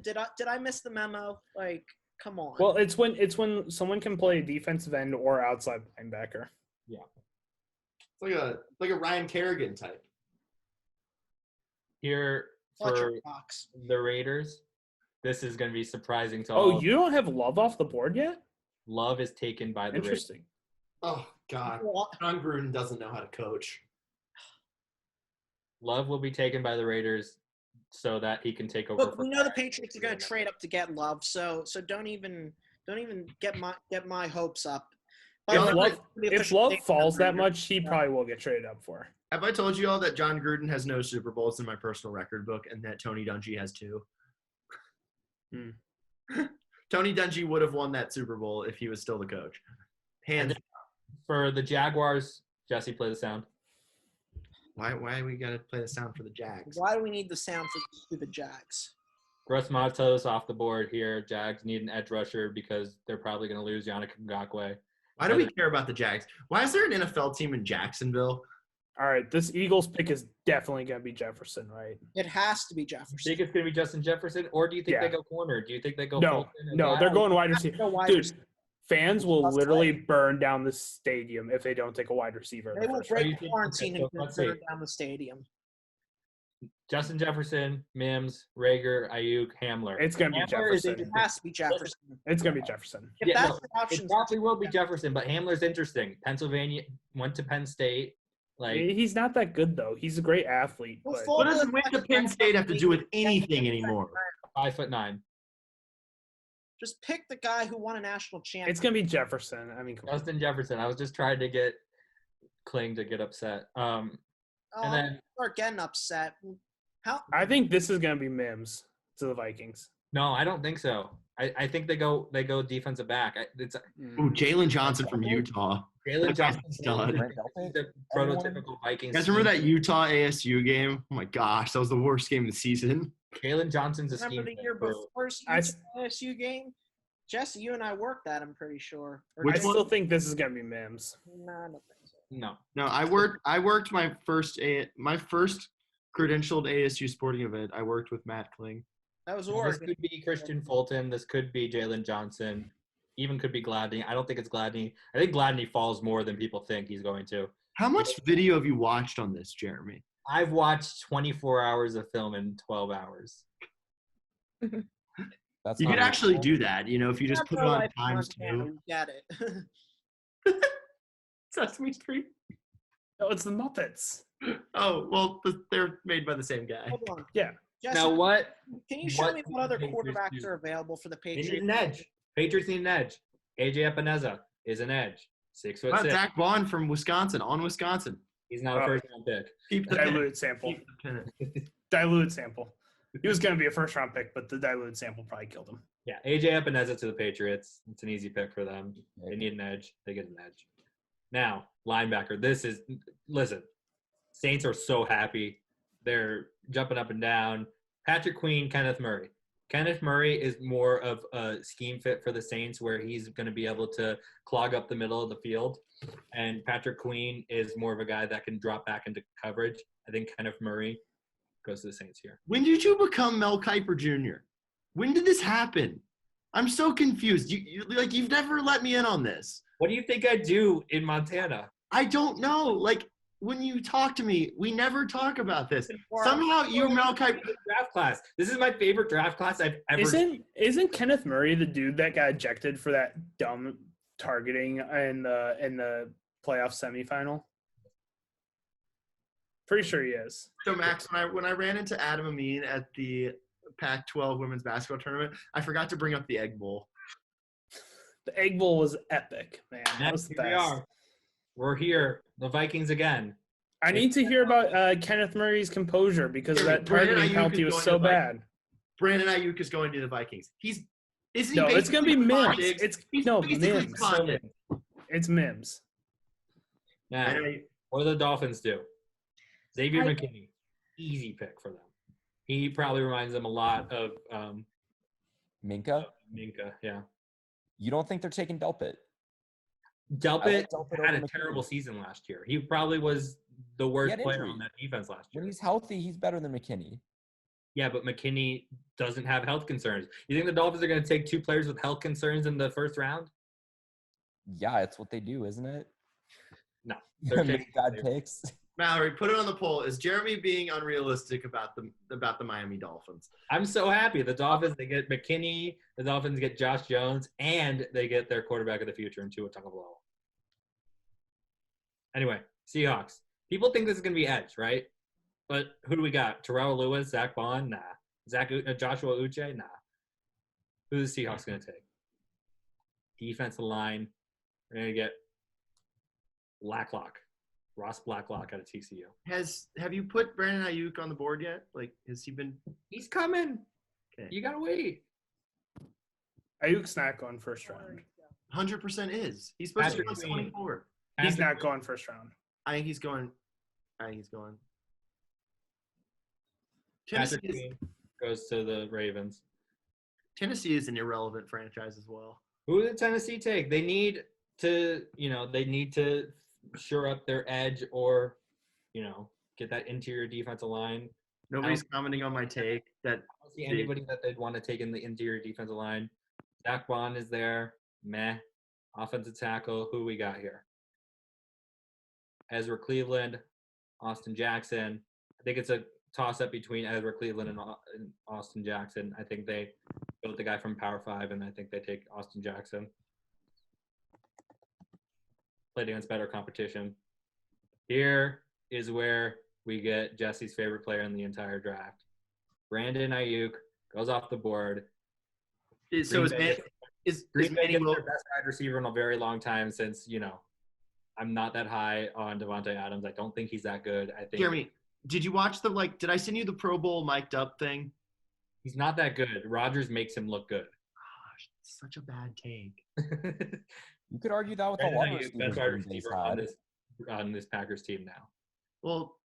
Speaker 5: Did I miss the memo? Like, come on.
Speaker 4: Well, it's when someone can play defensive end or outside linebacker.
Speaker 2: It's like a Ryan Kerrigan type.
Speaker 3: Here
Speaker 5: Fletcher
Speaker 3: for
Speaker 5: Cox.
Speaker 3: the Raiders, This is going to be surprising to all.
Speaker 4: Oh, you don't have Love off the board yet?
Speaker 3: Love is taken by the Raiders.
Speaker 4: Interesting.
Speaker 2: Oh God, John Gruden doesn't know how to coach.
Speaker 3: Love will be taken by the Raiders so that he can take over.
Speaker 5: Look, we know the Patriots are going to trade up to get Love, so don't even get my hopes up.
Speaker 4: If Love falls that much, he probably will get traded up for.
Speaker 2: Have I told you all that John Gruden has no Super Bowls in my personal record book, and that Tony Dungy has 2? Tony Dungy would have won that Super Bowl if he was still the coach. Hands.
Speaker 3: For the Jaguars, Jesse, play the sound.
Speaker 2: Why we gotta play the sound for the Jags?
Speaker 5: Why do we need the sound for the Jags?
Speaker 3: Gross Matos off the board here. Jags need an edge rusher because they're probably going to lose Yannick Ngakoue.
Speaker 2: Why do we care about the Jags? Why is there an NFL team in Jacksonville?
Speaker 4: All right, this Eagles pick is definitely going to be Jefferson, right?
Speaker 5: It has to be Jefferson.
Speaker 3: Do you think it's going to be Justin Jefferson, or do you think they go corner? Do you think they go
Speaker 4: No,
Speaker 3: Fulton and
Speaker 4: no,
Speaker 3: Dow?
Speaker 4: they're going wide receiver. Dude,
Speaker 5: receiver.
Speaker 4: fans will literally burn down the stadium if they don't take a wide receiver.
Speaker 5: They will break
Speaker 3: think-
Speaker 5: quarantine
Speaker 3: okay, so
Speaker 5: and
Speaker 3: let's
Speaker 5: burn
Speaker 3: see.
Speaker 5: down the stadium.
Speaker 3: Justin Jefferson, Mims, Rager, Ayuk, Hamler.
Speaker 4: It's going to be
Speaker 3: Hamler is
Speaker 4: Jefferson.
Speaker 5: It has to be Jefferson.
Speaker 4: It's going to be Jefferson.
Speaker 5: If
Speaker 3: Yeah,
Speaker 5: that's
Speaker 3: no,
Speaker 5: the option,
Speaker 3: It probably will be Jefferson, but Hamler's interesting. Pennsylvania went to Penn State. Like
Speaker 4: He's not that good, though. He's a great athlete.
Speaker 5: Well,
Speaker 4: But
Speaker 5: full-
Speaker 2: What does win to Penn State have to do with anything anymore?
Speaker 3: 5'9".
Speaker 5: just pick the guy who won a national championship.
Speaker 4: it's going to be Jefferson. I mean, come on.
Speaker 3: Justin Jefferson. I was just trying to get Kling to get upset. And then
Speaker 5: Start getting upset. How?
Speaker 4: I think this is going to be Mims to the Vikings.
Speaker 3: no, I don't think so. I think they go defensive back. It's
Speaker 2: Ooh, Jalen Johnson from Utah.
Speaker 3: Jalen
Speaker 2: That guy's
Speaker 3: Johnson.
Speaker 2: stud.
Speaker 3: He's the prototypical Vikings.
Speaker 2: You guys remember that Utah ASU game? Oh my gosh, that was the worst game of the season.
Speaker 3: Jalen Johnson's a
Speaker 5: Remember
Speaker 3: scheme.
Speaker 5: the year
Speaker 3: for-
Speaker 5: before ASU game? Jesse, you and I worked that. I'm pretty sure. Or
Speaker 2: Which
Speaker 4: I still think this is going to be Mims.
Speaker 5: Nah, I don't think so.
Speaker 3: No.
Speaker 2: No, I worked my first credentialed ASU sporting event. I worked with Matt Kling.
Speaker 5: That was
Speaker 3: This
Speaker 5: Oregon.
Speaker 3: could be Christian Fulton. This could be Jalen Johnson. Even could be Gladney. I don't think it's Gladney. I think Gladney falls more than people think he's going to.
Speaker 2: How much video have you watched on this, Jeremy?
Speaker 3: I've watched 24 hours of film in 12 hours.
Speaker 6: That's
Speaker 2: You
Speaker 6: not
Speaker 2: could actually do that, if you just
Speaker 5: That's
Speaker 2: put it
Speaker 5: all
Speaker 2: on
Speaker 5: I
Speaker 2: times
Speaker 5: want,
Speaker 2: 2.
Speaker 5: we Get it.
Speaker 2: Sesame Street.
Speaker 4: No, it's the Muppets.
Speaker 2: Oh, well, they're made by the same guy.
Speaker 5: Hold on.
Speaker 4: Yeah.
Speaker 5: Jesse,
Speaker 3: Now what?
Speaker 5: can you show
Speaker 3: what
Speaker 5: me what other
Speaker 3: do the Patriots
Speaker 5: quarterbacks
Speaker 3: do?
Speaker 5: are available for the
Speaker 3: They need
Speaker 5: Patriots?
Speaker 3: an edge. Patriots need an edge. AJ Epineza is an edge. 6'6".
Speaker 2: Zach Vaughn from Wisconsin, on Wisconsin.
Speaker 3: He's not a
Speaker 4: Oh.
Speaker 3: first round pick.
Speaker 2: Keep the pin.
Speaker 4: Diluted sample.
Speaker 2: Keep the pin.
Speaker 4: Diluted sample. He was going to be a first-round pick, but the diluted sample probably killed him.
Speaker 3: Yeah, AJ Epineza to the Patriots. It's an easy pick for them. They need an edge. They get an edge. Now, linebacker. Listen, Saints are so happy. They're jumping up and down. Patrick Queen, Kenneth Murray. Kenneth Murray is more of a scheme fit for the Saints where he's going to be able to clog up the middle of the field. And Patrick Queen is more of a guy that can drop back into coverage. I think Kenneth Murray goes to the Saints here.
Speaker 2: When did you become Mel Kiper Jr.? When did this happen? I'm so confused. You've never let me in on this.
Speaker 3: What do you think I do in Montana?
Speaker 2: I don't know. When you talk to me, we never talk about this. Somehow you're Mel Kiper.
Speaker 3: Draft class. This is my favorite draft class I've ever seen.
Speaker 4: Isn't Kenneth Murray the dude that got ejected for that dumb targeting in the playoff semifinal? Pretty sure he is.
Speaker 2: So Max, when I ran into Adam Amin at the Pac-12 women's basketball tournament, I forgot to bring up the Egg Bowl.
Speaker 4: The Egg Bowl was epic, man. That was the
Speaker 3: Here we
Speaker 4: best.
Speaker 3: are. We're here. The Vikings again.
Speaker 4: I need to hear about Kenneth Murray's composure because that
Speaker 2: Brandon
Speaker 4: targeting
Speaker 2: Ayuk
Speaker 4: penalty
Speaker 2: is
Speaker 4: was
Speaker 2: going
Speaker 4: so
Speaker 2: to the
Speaker 4: bad.
Speaker 2: Brandon Ayuk is going to the Vikings. Isn't he
Speaker 4: No, it's gonna be
Speaker 2: basically
Speaker 4: Mims.
Speaker 2: Stephon Diggs?
Speaker 4: It's
Speaker 2: He's
Speaker 4: no
Speaker 2: basically
Speaker 4: Mims.
Speaker 2: Stephon Diggs.
Speaker 4: It's Mims.
Speaker 3: Now,
Speaker 2: And
Speaker 3: what do the Dolphins do? Xavier
Speaker 7: I-
Speaker 3: McKinney. Easy pick for them. He probably reminds them a lot of
Speaker 6: Minka.
Speaker 3: Minka. Yeah.
Speaker 6: You don't think they're taking Delpit?
Speaker 3: Delpit
Speaker 6: Delpit
Speaker 3: had
Speaker 6: over
Speaker 3: a terrible
Speaker 6: McKinney.
Speaker 3: season last year. He probably was the worst
Speaker 6: had
Speaker 3: player
Speaker 6: injury.
Speaker 3: on that defense last year.
Speaker 6: When he's healthy, he's better than McKinney.
Speaker 3: Yeah, but McKinney doesn't have health concerns. You think the Dolphins are going to take 2 players with health concerns in the first round?
Speaker 6: Yeah, it's what they do, isn't it?
Speaker 3: No. They're
Speaker 6: Make
Speaker 3: chasing
Speaker 6: bad
Speaker 3: the
Speaker 6: takes.
Speaker 2: Mallory, put it on the poll. Is Jeremy being unrealistic about the Miami Dolphins?
Speaker 3: I'm so happy. The Dolphins, they get McKinney. The Dolphins get Josh Jones, and they get their quarterback of the future in Tua Tagovailoa. Anyway, Seahawks. People think this is going to be edge, right? But who do we got? Terrell Lewis, Zach Bond? Nah. Joshua Uche? Nah. Who's the Seahawks going to take? Defensive line. We're going to get Ross Blacklock out of TCU.
Speaker 2: Have you put Brandon Ayuk on the board yet? Like, has he been?
Speaker 3: He's coming.
Speaker 2: Okay.
Speaker 3: You got to wait.
Speaker 4: Ayuk's not going first round.
Speaker 2: 100% is. He's supposed to be
Speaker 3: Patrick
Speaker 2: 24.
Speaker 4: He's not going first round.
Speaker 2: I think he's going.
Speaker 3: Patrick Queen goes to the Ravens.
Speaker 2: Tennessee is an irrelevant franchise as well.
Speaker 3: Who did Tennessee take? They need to shore up their edge or, get that interior defensive line.
Speaker 2: Nobody's commenting on my take that
Speaker 3: I don't see anybody that they'd want to take in the interior defensive line. Zach Bond is there. Meh. Offensive tackle. Who we got here? Ezra Cleveland, Austin Jackson. I think it's a toss-up between Ezra Cleveland and Austin Jackson. I think they go with the guy from Power 5, and I think they take Austin Jackson. Played against better competition. Here is where we get Jesse's favorite player in the entire draft. Brandon Ayuk goes off the board.
Speaker 2: So is
Speaker 3: Green Bay
Speaker 2: Manny
Speaker 3: gets
Speaker 2: Will?
Speaker 3: their best wide receiver in a very long time since, I'm not that high on Devontae Adams. I don't think he's that good. I think
Speaker 2: Jeremy, did you watch did I send you the Pro Bowl mic'd up thing?
Speaker 3: he's not that good. Rodgers makes him look good.
Speaker 2: Gosh, such a bad take.
Speaker 6: You could argue that with a
Speaker 3: Brandon
Speaker 6: lot of
Speaker 3: Ayuk, best
Speaker 6: receivers
Speaker 3: wide
Speaker 6: Green Bay's
Speaker 3: receiver on this Packers team now.
Speaker 2: Well,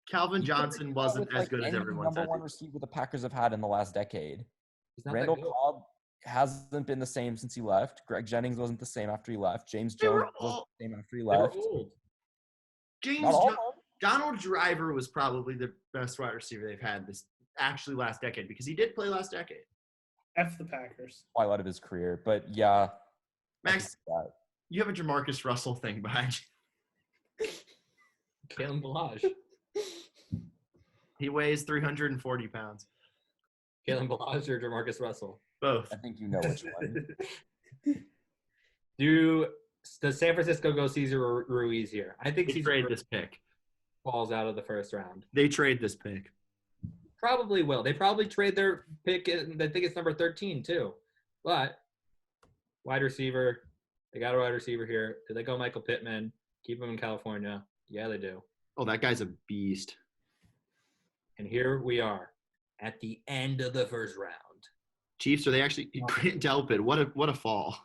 Speaker 2: Calvin Johnson wasn't as good as everyone
Speaker 6: number
Speaker 2: said.
Speaker 6: one receiver the Packers have had in the last decade.
Speaker 3: He's not
Speaker 6: Randall
Speaker 3: that good.
Speaker 6: Cobb hasn't been the same since he left. Greg Jennings wasn't the same after he left. James
Speaker 2: They were
Speaker 6: Jones wasn't
Speaker 2: all-
Speaker 6: the same after he
Speaker 3: They were
Speaker 6: left.
Speaker 3: old.
Speaker 2: James
Speaker 6: Not all
Speaker 2: Jo-
Speaker 6: of them.
Speaker 2: Donald Driver was probably the best wide receiver they've had this last decade because he did play last decade.
Speaker 4: F the Packers.
Speaker 6: Twilight of his career, but yeah. I
Speaker 2: Max,
Speaker 6: can see that.
Speaker 2: you have a Jamarcus Russell thing behind you.
Speaker 3: Kalen Balaj.
Speaker 2: He weighs 340 pounds.
Speaker 3: Kalen Balaj or Jamarcus Russell?
Speaker 2: Both.
Speaker 6: I think you know which one.
Speaker 3: Does San Francisco go Cesar Ruiz here? I think
Speaker 2: They
Speaker 3: Cesar
Speaker 2: trade
Speaker 3: Ruiz
Speaker 2: this pick.
Speaker 3: falls out of the first round.
Speaker 2: They trade this pick.
Speaker 3: Probably will. They probably trade their pick. I think it's number 13 too. But wide receiver, they got a wide receiver here. Do they go Michael Pittman? Keep him in California? Yeah, they do.
Speaker 2: Oh, that guy's a beast.
Speaker 3: And here we are at the end of the first round.
Speaker 2: Chiefs, are they actually Grant Delpit? What a fall.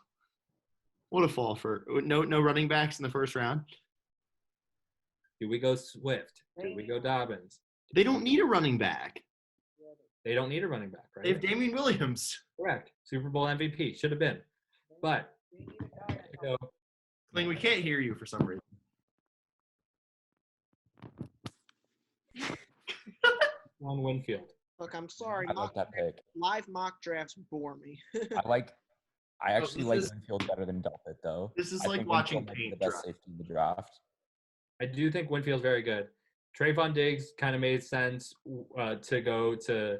Speaker 2: What a fall for no running backs in the first round.
Speaker 3: Do we go Swift? Do we go Dobbins?
Speaker 2: They don't need a running back.
Speaker 3: They don't need a running back, right?
Speaker 2: They have Damian Williams.
Speaker 3: Correct. Super Bowl MVP. Should have been. But go.
Speaker 2: I mean, we can't hear you for some reason.
Speaker 3: On Winfield.
Speaker 5: Look, I'm sorry.
Speaker 6: I like that pick.
Speaker 5: Live mock drafts bore me.
Speaker 6: I actually like
Speaker 2: is-
Speaker 6: Winfield better than Delpit, though.
Speaker 2: This is
Speaker 6: I
Speaker 2: like
Speaker 6: think
Speaker 2: watching
Speaker 6: Winfield might be
Speaker 2: paint
Speaker 6: the best
Speaker 2: dry.
Speaker 6: safety in the draft.
Speaker 3: I do think Winfield's very good. Trayvon Diggs kind of made sense to go to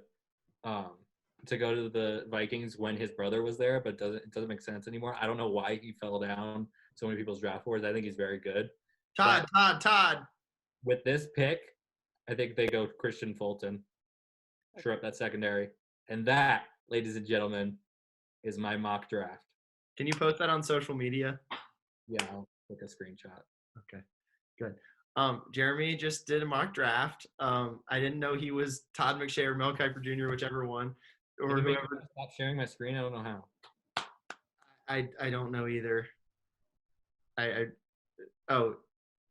Speaker 3: the Vikings when his brother was there, but it doesn't make sense anymore. I don't know why he fell down so many people's draft boards. I think he's very good.
Speaker 2: Todd.
Speaker 3: With this pick, I think they go Christian Fulton. Shore up that secondary. And that, ladies and gentlemen, is my mock draft.
Speaker 2: Can you post that on social media?
Speaker 3: Yeah, I'll take a screenshot.
Speaker 2: Okay, good. Jeremy just did a mock draft. I didn't know he was Todd McShay or Mel Kiper Jr., whichever one, or
Speaker 3: Anybody
Speaker 2: whoever.
Speaker 3: stop sharing my screen? I don't know how.
Speaker 2: I don't know either. Oh,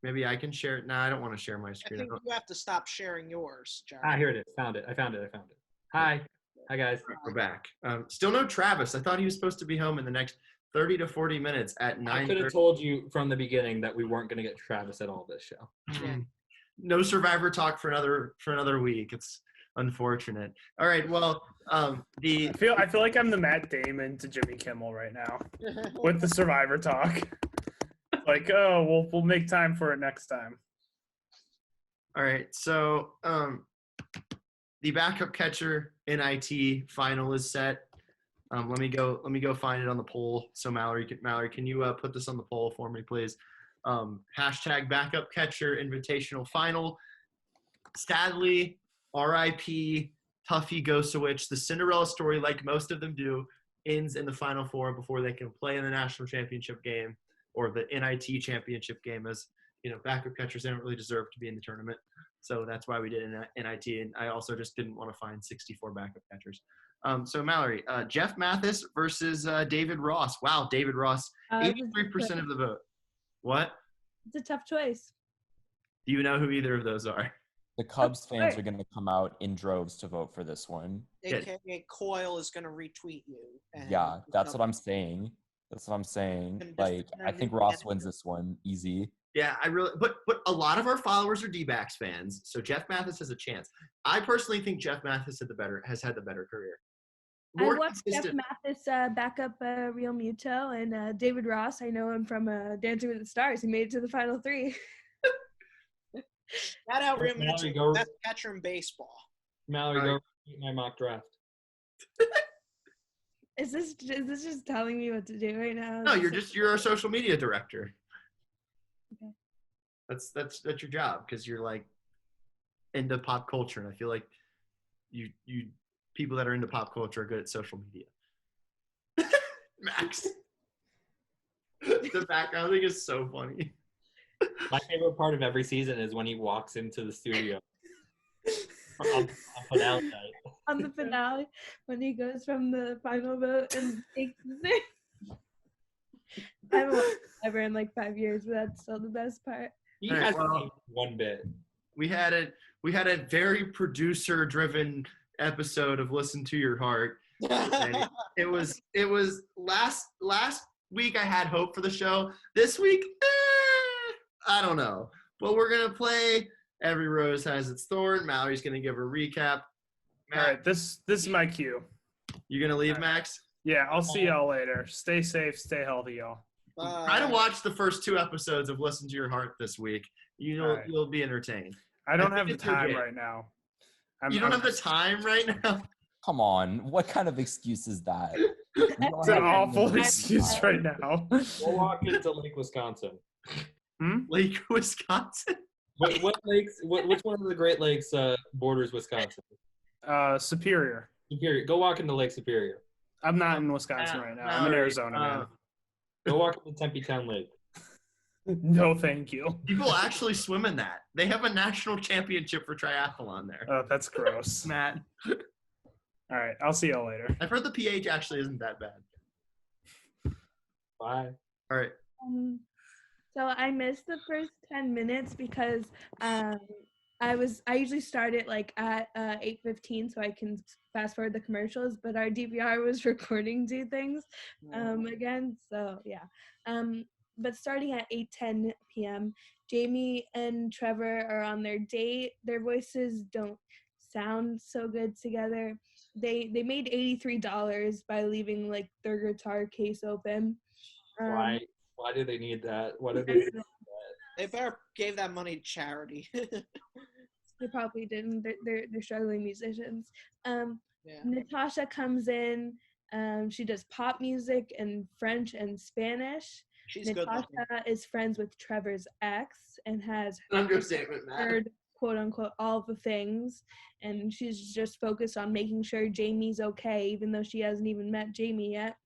Speaker 2: maybe I can share it. No, I don't want to share my
Speaker 5: I
Speaker 2: screen.
Speaker 5: think you have to stop sharing yours, Jeremy.
Speaker 3: Ah, here it is. Found it. I found it. Hi. Hi, guys.
Speaker 2: We're back. Still no Travis. I thought he was supposed to be home in the next 30 to 40 minutes at
Speaker 3: I could
Speaker 2: 9:30.
Speaker 3: have told you from the beginning that we weren't going to get Travis at all this show.
Speaker 2: No Survivor talk for another week. It's unfortunate. All right. Well,
Speaker 4: I feel like I'm the Matt Damon to Jimmy Kimmel right now with the Survivor talk. Like, oh, we'll make time for it next time.
Speaker 2: All right, so the backup catcher NIT final is set. Let me go find it on the poll. So Mallory, can you put this on the poll for me, please? Hashtag backup catcher invitational final. Sadly, RIP Tuffy Gosowich. The Cinderella story, like most of them do, ends in the Final Four before they can play in the national championship game or the NIT championship game. As you know, backup catchers, they don't really deserve to be in the tournament. So that's why we did NIT. And I also just didn't want to find 64 backup catchers. So Mallory, Jeff Mathis versus David Ross. Wow, David Ross, 83% of the vote. What?
Speaker 7: It's a tough choice.
Speaker 2: Do you know who either of those are?
Speaker 6: The Cubs fans are going to come out in droves to vote for this one.
Speaker 5: AKA Coyle is going to retweet you.
Speaker 6: Yeah, that's what I'm saying. Like, I think Ross wins this one easy.
Speaker 2: Yeah, but a lot of our followers are D-backs fans, so Jeff Mathis has a chance. I personally think Jeff Mathis has had the better career.
Speaker 7: I watched Jeff Mathis back up Real Muto, and David Ross, I know him from Dancing with the Stars. He made it to the Final Three.
Speaker 5: Shout out Real Muto, best catcher in baseball.
Speaker 3: Mallory, go eat my mock draft.
Speaker 7: Is this just telling me what to do right now?
Speaker 2: No, you're a social media director.
Speaker 7: Okay.
Speaker 2: That's your job because you're like into pop culture, and I feel like you people that are into pop culture are good at social media. Max, the background thing is so funny.
Speaker 3: My favorite part of every season is when he walks into the studio on finale night.
Speaker 7: On the finale, when he goes from the final vote and takes the thing. I haven't watched it ever in like 5 years, but that's still the best part.
Speaker 3: He
Speaker 2: All right,
Speaker 3: has
Speaker 2: well,
Speaker 3: one bit.
Speaker 2: We had a very producer-driven episode of Listen to Your Heart. And it was last week I had hope for the show. This week, I don't know. But we're gonna play Every Rose Has Its Thorn. Mallory's gonna give a recap.
Speaker 4: All right, this is my cue.
Speaker 2: You gonna leave, Max?
Speaker 4: Yeah, I'll see y'all later. Stay safe, stay healthy, y'all.
Speaker 2: Try to watch the first 2 episodes of Listen to Your Heart this week. You'll be entertained.
Speaker 4: I don't have the time right now.
Speaker 2: You don't have the time right now?
Speaker 6: Come on, what kind of excuse is that?
Speaker 4: It's an awful excuse right now.
Speaker 3: We'll walk into Lake Wisconsin.
Speaker 2: Lake Wisconsin?
Speaker 3: What lakes? Which one of the Great Lakes borders Wisconsin?
Speaker 4: Superior.
Speaker 3: Superior. Go walk into Lake Superior.
Speaker 4: I'm not in Wisconsin right now. I'm in Arizona, man.
Speaker 3: Go walk into Tempe Town Lake.
Speaker 4: No, thank you.
Speaker 2: People actually swim in that. They have a national championship for triathlon there.
Speaker 4: Oh, that's gross.
Speaker 2: Matt.
Speaker 4: All right, I'll see y'all later.
Speaker 2: I've heard the pH actually isn't that bad.
Speaker 3: Bye.
Speaker 2: All right.
Speaker 7: So I missed the first 10 minutes because I usually start it like at 8:15 so I can fast forward the commercials, but our DVR was recording 2 things again. So yeah. But starting at 8:10 p.m., Jamie and Trevor are on their date. Their voices don't sound so good together. They made $83 by leaving like their guitar case open.
Speaker 3: Why do they need that? What do they need that?
Speaker 5: They better gave that money to charity.
Speaker 7: They probably didn't. They're struggling musicians.
Speaker 5: Yeah.
Speaker 7: Natasha comes in. She does pop music in French and Spanish.
Speaker 5: She's
Speaker 7: Natasha
Speaker 5: good
Speaker 7: is friends with Trevor's ex and has
Speaker 2: Understatement, Matt.
Speaker 7: heard quote unquote all the things, and she's just focused on making sure Jamie's okay, even though she hasn't even met Jamie yet.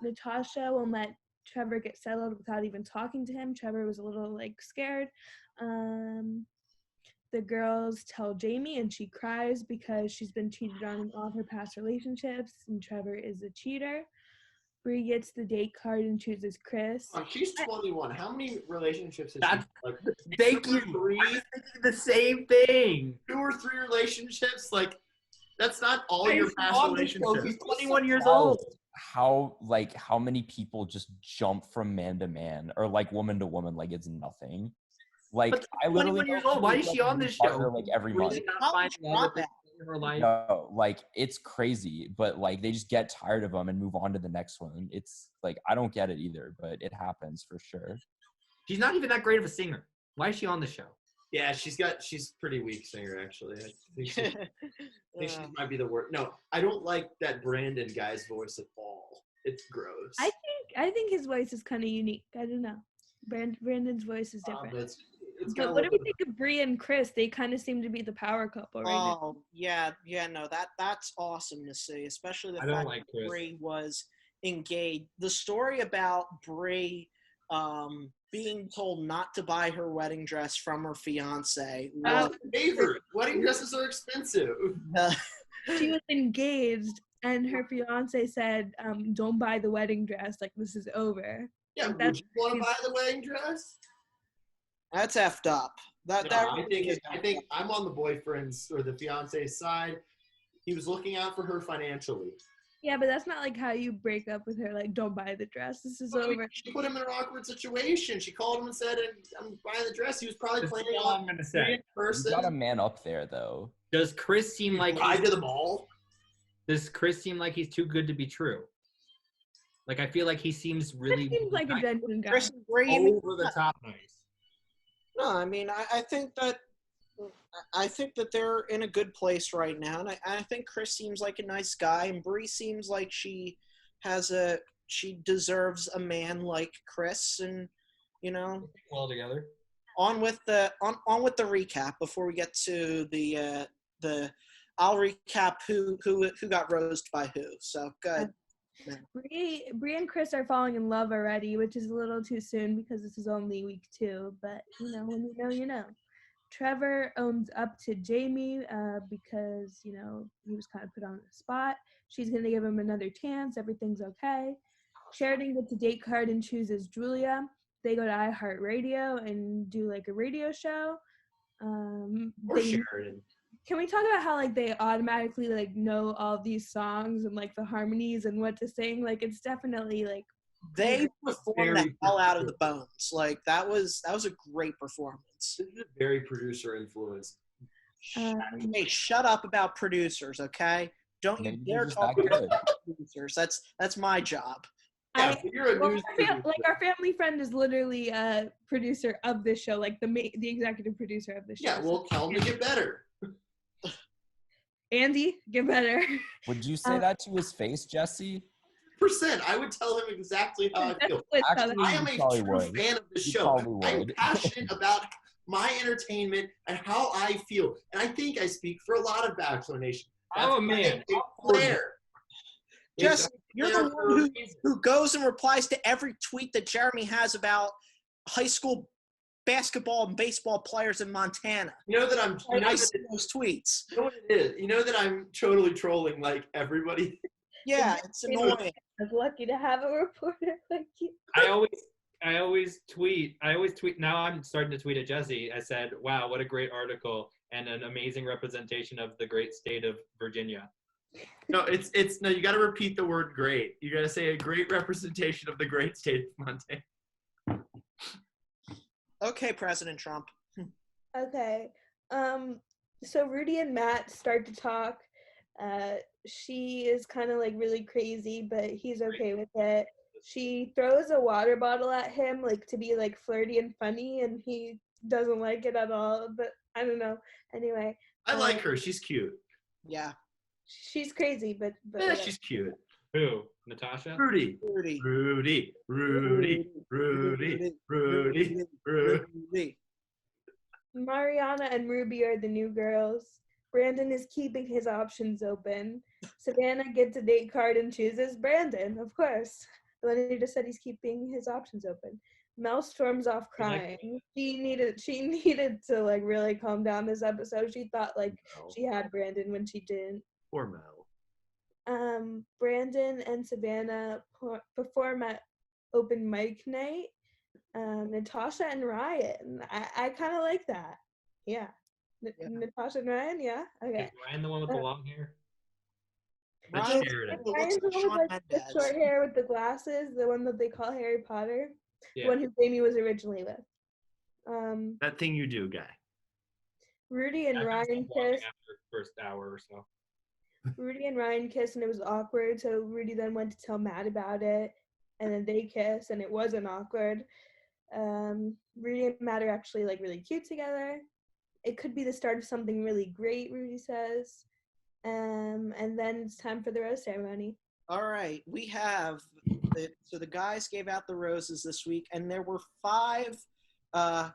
Speaker 7: Natasha won't let Trevor get settled without even talking to him. Trevor was a little like scared. The girls tell Jamie and she cries because she's been cheated on in all her past relationships and Trevor is a cheater. Bree gets the date card and chooses Chris.
Speaker 2: Oh, she's 21. How many relationships has she? Like,
Speaker 3: Thank you. I was thinking the same thing.
Speaker 2: 2 or 3 relationships? Like, that's not all your past relationships.
Speaker 3: He's 21 years old.
Speaker 6: How many people just jump from man to man or like woman to woman like it's nothing? Like,
Speaker 3: But
Speaker 6: I literally
Speaker 3: 21 years old. Why is she on this show?
Speaker 6: Like every month.
Speaker 3: in her life.
Speaker 6: No, like it's crazy, but like they just get tired of them and move on to the next one. It's like I don't get it either, but it happens for sure.
Speaker 3: She's not even that great of a singer. Why is she on the show?
Speaker 2: Yeah, she's pretty weak singer actually. I think she might be the worst. No, I don't like that Brandon guy's voice at all. It's gross.
Speaker 7: I think his voice is kind of unique. I don't know. Brandon's voice is different.
Speaker 2: But it's
Speaker 7: But what do we think of Bree and Chris? They kind of seem to be the power couple right now.
Speaker 5: Oh, yeah, no, that's awesome to see, especially the
Speaker 3: I don't
Speaker 5: fact
Speaker 3: like
Speaker 5: that
Speaker 3: Chris.
Speaker 5: Bree was engaged. The story about Bree being told not to buy her wedding dress from her fiance.
Speaker 2: Well, favorite. Wedding dresses are expensive.
Speaker 7: She was engaged, and her fiance said, "Don't buy the wedding dress. Like this is over."
Speaker 2: Yeah,
Speaker 7: Like,
Speaker 2: would you want to buy the wedding dress?
Speaker 5: That's effed up.
Speaker 2: No, I think I'm on the boyfriend's or the fiance's side. He was looking out for her financially.
Speaker 7: Yeah, but that's not like how you break up with her. Like, don't buy the dress. This is over.
Speaker 2: She put him in an awkward situation. She called him and said, "I'm buying the dress." He was probably
Speaker 3: This is
Speaker 2: planning
Speaker 3: all
Speaker 2: on
Speaker 3: I'm gonna say.
Speaker 6: You
Speaker 2: person.
Speaker 6: got a man up there though.
Speaker 3: Does Chris seem like
Speaker 2: Tied to the mall.
Speaker 3: Does Chris seem like he's too good to be true? Like I feel like he seems really
Speaker 7: He seems like a genuine guy.
Speaker 5: Chris and Bree, you mean?
Speaker 3: over the top nice.
Speaker 5: No, I mean, I think that they're in a good place right now, and I think Chris seems like a nice guy, and Bree seems like she deserves a man like Chris, and
Speaker 3: Well together.
Speaker 5: on with the recap before we get to the I'll recap who got roasted by who. So good.
Speaker 7: Bree and Chris are falling in love already, which is a little too soon because this is only week 2. But when you know, you know. Trevor owns up to Jamie because he was kind of put on the spot. She's gonna give him another chance. Everything's okay. Sheridan gets a date card and chooses Julia. They go to iHeartRadio and do like a radio show.
Speaker 2: Sheridan.
Speaker 7: Can we talk about how like they automatically like know all these songs and like the harmonies and what to sing? Like it's definitely like
Speaker 5: They performed the hell out of the bones. Like that was a great performance.
Speaker 2: This is a very producer influenced.
Speaker 5: Hey, shut up about producers, okay? Don't you
Speaker 6: Maybe
Speaker 5: dare
Speaker 6: he's just
Speaker 5: talk
Speaker 6: that
Speaker 5: about
Speaker 6: good.
Speaker 5: producers. That's my job.
Speaker 2: Yeah, but you're a news producer.
Speaker 7: like our family friend is literally a producer of this show, like the executive producer of the show.
Speaker 2: Yeah, well, tell him to get better.
Speaker 7: Andy, get better.
Speaker 6: Would you say that to his face, Jesse?
Speaker 2: I would tell him exactly how I feel.
Speaker 6: Actually,
Speaker 2: I am
Speaker 6: you
Speaker 2: a
Speaker 6: probably
Speaker 2: true
Speaker 6: would.
Speaker 2: fan of the
Speaker 6: You
Speaker 2: show.
Speaker 6: probably
Speaker 2: I'm
Speaker 6: would.
Speaker 2: passionate about my entertainment and how I feel. And I think I speak for a lot of Bachelor Nation.
Speaker 3: I'm a man.
Speaker 2: Flair.
Speaker 5: Jesse, you're the one who goes and replies to every tweet that Jeremy has about high school basketball and baseball players in Montana.
Speaker 2: You know that
Speaker 5: I see those tweets.
Speaker 2: You know what it is? You know that I'm totally trolling like everybody.
Speaker 5: Yeah, it's annoying.
Speaker 7: I was lucky to have a reporter like you.
Speaker 3: I always tweet. Now I'm starting to tweet at Jesse. I said, "Wow, what a great article and an amazing representation of the great state of Virginia."
Speaker 2: No, no. You got to repeat the word "great." You got to say a great representation of the great state of Montana.
Speaker 5: Okay, President Trump.
Speaker 7: Okay. So Rudy and Matt start to talk. She is kind of like really crazy, but he's okay with it. She throws a water bottle at him like to be like flirty and funny, and he doesn't like it at all. But I don't know. Anyway.
Speaker 2: I like her. She's cute.
Speaker 5: Yeah.
Speaker 7: She's crazy, but
Speaker 2: Yeah, she's cute.
Speaker 3: Who? Natasha?
Speaker 2: Rudy.
Speaker 7: Mariana and Ruby are the new girls. Brandon is keeping his options open. Savannah gets a date card and chooses Brandon, of course. The one who just said he's keeping his options open. Mel storms off crying. She needed to like really calm down this episode. She thought like she had Brandon when she didn't.
Speaker 2: Poor Mel.
Speaker 7: Brandon and Savannah perform at open mic night. Natasha and Ryan. I kind of like that. Yeah. Natasha and Ryan, yeah? Okay.
Speaker 3: Is Ryan the one with the long hair?
Speaker 2: That's Sheridan.
Speaker 7: Ryan's the one with like, the short hair with the glasses, the one that they call Harry Potter.
Speaker 3: Yeah.
Speaker 7: The one who Jamie was originally with.
Speaker 2: That thing you do, guy.
Speaker 7: Rudy and
Speaker 3: I
Speaker 7: Ryan
Speaker 3: stopped watching
Speaker 7: kissed.
Speaker 3: after the first hour or so.
Speaker 7: Rudy and Ryan kissed, and it was awkward. So Rudy then went to tell Matt about it, and then they kissed, and it wasn't awkward. Rudy and Matt are actually like really cute together. It could be the start of something really great, Rudy says. And then it's time for the rose ceremony.
Speaker 5: All right, we have so the guys gave out the roses this week, and there were 5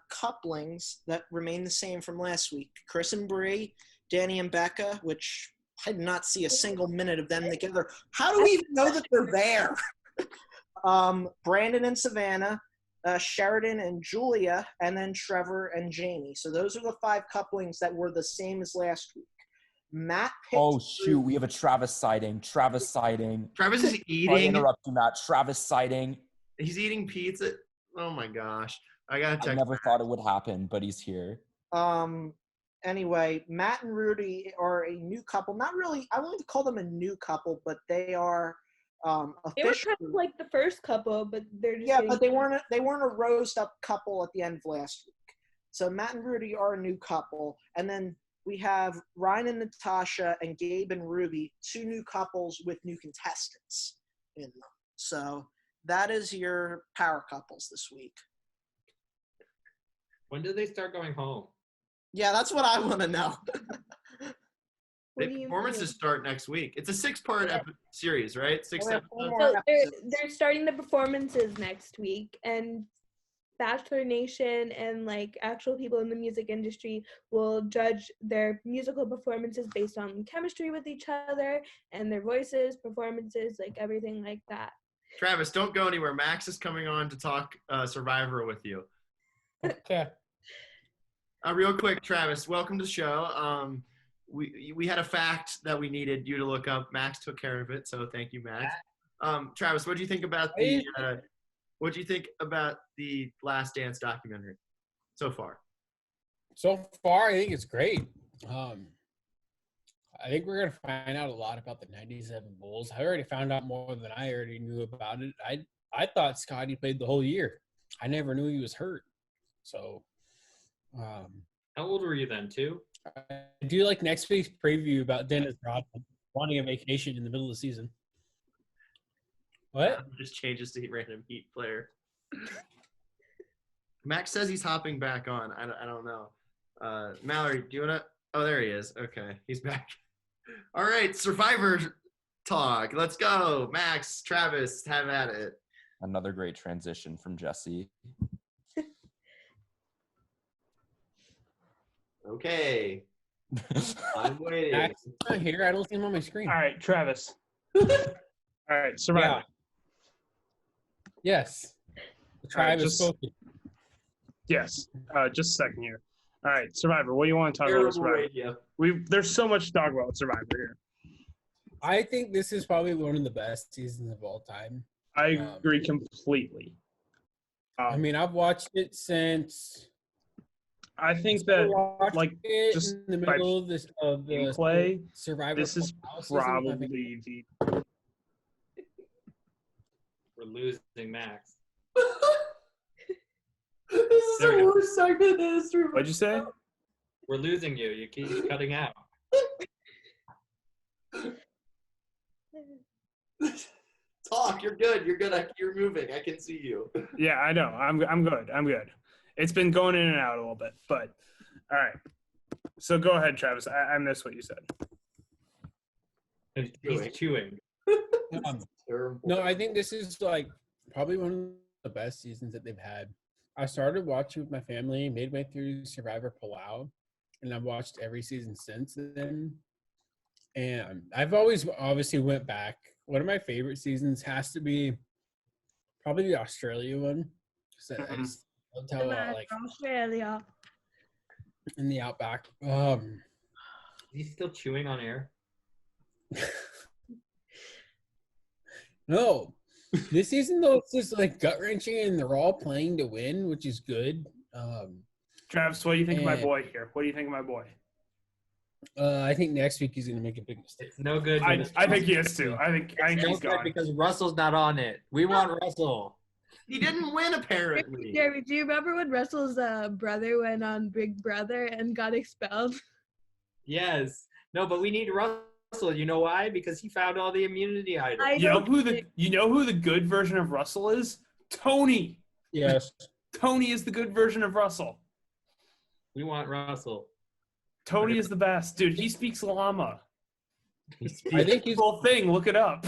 Speaker 5: couplings that remained the same from last week. Chris and Bree, Danny and Becca, which I did not see a single minute of them together. How do we even know that they're there? Brandon and Savannah, Sheridan and Julia, and then Trevor and Jamie. So those are the 5 couplings that were the same as last week. Matt picked.
Speaker 6: Oh shoot, we have a Travis sighting. Travis sighting.
Speaker 2: Travis is
Speaker 6: I
Speaker 2: eating.
Speaker 6: interrupt you, Matt. Travis sighting.
Speaker 2: He's eating pizza. Oh my gosh. I gotta check.
Speaker 6: I never thought it would happen, but he's here.
Speaker 5: Anyway, Matt and Rudy are a new couple. Not really. I wouldn't call them a new couple, but they are officially.
Speaker 7: They were kind of like the first couple, but they're just
Speaker 5: Yeah, but they weren't a rosed up couple at the end of last week. So Matt and Rudy are a new couple, and then we have Ryan and Natasha and Gabe and Ruby, 2 new couples with new contestants in them. So that is your power couples this week.
Speaker 3: When do they start going home?
Speaker 5: Yeah, that's what I want to know.
Speaker 7: What
Speaker 2: The
Speaker 7: do you
Speaker 2: performances
Speaker 7: mean?
Speaker 2: start next week. It's a 6-part series, right? 6
Speaker 5: We have
Speaker 2: episodes.
Speaker 5: 4
Speaker 7: So
Speaker 5: more
Speaker 7: they're,
Speaker 5: episodes.
Speaker 7: they're starting the performances next week, and Bachelor Nation and like actual people in the music industry will judge their musical performances based on chemistry with each other and their voices, performances, like everything like that.
Speaker 2: Travis, don't go anywhere. Max is coming on to talk Survivor with you.
Speaker 4: Okay.
Speaker 2: Real quick, Travis, welcome to the show. We had a fact that we needed you to look up. Max took care of it, so thank you, Max. Travis, what do you think about the Last Dance documentary so far?
Speaker 8: So far, I think it's great. I think we're gonna find out a lot about the '97 Bulls. I already found out more than I already knew about it. I thought Scotty played the whole year. I never knew he was hurt. So,
Speaker 3: How old were you then, too?
Speaker 8: I do like next week's preview about Dennis Rodman wanting a vacation in the middle of the season. What?
Speaker 2: Just changes to random Heat player. Max says he's hopping back on. I don't know. Mallory, do you want to? Oh, there he is. Okay, he's back. All right, Survivor talk. Let's go. Max, Travis, have at it.
Speaker 6: Another great transition from Jesse.
Speaker 2: Okay. I'm waiting.
Speaker 8: Max is not here. I don't see him on my screen.
Speaker 4: All right, Travis. All right, Survivor.
Speaker 8: Yeah. Yes. Travis
Speaker 4: just-
Speaker 8: spoken.
Speaker 4: Yes. Just a second here. All right, Survivor. What do you want to talk about?
Speaker 2: Terrible
Speaker 4: Survivor.
Speaker 2: radio.
Speaker 4: There's so much to talk about with Survivor here.
Speaker 8: I think this is probably one of the best seasons of all time.
Speaker 4: I agree completely.
Speaker 8: I mean, I've watched it since.
Speaker 4: I think that
Speaker 8: watched
Speaker 4: like,
Speaker 8: it
Speaker 4: just
Speaker 8: in the middle of the
Speaker 4: gameplay,
Speaker 8: Survivor.
Speaker 4: this is
Speaker 8: Fall season, I think.
Speaker 4: probably the
Speaker 3: We're losing Max.
Speaker 2: This is
Speaker 3: There we
Speaker 2: the
Speaker 3: go.
Speaker 2: worst segment in history.
Speaker 4: What'd you say?
Speaker 3: We're losing you. You keep cutting out.
Speaker 2: Talk. You're good. You're good. You're moving. I can see you.
Speaker 4: Yeah, I know. I'm good. I'm good. It's been going in and out a little bit, but all right. So go ahead, Travis. I missed what you said.
Speaker 3: He's chewing.
Speaker 2: Terrible.
Speaker 8: No, I think this is like probably one of the best seasons that they've had. I started watching with my family midway through Survivor Palau, and I've watched every season since then. And I've always obviously went back. One of my favorite seasons has to be probably the Australia one. So I just loved how like
Speaker 7: Australia.
Speaker 8: in the outback.
Speaker 3: Is he still chewing on air?
Speaker 8: No. This season though, it's just like gut wrenching and they're all playing to win, which is good.
Speaker 4: Travis, what do you think of my
Speaker 8: And-
Speaker 4: boy here? What do you think of my boy?
Speaker 8: I think next week he's gonna make a big mistake.
Speaker 3: It's no good.
Speaker 4: I think he is too. I think
Speaker 3: It's
Speaker 4: he's
Speaker 3: no good
Speaker 4: gone.
Speaker 3: because Russell's not on it. We want Russell.
Speaker 2: He didn't win, apparently.
Speaker 7: Jeremy, do you remember when Russell's brother went on Big Brother and got expelled?
Speaker 3: Yes. No, but we need Russell. You know why? Because he found all the immunity items.
Speaker 4: You know who the good version of Russell is? Tony.
Speaker 8: Yes.
Speaker 4: Tony is the good version of Russell.
Speaker 3: We want Russell.
Speaker 4: Tony is the best, dude. He speaks llama.
Speaker 8: I think he's
Speaker 4: Whole thing. Look it up.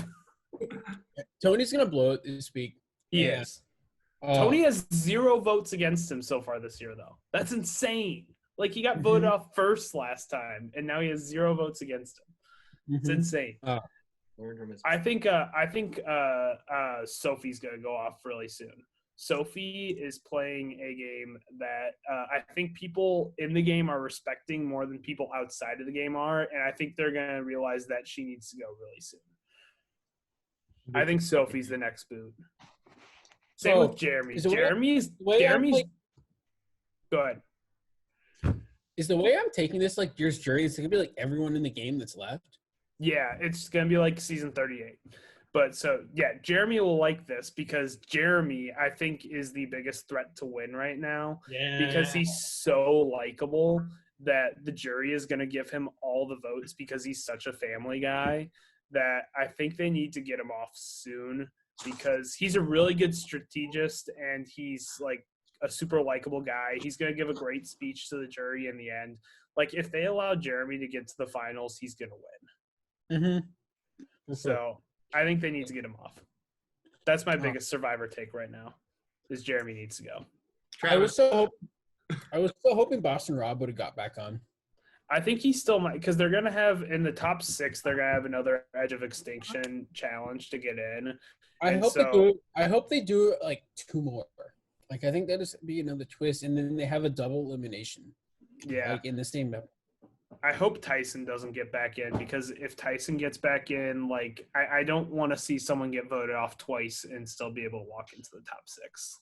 Speaker 8: Tony's gonna blow it this week.
Speaker 4: He
Speaker 8: Yeah.
Speaker 4: is. Tony has 0 votes against him so far this year, though. That's insane. Like, he got voted off first last time, and now he has 0 votes against him. It's insane. I think Sophie's gonna go off really soon. Sophie is playing a game that I think people in the game are respecting more than people outside of the game are, and I think they're gonna realize that she needs to go really soon. I think Sophie's the next boot. Same with Jeremy. Jeremy's. Go ahead.
Speaker 8: Is the way I'm taking this like yours jury? It's gonna be like everyone in the game that's left.
Speaker 4: Yeah, it's gonna be like season 38. But so yeah, Jeremy will like this because Jeremy, I think, is the biggest threat to win right now.
Speaker 3: Yeah.
Speaker 4: Because he's so likable that the jury is gonna give him all the votes because he's such a family guy that I think they need to get him off soon because he's a really good strategist and he's like a super likable guy. He's gonna give a great speech to the jury in the end. Like if they allow Jeremy to get to the finals, he's gonna win.
Speaker 8: Mm-hmm.
Speaker 4: So I think they need to get him off. That's my biggest Survivor take right now. Is Jeremy needs to go.
Speaker 8: I was so hoping Boston Rob would have got back on.
Speaker 4: I think he still might because they're gonna have in the top 6. They're gonna have another Edge of Extinction challenge to get in.
Speaker 8: I hope they do like 2 more. Like I think that is be another twist, and then they have a double elimination.
Speaker 4: Yeah,
Speaker 8: like in the same map.
Speaker 4: I hope Tyson doesn't get back in because if Tyson gets back in, like I don't want to see someone get voted off twice and still be able to walk into the top 6.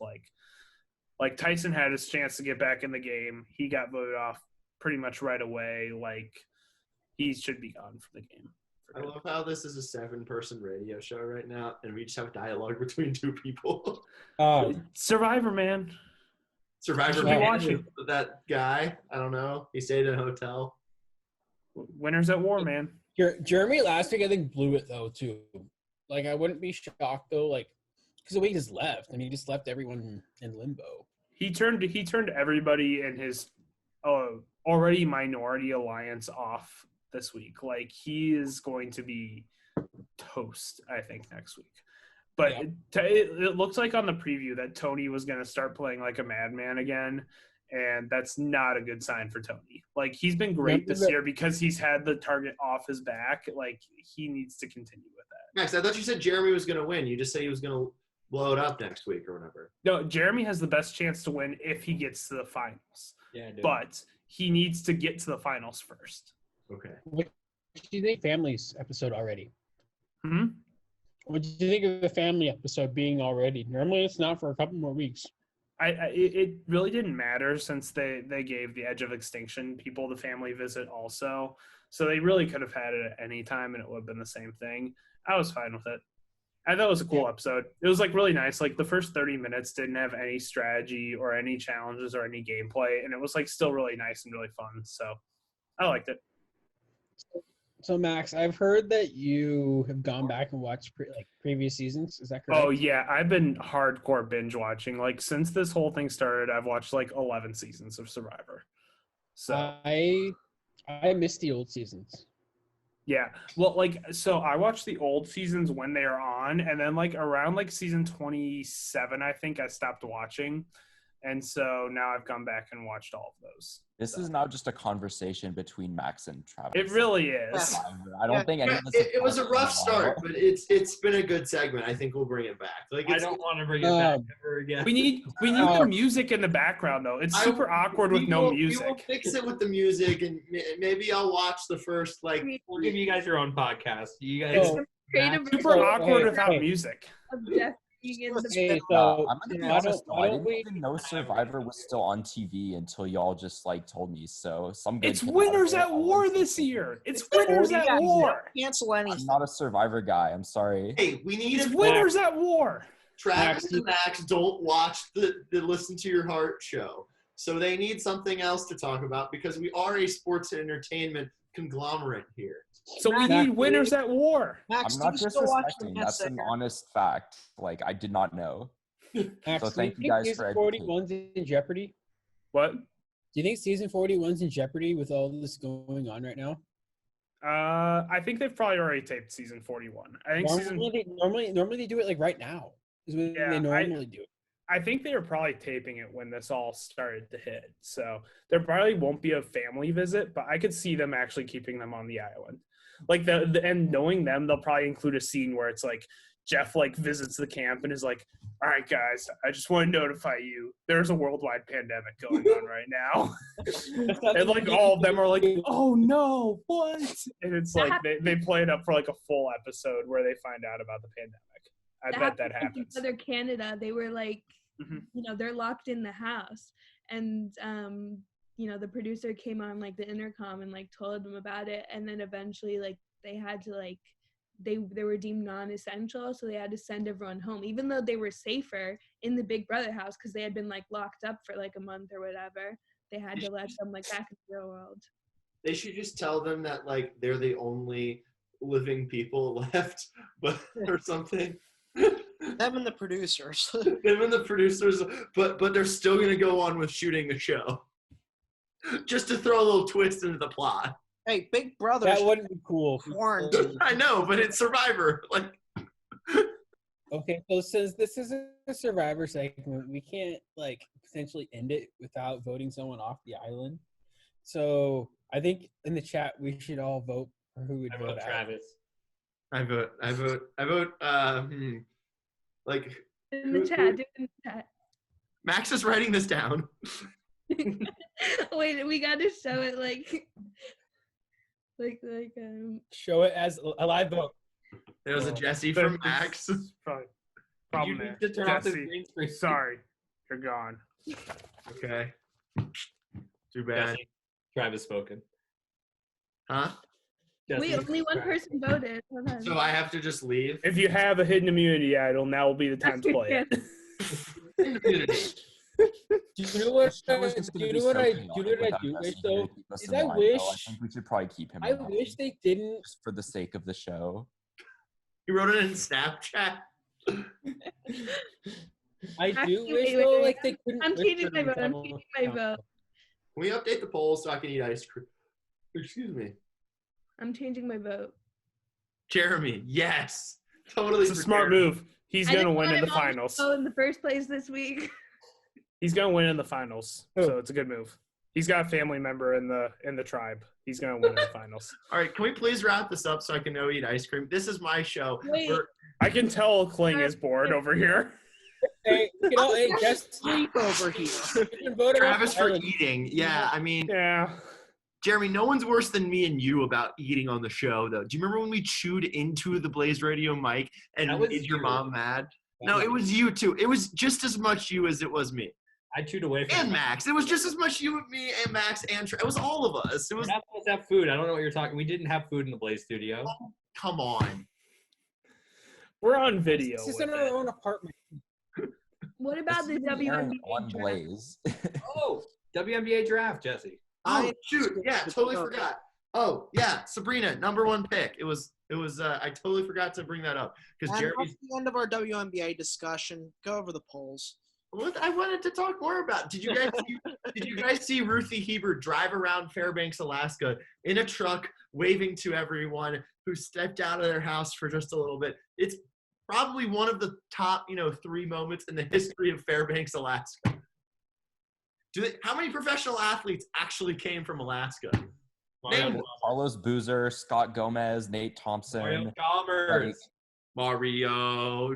Speaker 4: Like Tyson had his chance to get back in the game. He got voted off pretty much right away. Like he should be gone from the game.
Speaker 2: I love how this is a 7-person radio show right now, and we just have dialogue between 2 people.
Speaker 4: Survivor, man.
Speaker 2: Survivor.
Speaker 4: Be watching
Speaker 2: that guy. I don't know. He stayed in a hotel.
Speaker 4: Winners at war, man.
Speaker 8: Jeremy last week I think blew it though too. Like I wouldn't be shocked though, like because the way he just left. I mean, he just left everyone in limbo.
Speaker 4: He turned everybody in his already minority alliance off this week. Like he is going to be toast, I think, next week. But yeah. It looks like on the preview that Tony was going to start playing like a madman again, and that's not a good sign for Tony. Like he's been great this year because he's had the target off his back. Like he needs to continue with that.
Speaker 2: Max, I thought you said Jeremy was going to win. You just say he was going to blow it up next week or whatever.
Speaker 4: No, Jeremy has the best chance to win if he gets to the finals.
Speaker 3: Yeah,
Speaker 4: but he needs to get to the finals first.
Speaker 2: Okay.
Speaker 8: What do you think Family's episode already?
Speaker 4: Hmm?
Speaker 8: What do you think of the family episode being already? Normally it's not for a couple more weeks.
Speaker 4: It really didn't matter since they gave the Edge of Extinction people the family visit also. So they really could have had it at any time and it would have been the same thing. I was fine with it. I thought it was a cool episode. It was like really nice. Like the first 30 minutes didn't have any strategy or any challenges or any gameplay. And it was like still really nice and really fun. So I liked it.
Speaker 8: So Max, I've heard that you have gone back and watched previous seasons. Is that correct?
Speaker 4: Oh yeah, I've been hardcore binge watching. Like since this whole thing started, I've watched like 11 seasons of Survivor. So
Speaker 8: I missed the old seasons.
Speaker 4: Yeah, well, like so I watched the old seasons when they are on, and then like around like season 27, I think I stopped watching, and so now I've gone back and watched all of those.
Speaker 6: This is now just a conversation between Max and Travis.
Speaker 4: It really is.
Speaker 6: I don't think any of us.
Speaker 2: It was a rough start, but it's been a good segment. I think we'll bring it back. Like
Speaker 3: I don't want to bring it back ever again.
Speaker 4: We need the music in the background though. It's super awkward with no music.
Speaker 2: We will fix it with the music, and maybe I'll watch the first like.
Speaker 3: We'll give you guys your own podcast. You guys.
Speaker 4: Super awkward without music.
Speaker 6: I'm gonna be honest though, I didn't even know Survivor was still on TV until y'all just like told me so.
Speaker 4: It's Winners at War this year. It's Winners at War.
Speaker 5: Cancel anything.
Speaker 6: I'm not a Survivor guy. I'm sorry.
Speaker 2: Hey, we need
Speaker 4: It's Winners at War.
Speaker 2: Travis and Max don't watch the Listen to Your Heart show. So they need something else to talk about because we are a sports and entertainment conglomerate here.
Speaker 4: So we need winners at war.
Speaker 5: Max,
Speaker 6: I'm
Speaker 5: do
Speaker 6: not
Speaker 5: you still watch the
Speaker 6: disrespecting.
Speaker 5: Mets
Speaker 6: That's an
Speaker 5: there?
Speaker 6: honest fact. Like, I did not know.
Speaker 8: Max,
Speaker 6: So
Speaker 8: do
Speaker 6: thank you
Speaker 8: think
Speaker 6: guys
Speaker 8: season
Speaker 6: for
Speaker 8: 41's in jeopardy?
Speaker 4: What?
Speaker 8: Do you think season 41's in jeopardy with all this going on right now?
Speaker 4: I think they've probably already taped season 41. I think
Speaker 8: Normally they do it like right now. Is when
Speaker 4: Yeah,
Speaker 8: they normally do it.
Speaker 4: I think they were probably taping it when this all started to hit. So there probably won't be a family visit, but I could see them actually keeping them on the island. Like and knowing them, they'll probably include a scene where it's like Jeff like visits the camp and is like, "All right, guys, I just want to notify you, there's a worldwide pandemic going on right now." And like all of them are like, "Oh no, what?" And it's like they play it up for like a full episode where they find out about the pandemic. I bet that happens.
Speaker 7: Other Canada, they were like,
Speaker 4: Mhm.
Speaker 7: they're locked in the house, and the producer came on like the intercom and like told them about it, and then eventually like they had to like they were deemed non-essential, so they had to send everyone home, even though they were safer in the Big Brother house because they had been like locked up for like a month or whatever. They had to let them like back in the real world.
Speaker 2: They should just tell them that like they're the only living people left, but or something.
Speaker 5: Them and the producers.
Speaker 2: Them and the producers, but they're still gonna go on with shooting the show. Just to throw a little twist into the plot.
Speaker 5: Hey, Big Brother.
Speaker 8: That wouldn't be cool.
Speaker 5: Quarantine.
Speaker 2: I know, but it's Survivor. Like,
Speaker 8: Okay, so since this is a Survivor segment, we can't like potentially end it without voting someone off the island. So I think in the chat we should all vote for who would
Speaker 3: I
Speaker 8: vote
Speaker 3: vote
Speaker 8: out.
Speaker 3: Travis.
Speaker 2: I vote. Like
Speaker 7: In the chat, do it in the chat.
Speaker 2: Max is writing this down.
Speaker 7: Wait, we got to show it like
Speaker 8: Show it as a live vote.
Speaker 2: It was a
Speaker 4: Oh,
Speaker 2: Jesse
Speaker 4: there-
Speaker 2: from Max.
Speaker 4: it's Probably. Problem
Speaker 3: You
Speaker 4: there.
Speaker 3: need to turn off the
Speaker 4: Jesse,
Speaker 3: green screen.
Speaker 4: sorry, you're gone.
Speaker 2: Okay. Too bad.
Speaker 3: Jesse, Travis spoken.
Speaker 2: Huh?
Speaker 7: wait,
Speaker 3: Jesse,
Speaker 7: only one
Speaker 3: Travis.
Speaker 7: person voted. Hold on.
Speaker 2: So I have to just leave?
Speaker 4: If you have a hidden immunity idol, now will be the time to play it.
Speaker 2: Immunity.
Speaker 8: Do you know what?
Speaker 6: That was just gonna
Speaker 8: Do
Speaker 6: be
Speaker 8: you know what
Speaker 6: so
Speaker 8: I
Speaker 6: chaotic
Speaker 8: do?
Speaker 6: without
Speaker 8: Wish
Speaker 6: Jesse
Speaker 8: though.
Speaker 6: here to keep us
Speaker 8: Is
Speaker 6: in
Speaker 8: I
Speaker 6: line,
Speaker 8: wish.
Speaker 6: though. I think we should probably keep him.
Speaker 8: I
Speaker 6: in line,
Speaker 8: wish they didn't.
Speaker 6: just for the sake of the show.
Speaker 2: You wrote it in Snapchat.
Speaker 8: I
Speaker 7: Actually,
Speaker 8: do wish
Speaker 7: wait,
Speaker 8: though,
Speaker 7: wait.
Speaker 8: like they couldn't.
Speaker 7: I'm
Speaker 8: wish
Speaker 7: changing my
Speaker 8: them
Speaker 7: vote.
Speaker 8: to
Speaker 7: I'm
Speaker 8: have a
Speaker 7: changing my
Speaker 8: count.
Speaker 7: vote.
Speaker 2: Can we update the poll so I can eat ice cream? Excuse me.
Speaker 7: I'm changing my vote.
Speaker 2: Jeremy, yes. Totally.
Speaker 4: It's a
Speaker 2: for
Speaker 4: smart
Speaker 2: Jeremy.
Speaker 4: move. He's
Speaker 7: I
Speaker 4: gonna
Speaker 7: didn't
Speaker 4: win
Speaker 7: want
Speaker 4: in the
Speaker 7: him on
Speaker 4: finals.
Speaker 7: show in the first place this week.
Speaker 4: He's gonna win in the finals,
Speaker 8: Who?
Speaker 4: so it's a good move. He's got a family member in the tribe. He's gonna win in the finals.
Speaker 2: All right, can we please wrap this up so I can go eat ice cream? This is my show.
Speaker 7: Wait.
Speaker 2: We're-
Speaker 4: I can tell Kling is bored over here.
Speaker 8: Hey, hey,
Speaker 5: I'm
Speaker 8: just
Speaker 5: sleep over here.
Speaker 8: you can vote him off
Speaker 2: Travis
Speaker 8: the
Speaker 2: for
Speaker 8: island.
Speaker 2: eating. Yeah, I mean,
Speaker 4: Yeah.
Speaker 2: Jeremy, no one's worse than me and you about eating on the show, though. Do you remember when we chewed into the Blaze Radio mic and
Speaker 3: That was
Speaker 2: made your
Speaker 3: you.
Speaker 2: mom mad? No, it was you too. It was just as much you as it was me.
Speaker 3: I chewed away from
Speaker 2: And
Speaker 3: it.
Speaker 2: Max. It was just as much you and me and Max and it was all of us. It
Speaker 3: We're
Speaker 2: was,
Speaker 3: not supposed to have food. I don't know what you're talking. We didn't have food in the Blaze studio.
Speaker 2: come on.
Speaker 4: We're on video.
Speaker 8: This is
Speaker 4: with
Speaker 8: in our
Speaker 4: it.
Speaker 8: own apartment.
Speaker 7: What about the
Speaker 6: This is airing
Speaker 7: WNBA
Speaker 6: on
Speaker 7: draft?
Speaker 6: Blaze.
Speaker 3: Oh, WNBA draft, Jesse.
Speaker 2: Oh, shoot. Yeah, totally forgot. Oh, yeah, Sabrina, #1 pick. It was I totally forgot to bring that up because
Speaker 5: And
Speaker 2: Jeremy's
Speaker 5: that's the end of our WNBA discussion. Go over the polls.
Speaker 2: what I wanted to talk more about. Did you guys see Ruthie Hebert drive around Fairbanks, Alaska in a truck waving to everyone who stepped out of their house for just a little bit? It's probably one of the top, 3 moments in the history of Fairbanks, Alaska. How many professional athletes actually came from Alaska? Name one.
Speaker 6: Carlos Boozer, Scott Gomez, Nate Thompson.
Speaker 3: Mario Chalmers.
Speaker 2: Mario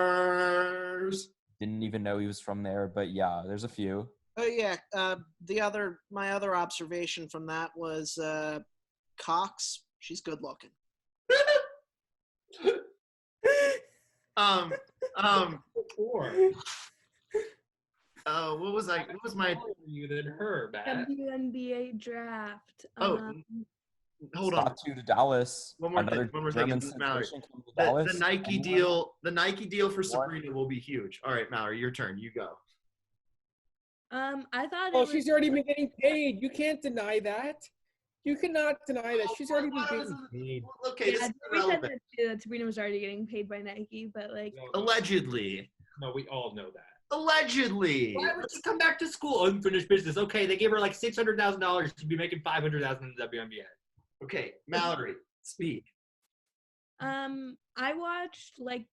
Speaker 2: Chalmers.
Speaker 6: Didn't even know he was from there, but yeah, there's a few.
Speaker 5: Oh yeah. My other observation from that was Cox. She's good looking.
Speaker 3: Four.
Speaker 2: What was my
Speaker 3: You than her, Matt.
Speaker 7: WNBA draft.
Speaker 2: Oh. hold on.
Speaker 6: Statue to Dallas.
Speaker 2: One more
Speaker 6: Another
Speaker 2: thing. One more
Speaker 6: German
Speaker 2: thing. Mallory.
Speaker 6: sensation coming to
Speaker 2: The
Speaker 6: Dallas.
Speaker 2: Nike
Speaker 6: Anyone?
Speaker 2: deal for Sabrina will be huge. All right, Mallory, your turn. You go.
Speaker 7: I thought
Speaker 8: Oh,
Speaker 7: it was
Speaker 8: she's already been getting paid. You can't deny that. You cannot deny that. She's already been getting paid.
Speaker 2: Okay, this
Speaker 7: yeah,
Speaker 2: is
Speaker 7: we said
Speaker 2: irrelevant.
Speaker 7: that too, that Sabrina was already getting paid by Nike, but like
Speaker 2: Allegedly.
Speaker 3: No, we all know that.
Speaker 2: Allegedly.
Speaker 3: Why would she come back to school? Unfinished business. Okay, they gave her like $600,000. She'd be making $500,000 in the WNBA.
Speaker 2: Okay, Mallory, speak.
Speaker 7: I watched like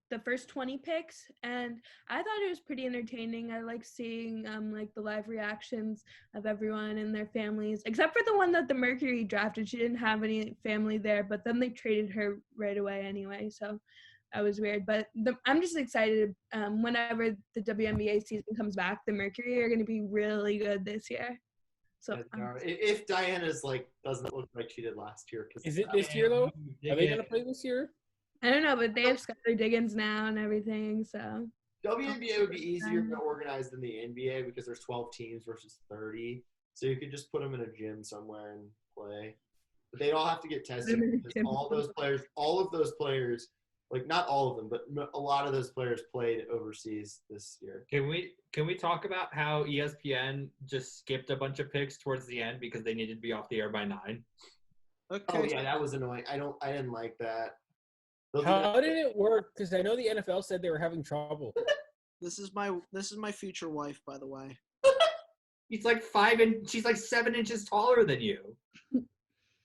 Speaker 7: the first 20 picks, and I thought it was pretty entertaining. I like seeing like the live reactions of everyone and their families, except for the one that the Mercury drafted. She didn't have any family there, but then they traded her right away anyway, so that was weird. But I'm just excited. Whenever the WNBA season comes back, the Mercury are going to be really good this year. So
Speaker 2: If Diana's doesn't look like she did last year,
Speaker 8: Is it this year though? Are they gonna play this year?
Speaker 7: I don't know, but they have Skylar Diggins now and everything, so.
Speaker 2: WNBA would be easier to organize than the NBA because there's 12 teams versus 30. So you could just put them in a gym somewhere and play. But they all have to get tested because all of those players, like not all of them, but a lot of those players played overseas this year.
Speaker 3: Can we talk about how ESPN just skipped a bunch of picks towards the end because they needed to be off the air by 9?
Speaker 5: Okay.
Speaker 2: Oh yeah, that was annoying. I didn't like that.
Speaker 8: How did it work? Because I know the NFL said they were having trouble.
Speaker 5: This is my future wife, by the way.
Speaker 3: He's like 5 and she's like 7 inches taller than you.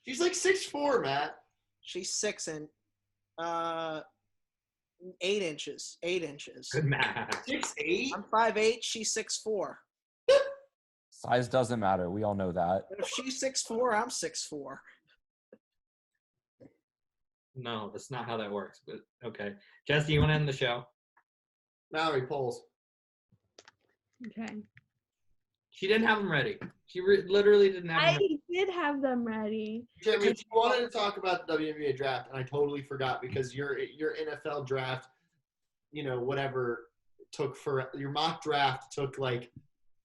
Speaker 2: She's like 6'4", Matt.
Speaker 5: She's 6 and 8 inches. 8 inches.
Speaker 3: Good math.
Speaker 2: 6'8"?
Speaker 5: I'm 5'8". She's 6'4".
Speaker 6: Size doesn't matter. We all know that.
Speaker 5: But if she's 6'4", I'm 6'4".
Speaker 3: No, that's not how that works. But okay, Jesse, you want to end the show?
Speaker 2: Mallory, polls.
Speaker 7: Okay.
Speaker 3: She didn't have them ready. She literally didn't have them
Speaker 7: I
Speaker 3: ready.
Speaker 7: did have them ready.
Speaker 2: Jeremy, you wanted to talk about the WNBA draft, and I totally forgot because your NFL draft, whatever, your mock draft took like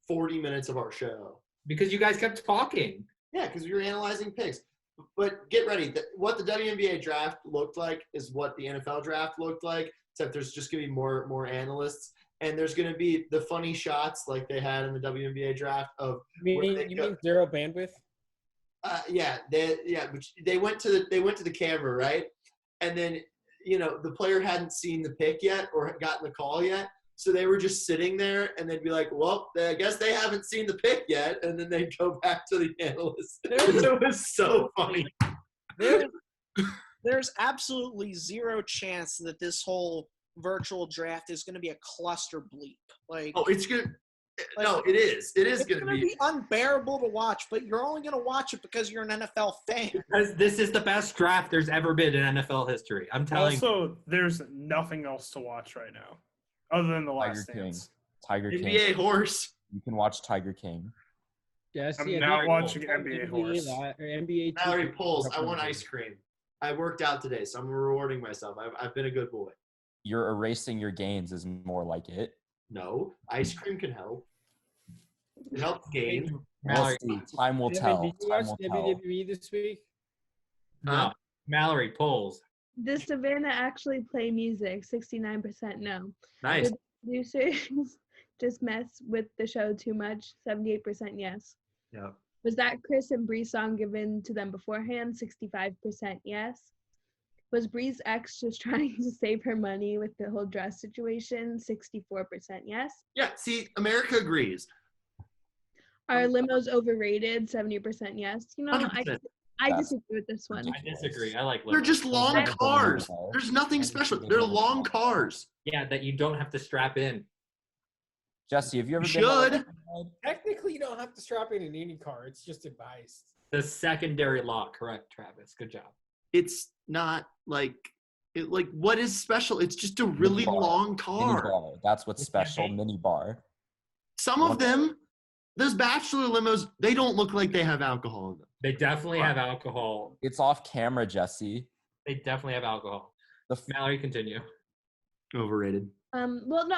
Speaker 2: 40 minutes of our show.
Speaker 3: Because you guys kept talking.
Speaker 2: Yeah, because we were analyzing picks. But get ready. What the WNBA draft looked like is what the NFL draft looked like, except there's just going to be more analysts. And there's going to be the funny shots like they had in the WNBA draft of
Speaker 8: You mean zero bandwidth?
Speaker 2: They went to the camera, right? And then the player hadn't seen the pick yet or gotten the call yet, so they were just sitting there, and they'd be like, "Well, I guess they haven't seen the pick yet," and then they'd go back to the analyst. It was so funny.
Speaker 5: There's absolutely zero chance that this whole virtual draft is going to be a cluster bleep.
Speaker 2: It's good. No, it is. It is
Speaker 5: It's
Speaker 2: going to be
Speaker 5: unbearable to watch, but you're only going to watch it because you're an NFL fan.
Speaker 3: Because this is the best draft there's ever been in NFL history. I'm telling you.
Speaker 4: Also, there's nothing else to watch right now, other than the Last Dance.
Speaker 6: Tiger King.
Speaker 2: NBA horse.
Speaker 6: You can watch Tiger King.
Speaker 8: Yes,
Speaker 4: I'm not watching NBA horse.
Speaker 8: NBA.
Speaker 2: Mallory polls. I want ice cream. I worked out today, so I'm rewarding myself. I've been a good boy.
Speaker 6: You're erasing your gains is more like it.
Speaker 2: No, ice cream can help. It helps gain.
Speaker 6: We'll see. Time will tell.
Speaker 8: Did you watch WWE this week?
Speaker 3: No. Mallory, polls.
Speaker 7: Does Savannah actually play music? 69% no.
Speaker 2: Nice.
Speaker 7: Did producers just mess with the show too much? 78% yes.
Speaker 2: Yeah.
Speaker 7: Was that Chris and Bree's song given to them beforehand? 65% yes. Was Bree's ex just trying to save her money with the whole dress situation? 64% yes.
Speaker 2: Yeah, see, America agrees.
Speaker 7: Are limos overrated? 70% yes.
Speaker 2: 100%.
Speaker 7: I disagree with this one.
Speaker 3: I disagree. I like
Speaker 2: They're just long cars. There's nothing special. They're long cars.
Speaker 3: Yeah, that you don't have to strap in.
Speaker 6: Jesse, have you ever
Speaker 2: Should.
Speaker 8: Technically, you don't have to strap in any car. It's just advised.
Speaker 3: The secondary lock, correct, Travis. Good job.
Speaker 2: It's not what is special? It's just a really long car.
Speaker 6: Mini-bar. That's what's special. Mini bar.
Speaker 2: Some of them, those bachelor limos, they don't look like they have alcohol in them.
Speaker 3: They definitely have alcohol.
Speaker 6: It's off camera, Jesse.
Speaker 3: They definitely have alcohol. Mallory, continue.
Speaker 2: Overrated.
Speaker 7: Well, no,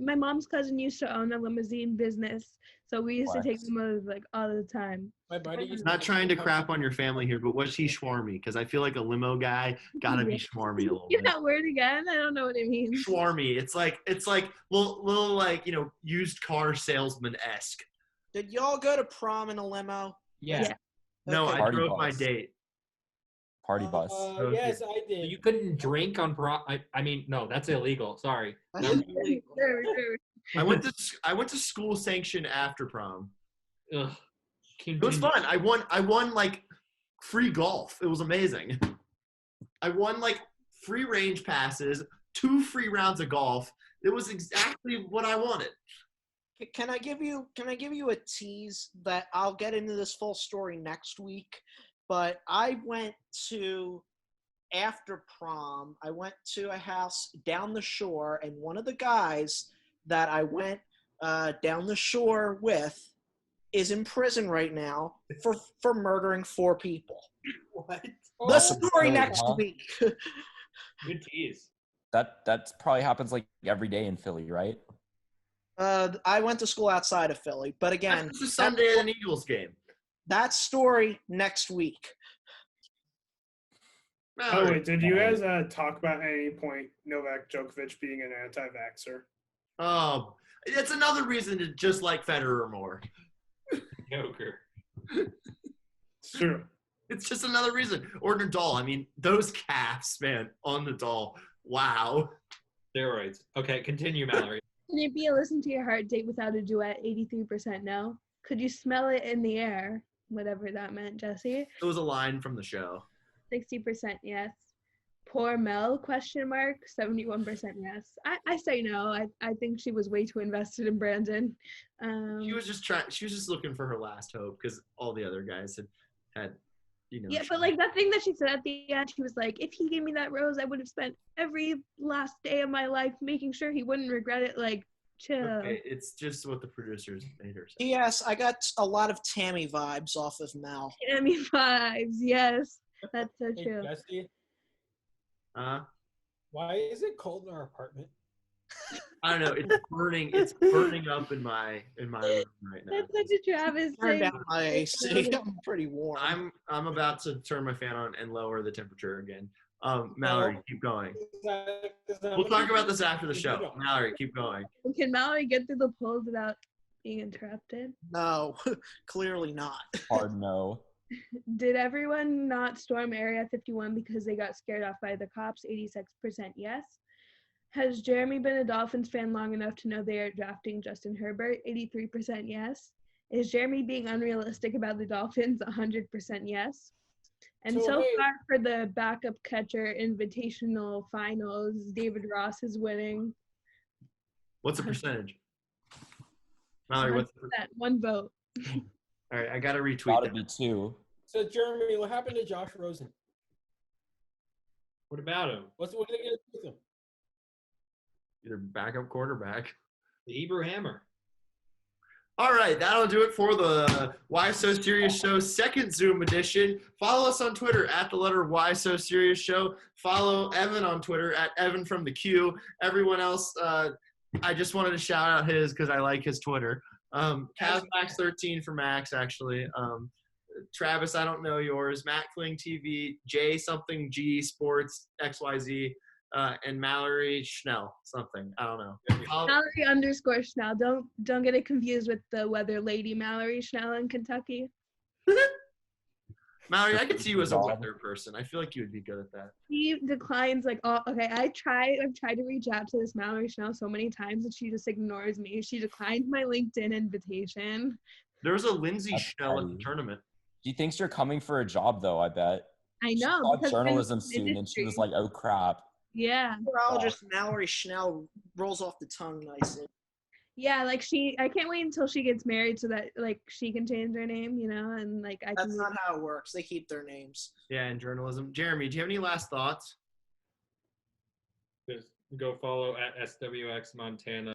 Speaker 7: my mom's cousin used to own a limousine business, so we used to take
Speaker 6: Flex.
Speaker 7: them like all the time.
Speaker 8: My buddy used
Speaker 2: Not trying to crap on your family here, but was he schwarmy? Because I feel like a limo guy gotta be schwarmy a little
Speaker 7: Get
Speaker 2: bit.
Speaker 7: that word again? I don't know what it means.
Speaker 2: Schwarmy. It's like little like used car salesman esque.
Speaker 5: Did y'all go to prom in a limo?
Speaker 3: Yeah.
Speaker 7: Yeah.
Speaker 2: No,
Speaker 5: Okay.
Speaker 2: I
Speaker 6: Party
Speaker 2: drove my
Speaker 6: bus.
Speaker 2: date.
Speaker 6: Party bus.
Speaker 8: Yes, I did.
Speaker 3: You couldn't drink on prom. I mean, no, that's illegal. Sorry.
Speaker 5: That's
Speaker 3: Never-
Speaker 5: illegal.
Speaker 2: I went to school sanction after prom.
Speaker 3: Ugh.
Speaker 2: It was fun. I won like free golf. It was amazing. I won like free range passes, 2 free rounds of golf. It was exactly what I wanted.
Speaker 5: Can I give you a tease that I'll get into this full story next week? But I went to, after prom, I went to a house down the shore, and one of the guys that I went down the shore with is in prison right now for murdering 4 people.
Speaker 3: What?
Speaker 5: The story
Speaker 6: really,
Speaker 5: next
Speaker 6: huh?
Speaker 5: week.
Speaker 3: Good tease.
Speaker 6: That probably happens like every day in Philly, right?
Speaker 5: I went to school outside of Philly, but again,
Speaker 2: It's a Sunday and an Eagles game.
Speaker 5: that story next week.
Speaker 4: Oh wait, did you guys talk about at any point Novak Djokovic being an anti-vaxxer?
Speaker 2: Oh, it's another reason to just like Federer more.
Speaker 3: Joker.
Speaker 4: It's true.
Speaker 2: It's just another reason. Or Nadal. I mean, those calves, man, on Nadal. Wow.
Speaker 3: Steroids. Okay, continue, Mallory.
Speaker 7: Can it be a listen to your heart date without a duet? 83% no. Could you smell it in the air? Whatever that meant, Jesse.
Speaker 2: It was a line from the show.
Speaker 7: 60% yes. Poor Mel, question mark, 71% yes. I say no. I think she was way too invested in Brandon.
Speaker 2: She was just looking for her last hope because all the other guys had
Speaker 7: Yeah, but like that thing that she said at the end, she was like, if he gave me that rose, I would have spent every last day of my life making sure he wouldn't regret it. Like, chill.
Speaker 2: Okay, it's just what the producers made her say.
Speaker 5: Yes, I got a lot of Tammy vibes off of Mal.
Speaker 7: Tammy vibes, yes. That's so
Speaker 8: Hey,
Speaker 7: true.
Speaker 8: Jesse,
Speaker 3: Why is it cold in our apartment?
Speaker 2: I don't know. It's burning. It's burning up in my room right now.
Speaker 7: That's such a Travis
Speaker 5: Turn
Speaker 7: thing.
Speaker 5: down my AC. I'm pretty warm.
Speaker 2: I'm about to turn my fan on and lower the temperature again. Mallory, keep going. We'll talk about this after the show. Mallory, keep going.
Speaker 7: Can Mallory get through the polls without being interrupted?
Speaker 5: No, clearly not.
Speaker 6: Hard no.
Speaker 7: Did everyone not storm Area 51 because they got scared off by the cops? 86% yes. Has Jeremy been a Dolphins fan long enough to know they are drafting Justin Herbert? 83% yes. Is Jeremy being unrealistic about the Dolphins? 100% yes. And so far for the backup catcher invitational finals, David Ross is winning.
Speaker 2: What's the percentage? Mallory, what's the
Speaker 7: 1 vote.
Speaker 2: All right, I got to retweet
Speaker 6: Gotta
Speaker 2: that.
Speaker 6: be 2.
Speaker 8: So, Jeremy, what happened to Josh Rosen?
Speaker 3: What about him?
Speaker 8: What are they going to do with him?
Speaker 2: Either backup quarterback.
Speaker 3: The Hebrew Hammer.
Speaker 2: All right, that'll do it for the Why So Serious Show second Zoom edition. Follow us on Twitter at the letter Why So Serious Show. Follow Evan on Twitter at Evan from the Q. Everyone else, I just wanted to shout out his because I like his Twitter. CavMax13 for Max, actually. Travis, I don't know yours. Matt Fling TV, J something G Sports XYZ. And Mallory Schnell, something. I don't know.
Speaker 7: Mallory _Schnell. Don't get it confused with the weather lady Mallory Schnell in Kentucky.
Speaker 2: Mallory, I could see you as a weather person. I feel like you would be good at that.
Speaker 7: She declines okay. I've tried to reach out to this Mallory Schnell so many times and she just ignores me. She declined my LinkedIn invitation.
Speaker 2: There was a Lindsay
Speaker 6: That's
Speaker 2: Schnell at the
Speaker 6: funny.
Speaker 2: tournament.
Speaker 6: She thinks you're coming for a job, though, I bet.
Speaker 7: I
Speaker 6: She
Speaker 7: know.
Speaker 6: saw
Speaker 7: because
Speaker 6: journalism
Speaker 7: I'm in
Speaker 6: student, and she was
Speaker 7: industry.
Speaker 6: like, oh, crap.
Speaker 7: Yeah.
Speaker 5: Meteorologist Mallory Schnell rolls off the tongue nicely.
Speaker 7: Yeah, like I can't wait until she gets married so that like she can change her name, and like I
Speaker 5: That's
Speaker 7: can.
Speaker 5: not how it works. They keep their names.
Speaker 2: Yeah, in journalism. Jeremy, do you have any last thoughts?
Speaker 3: Just go follow at SWX Montana.